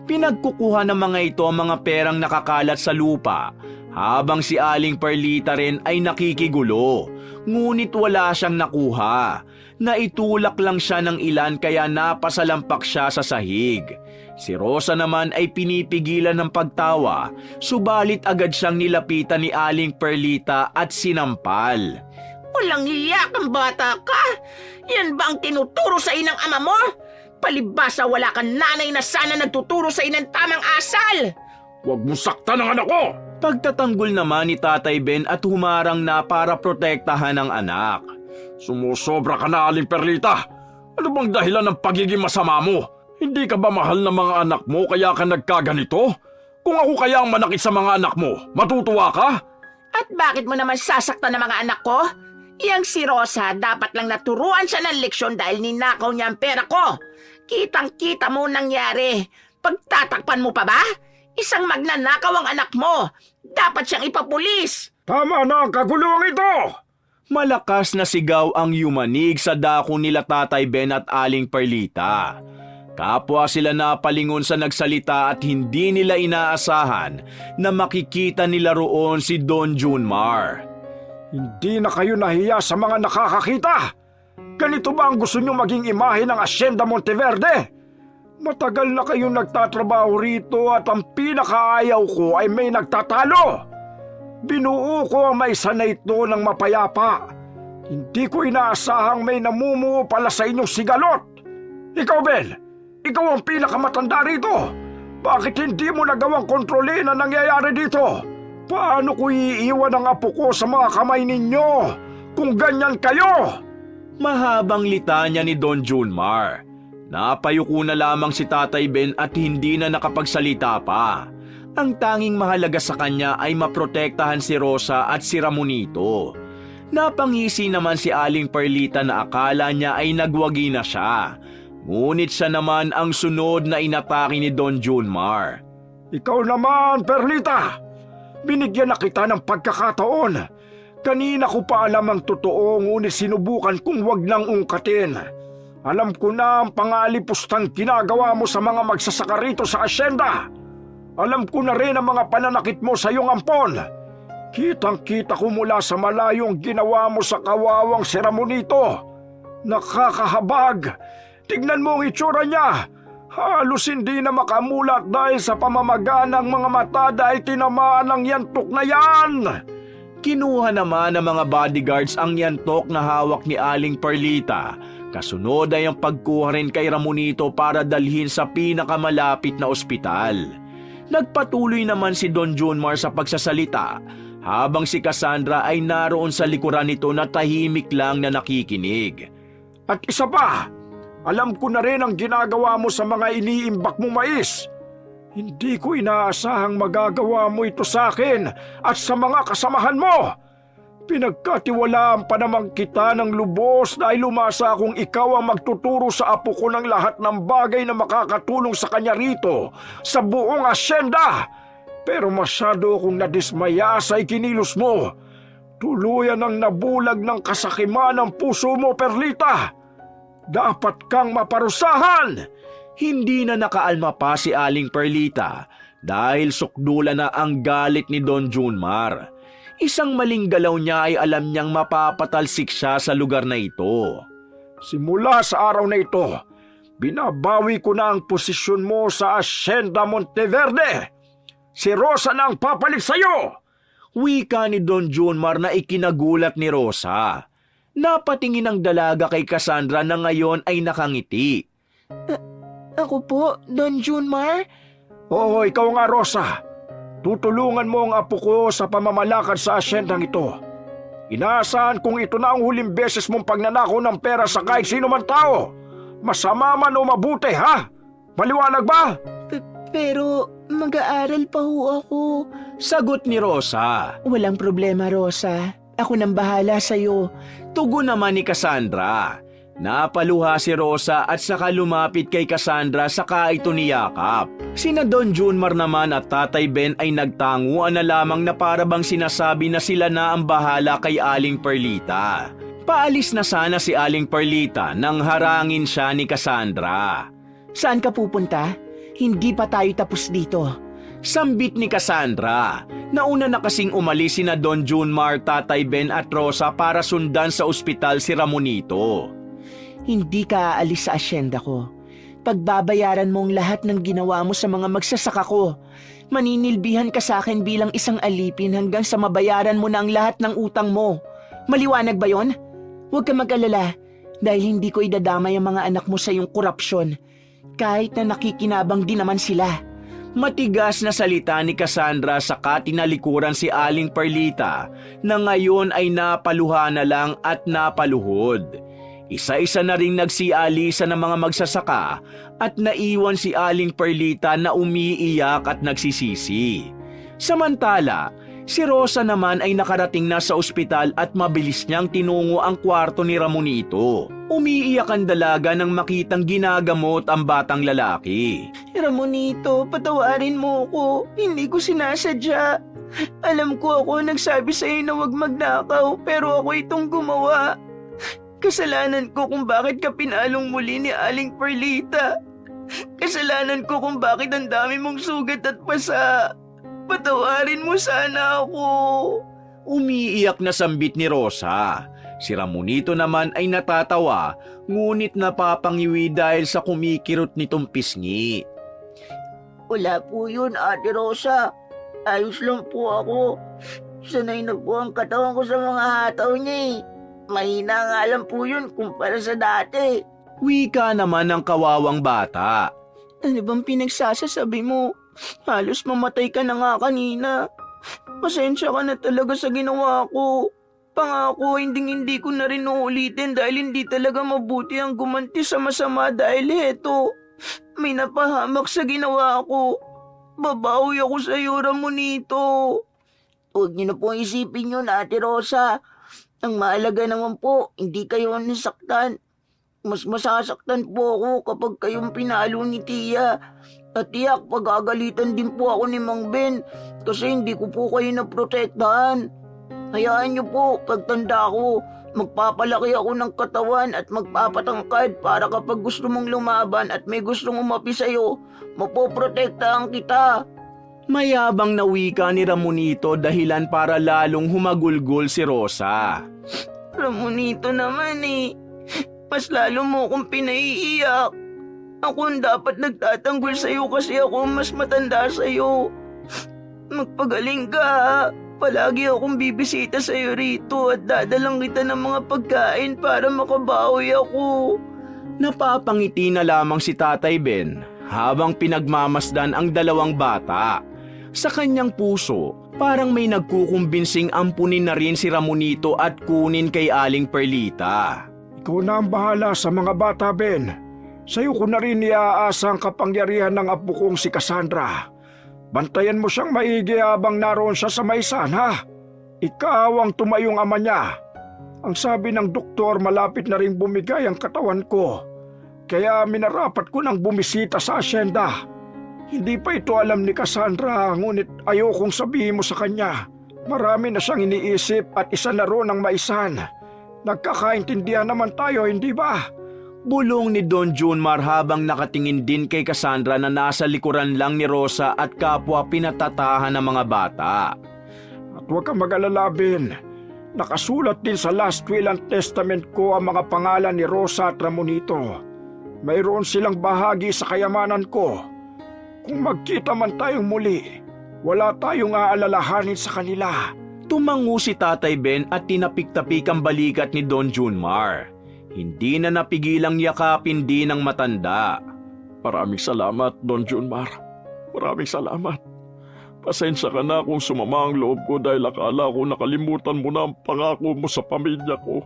Pinagkukuha ng mga ito ang mga perang nakakalat sa lupa, habang si Aling Perlita rin ay nakikigulo. Ngunit wala siyang nakuha. Naitulak lang siya ng ilan kaya napasalampak siya sa sahig. Si Rosa naman ay pinipigilan ng pagtawa, subalit agad siyang nilapitan ni Aling Perlita at sinampal. Walang hiya kang bata ka? Yan ba ang tinuturo sa inang ama mo? Palibasa wala kang nanay na sana nagtuturo sa inang tamang asal! Huwag mo saktan ang anak ko! Pagtatanggol naman ni Tatay Ben at humarang na para protektahan ang anak. Sumusobra ka na, Aling Perlita! Ano bang dahilan ng pagiging masama mo? Hindi ka ba mahal ng mga anak mo kaya ka nagkaganito? Kung ako kaya ang manakit sa mga anak mo, matutuwa ka? At bakit mo naman sasaktan ng mga anak ko? Yang si Rosa dapat lang naturuan siya ng leksyon dahil ninakaw niya ang pera ko. Kitang-kita mo nangyari. Pagtatakpan mo pa ba? Isang magnanakaw ang anak mo. Dapat siyang ipapulis. Tama na ang kaguluhan ito! Malakas na sigaw ang yumanig sa dako nila Tatay Ben at Aling Perlita. Kapwa sila napalingon sa nagsalita at hindi nila inaasahan na makikita nila roon si Don Junmar. Hindi na kayo nahiya sa mga nakakakita? Ganito ba ang gusto nyo maging imahe ng Hacienda Monteverde? Matagal na kayong nagtatrabaho rito at ang pinakaayaw ko ay may nagtatalo. Binuo ko ang maisa na ito ng mapayapa. Hindi ko inaasahang may namumuo pala sa inyong sigalot. Ikaw, Bel, ikaw ang pinakamatanda rito. Bakit hindi mo nagawang kontrolin ang nangyayari dito? Paano ko iiwan ang apo ko sa mga kamay ninyo kung ganyan kayo? Mahabang litanya ni Don Junmar. Napayuko na lamang si Tatay Ben at hindi na nakapagsalita pa. Ang tanging mahalaga sa kanya ay maprotektahan si Rosa at si Ramonito. Napangisi naman si Aling Perlita na akala niya ay nagwagi na siya. Ngunit siya naman ang sunod na inatake ni Don Junmar. Ikaw naman, Perlita! Binigyan na kita ng pagkakataon. Kanina ko pa alam ang totoo, ngunit sinubukan kong wag nang ungkatin. Alam ko na ang pangalipustang ginagawa mo sa mga magsasaka rito sa asyenda. Alam ko na rin ang mga pananakit mo sa iyong ampon. Kitang-kita ko mula sa malayo ang ginawa mo sa kawawang si Ramonito. Nakakahabag. Tignan mo ang itsura niya. Halos hindi na makamulat dahil sa pamamaga ng mga mata dahil tinamaan ng yantok na yan. Kinuha naman ng mga bodyguards ang yantok na hawak ni Aling Perlita. Kasunod ay ang pagkuha rin kay Ramonito para dalhin sa pinakamalapit na ospital. Nagpatuloy naman si Don Junmar sa pagsasalita habang si Cassandra ay naroon sa likuran nito na tahimik lang na nakikinig. At isa pa, alam ko na rin ang ginagawa mo sa mga iniimbak mong mais. Hindi ko inaasahang magagawa mo ito sa akin at sa mga kasamahan mo. Pinagkatiwalaan pa naman kita ng lubos dahil umasa akong ikaw ang magtuturo sa apo ko ng lahat ng bagay na makakatulong sa kanya rito sa buong asyenda. Pero masyado akong nadismaya sa ikinilos mo. Tuluyan ang nabulag ng kasakiman ng puso mo, Perlita. Dapat kang maparusahan. Hindi na nakaalma pa si Aling Perlita dahil sukdula na ang galit ni Don Junmar. Isang maling galaw niya ay alam niyang mapapatalsik siya sa lugar na ito. Simula sa araw na ito, binabawi ko na ang posisyon mo sa Hacienda Monteverde. Si Rosa na ang papalit sa'yo. Wika ni Don Junmar na ikinagulat ni Rosa. Napatingin ang dalaga kay Cassandra na ngayon ay nakangiti. Ako po, Don Junmar? Oo, ikaw nga, Rosa. Tutulungan mo ang apo ko sa pamamalakad sa asyendang ito. Inaasahan kung ito na ang huling beses mong pagnanakaw ng pera sa kahit sino man tao. Masama man o mabuti, ha? Maliwanag ba? Pero mag-aaral pa ho ako. Sagot ni Rosa. Walang problema, Rosa. Ako nang bahala sa'yo. Tugon naman ni Cassandra. Napaluha si Rosa at saka lumapit kay Cassandra saka ito niyakap. Sina Don Junmar naman at Tatay Ben ay nagtanguan na lamang na para bang sinasabi na sila na ang bahala kay Aling Perlita. Paalis na sana si Aling Perlita nang harangin siya ni Cassandra. Saan ka pupunta? Hindi pa tayo tapos dito. Sambit ni Cassandra. Nauna na kasing umalis sina Don Junmar, Tatay Ben at Rosa para sundan sa ospital si Ramonito. Hindi ka aalis sa asyenda ko. Pagbabayaran mo ang lahat ng ginawa mo sa mga magsasaka ko. Maninilbihan ka sa akin bilang isang alipin hanggang sa mabayaran mo na ang lahat ng utang mo. Maliwanag ba yon? Huwag ka mag-alala dahil hindi ko idadamay ang mga anak mo sa iyong korupsyon. Kahit na nakikinabang din naman sila. Matigas na salita ni Cassandra saka tinalikuran si Aling Perlita na ngayon ay napaluha na lang at napaluhod. Isa-isa na ring nagsialisa ng mga magsasaka at naiwan si Aling Perlita na umiiyak at nagsisisi. Samantala, si Rosa naman ay nakarating na sa ospital at mabilis niyang tinungo ang kwarto ni Ramonito. Umiiyak ang dalaga nang makitang ginagamot ang batang lalaki. Ramonito, patawarin mo ko. Hindi ko sinasadya. Alam ko ako nagsabi sa iyo na huwag magnakaw pero ako itong gumawa. Kasalanan ko kung bakit ka pinalong muli ni Aling Perlita. Kasalanan ko kung bakit ang dami mong sugat at pasa. Patawarin mo sana ako. Umiiyak na sambit ni Rosa. Si Ramonito naman ay natatawa, ngunit napapangiwi dahil sa kumikirot nitong pisngi. Wala po yun, Ate Rosa. Ayos lang po ako. Sanay na po ang katawan ko sa mga hataw niya eh. Mahina nga lang po yun kumpara sa dati. Wika naman ng kawawang bata. Ano bang pinagsasasabi mo? Halos mamatay ka na nga kanina. Pasensya ka na talaga sa ginawa ko. Pangako, hindi ko na rin uulitin dahil hindi talaga mabuti ang gumanti sa masama dahil heto. May napahamak sa ginawa ko. Babawi ako sa iyo, Ramonito. Huwag niyo na po isipin yun, Ate Rosa. Ang mahalaga naman po, hindi kayo nasaktan. Mas masasaktan po ako kapag kayong pinalo ni Tia. At tiyak, pagagalitan din po ako ni Mang Ben kasi hindi ko po kayo naprotektahan. Hayaan niyo po, pagtanda ko, magpapalaki ako ng katawan at magpapatangkad para kapag gusto mong lumaban at may gustong umapi sa'yo, mapoprotektahan kita. Mayabang na wika ni Ramonito dahilan para lalong humagulgol si Rosa. Ramonito naman eh. Mas lalo mo akong pinaiiyak. Ako ang dapat nagtatanggol sa'yo kasi ako mas matanda sa'yo. Magpagaling ka ha. Palagi akong bibisita sa'yo rito at dadalang kita ng mga pagkain para makabawi ako. Napapangiti na lamang si Tatay Ben habang pinagmamasdan ang dalawang bata. Sa kanyang puso, parang may nagkukumbinsing ampunin na rin si Ramonito at kunin kay Aling Perlita. Ikaw na ang bahala sa mga bata, Ben. Sa'yo ko na rin iaasa ang kapangyarihan ng apo kong si Cassandra. Bantayan mo siyang maigi habang naroon siya sa maisan, ha? Ikaw ang tumayong ama niya. Ang sabi ng doktor, malapit na rin bumigay ang katawan ko. Kaya minarapat ko nang bumisita sa asyenda. Hindi pa ito alam ni Cassandra, ngunit ayokong sabihin mo sa kanya. Marami na siyang iniisip at isa na roon ang maisan. Nagkakaintindihan naman tayo, hindi ba? Bulong ni Don Junmar habang nakatingin din kay Cassandra na nasa likuran lang ni Rosa at kapwa pinatatahan ng mga bata. At huwag kang mag-alala, Ben. Nakasulat din sa last will and testament ko ang mga pangalan ni Rosa at Ramonito. Mayroon silang bahagi sa kayamanan ko. Kung magkita man tayong muli, wala tayong aalalahanin sa kanila. Tumango si Tatay Ben at tinapik-tapik ang balikat ni Don Junmar. Hindi na napigilang yakapin din ng matanda. Maraming salamat, Don Junmar. Maraming salamat. Pasensya ka na kung sumama ang loob ko dahil akala ko nakalimutan mo na ang pangako mo sa pamilya ko.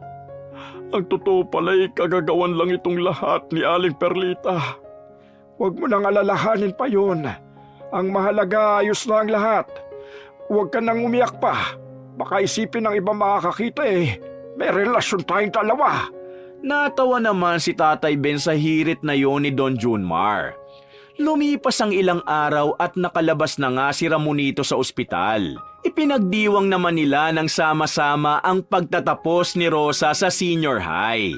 Ang totoo pala'y kagagawan lang itong lahat ni Aling Perlita. Huwag mo nang alalahanin pa yun. Ang mahalaga, ayos na ang lahat. Huwag ka nang umiyak pa. Baka isipin ng ibang makakakita may relasyon tayong dalawa. Natawa naman si Tatay Ben sa hirit na yon ni Don Junmar. Lumipas ang ilang araw at nakalabas na nga si Ramonito sa ospital. Ipinagdiwang naman nila ng sama-sama ang pagtatapos ni Rosa sa senior high.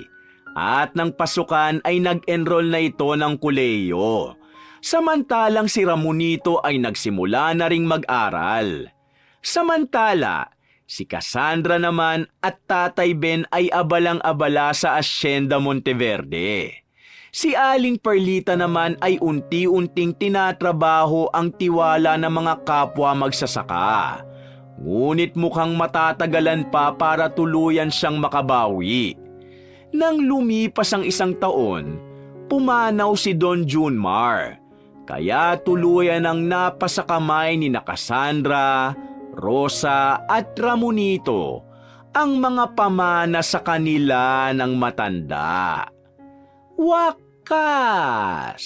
At nang pasukan ay nag-enroll na ito ng kolehiyo. Samantalang si Ramonito ay nagsimula na ring mag-aral. Samantala, si Cassandra naman at Tatay Ben ay abalang-abala sa Hacienda Monteverde. Si Aling Perlita naman ay unti-unting tinatrabaho ang tiwala ng mga kapwa magsasaka. Ngunit mukhang matatagalan pa para tuluyan siyang makabawi. Nang lumipas ang isang taon, pumanaw si Don Junmar. Kaya tuluyan ang napasakamay ni Cassandra, Rosa at Ramonito ang mga pamana sa kanila ng matanda. Wakas!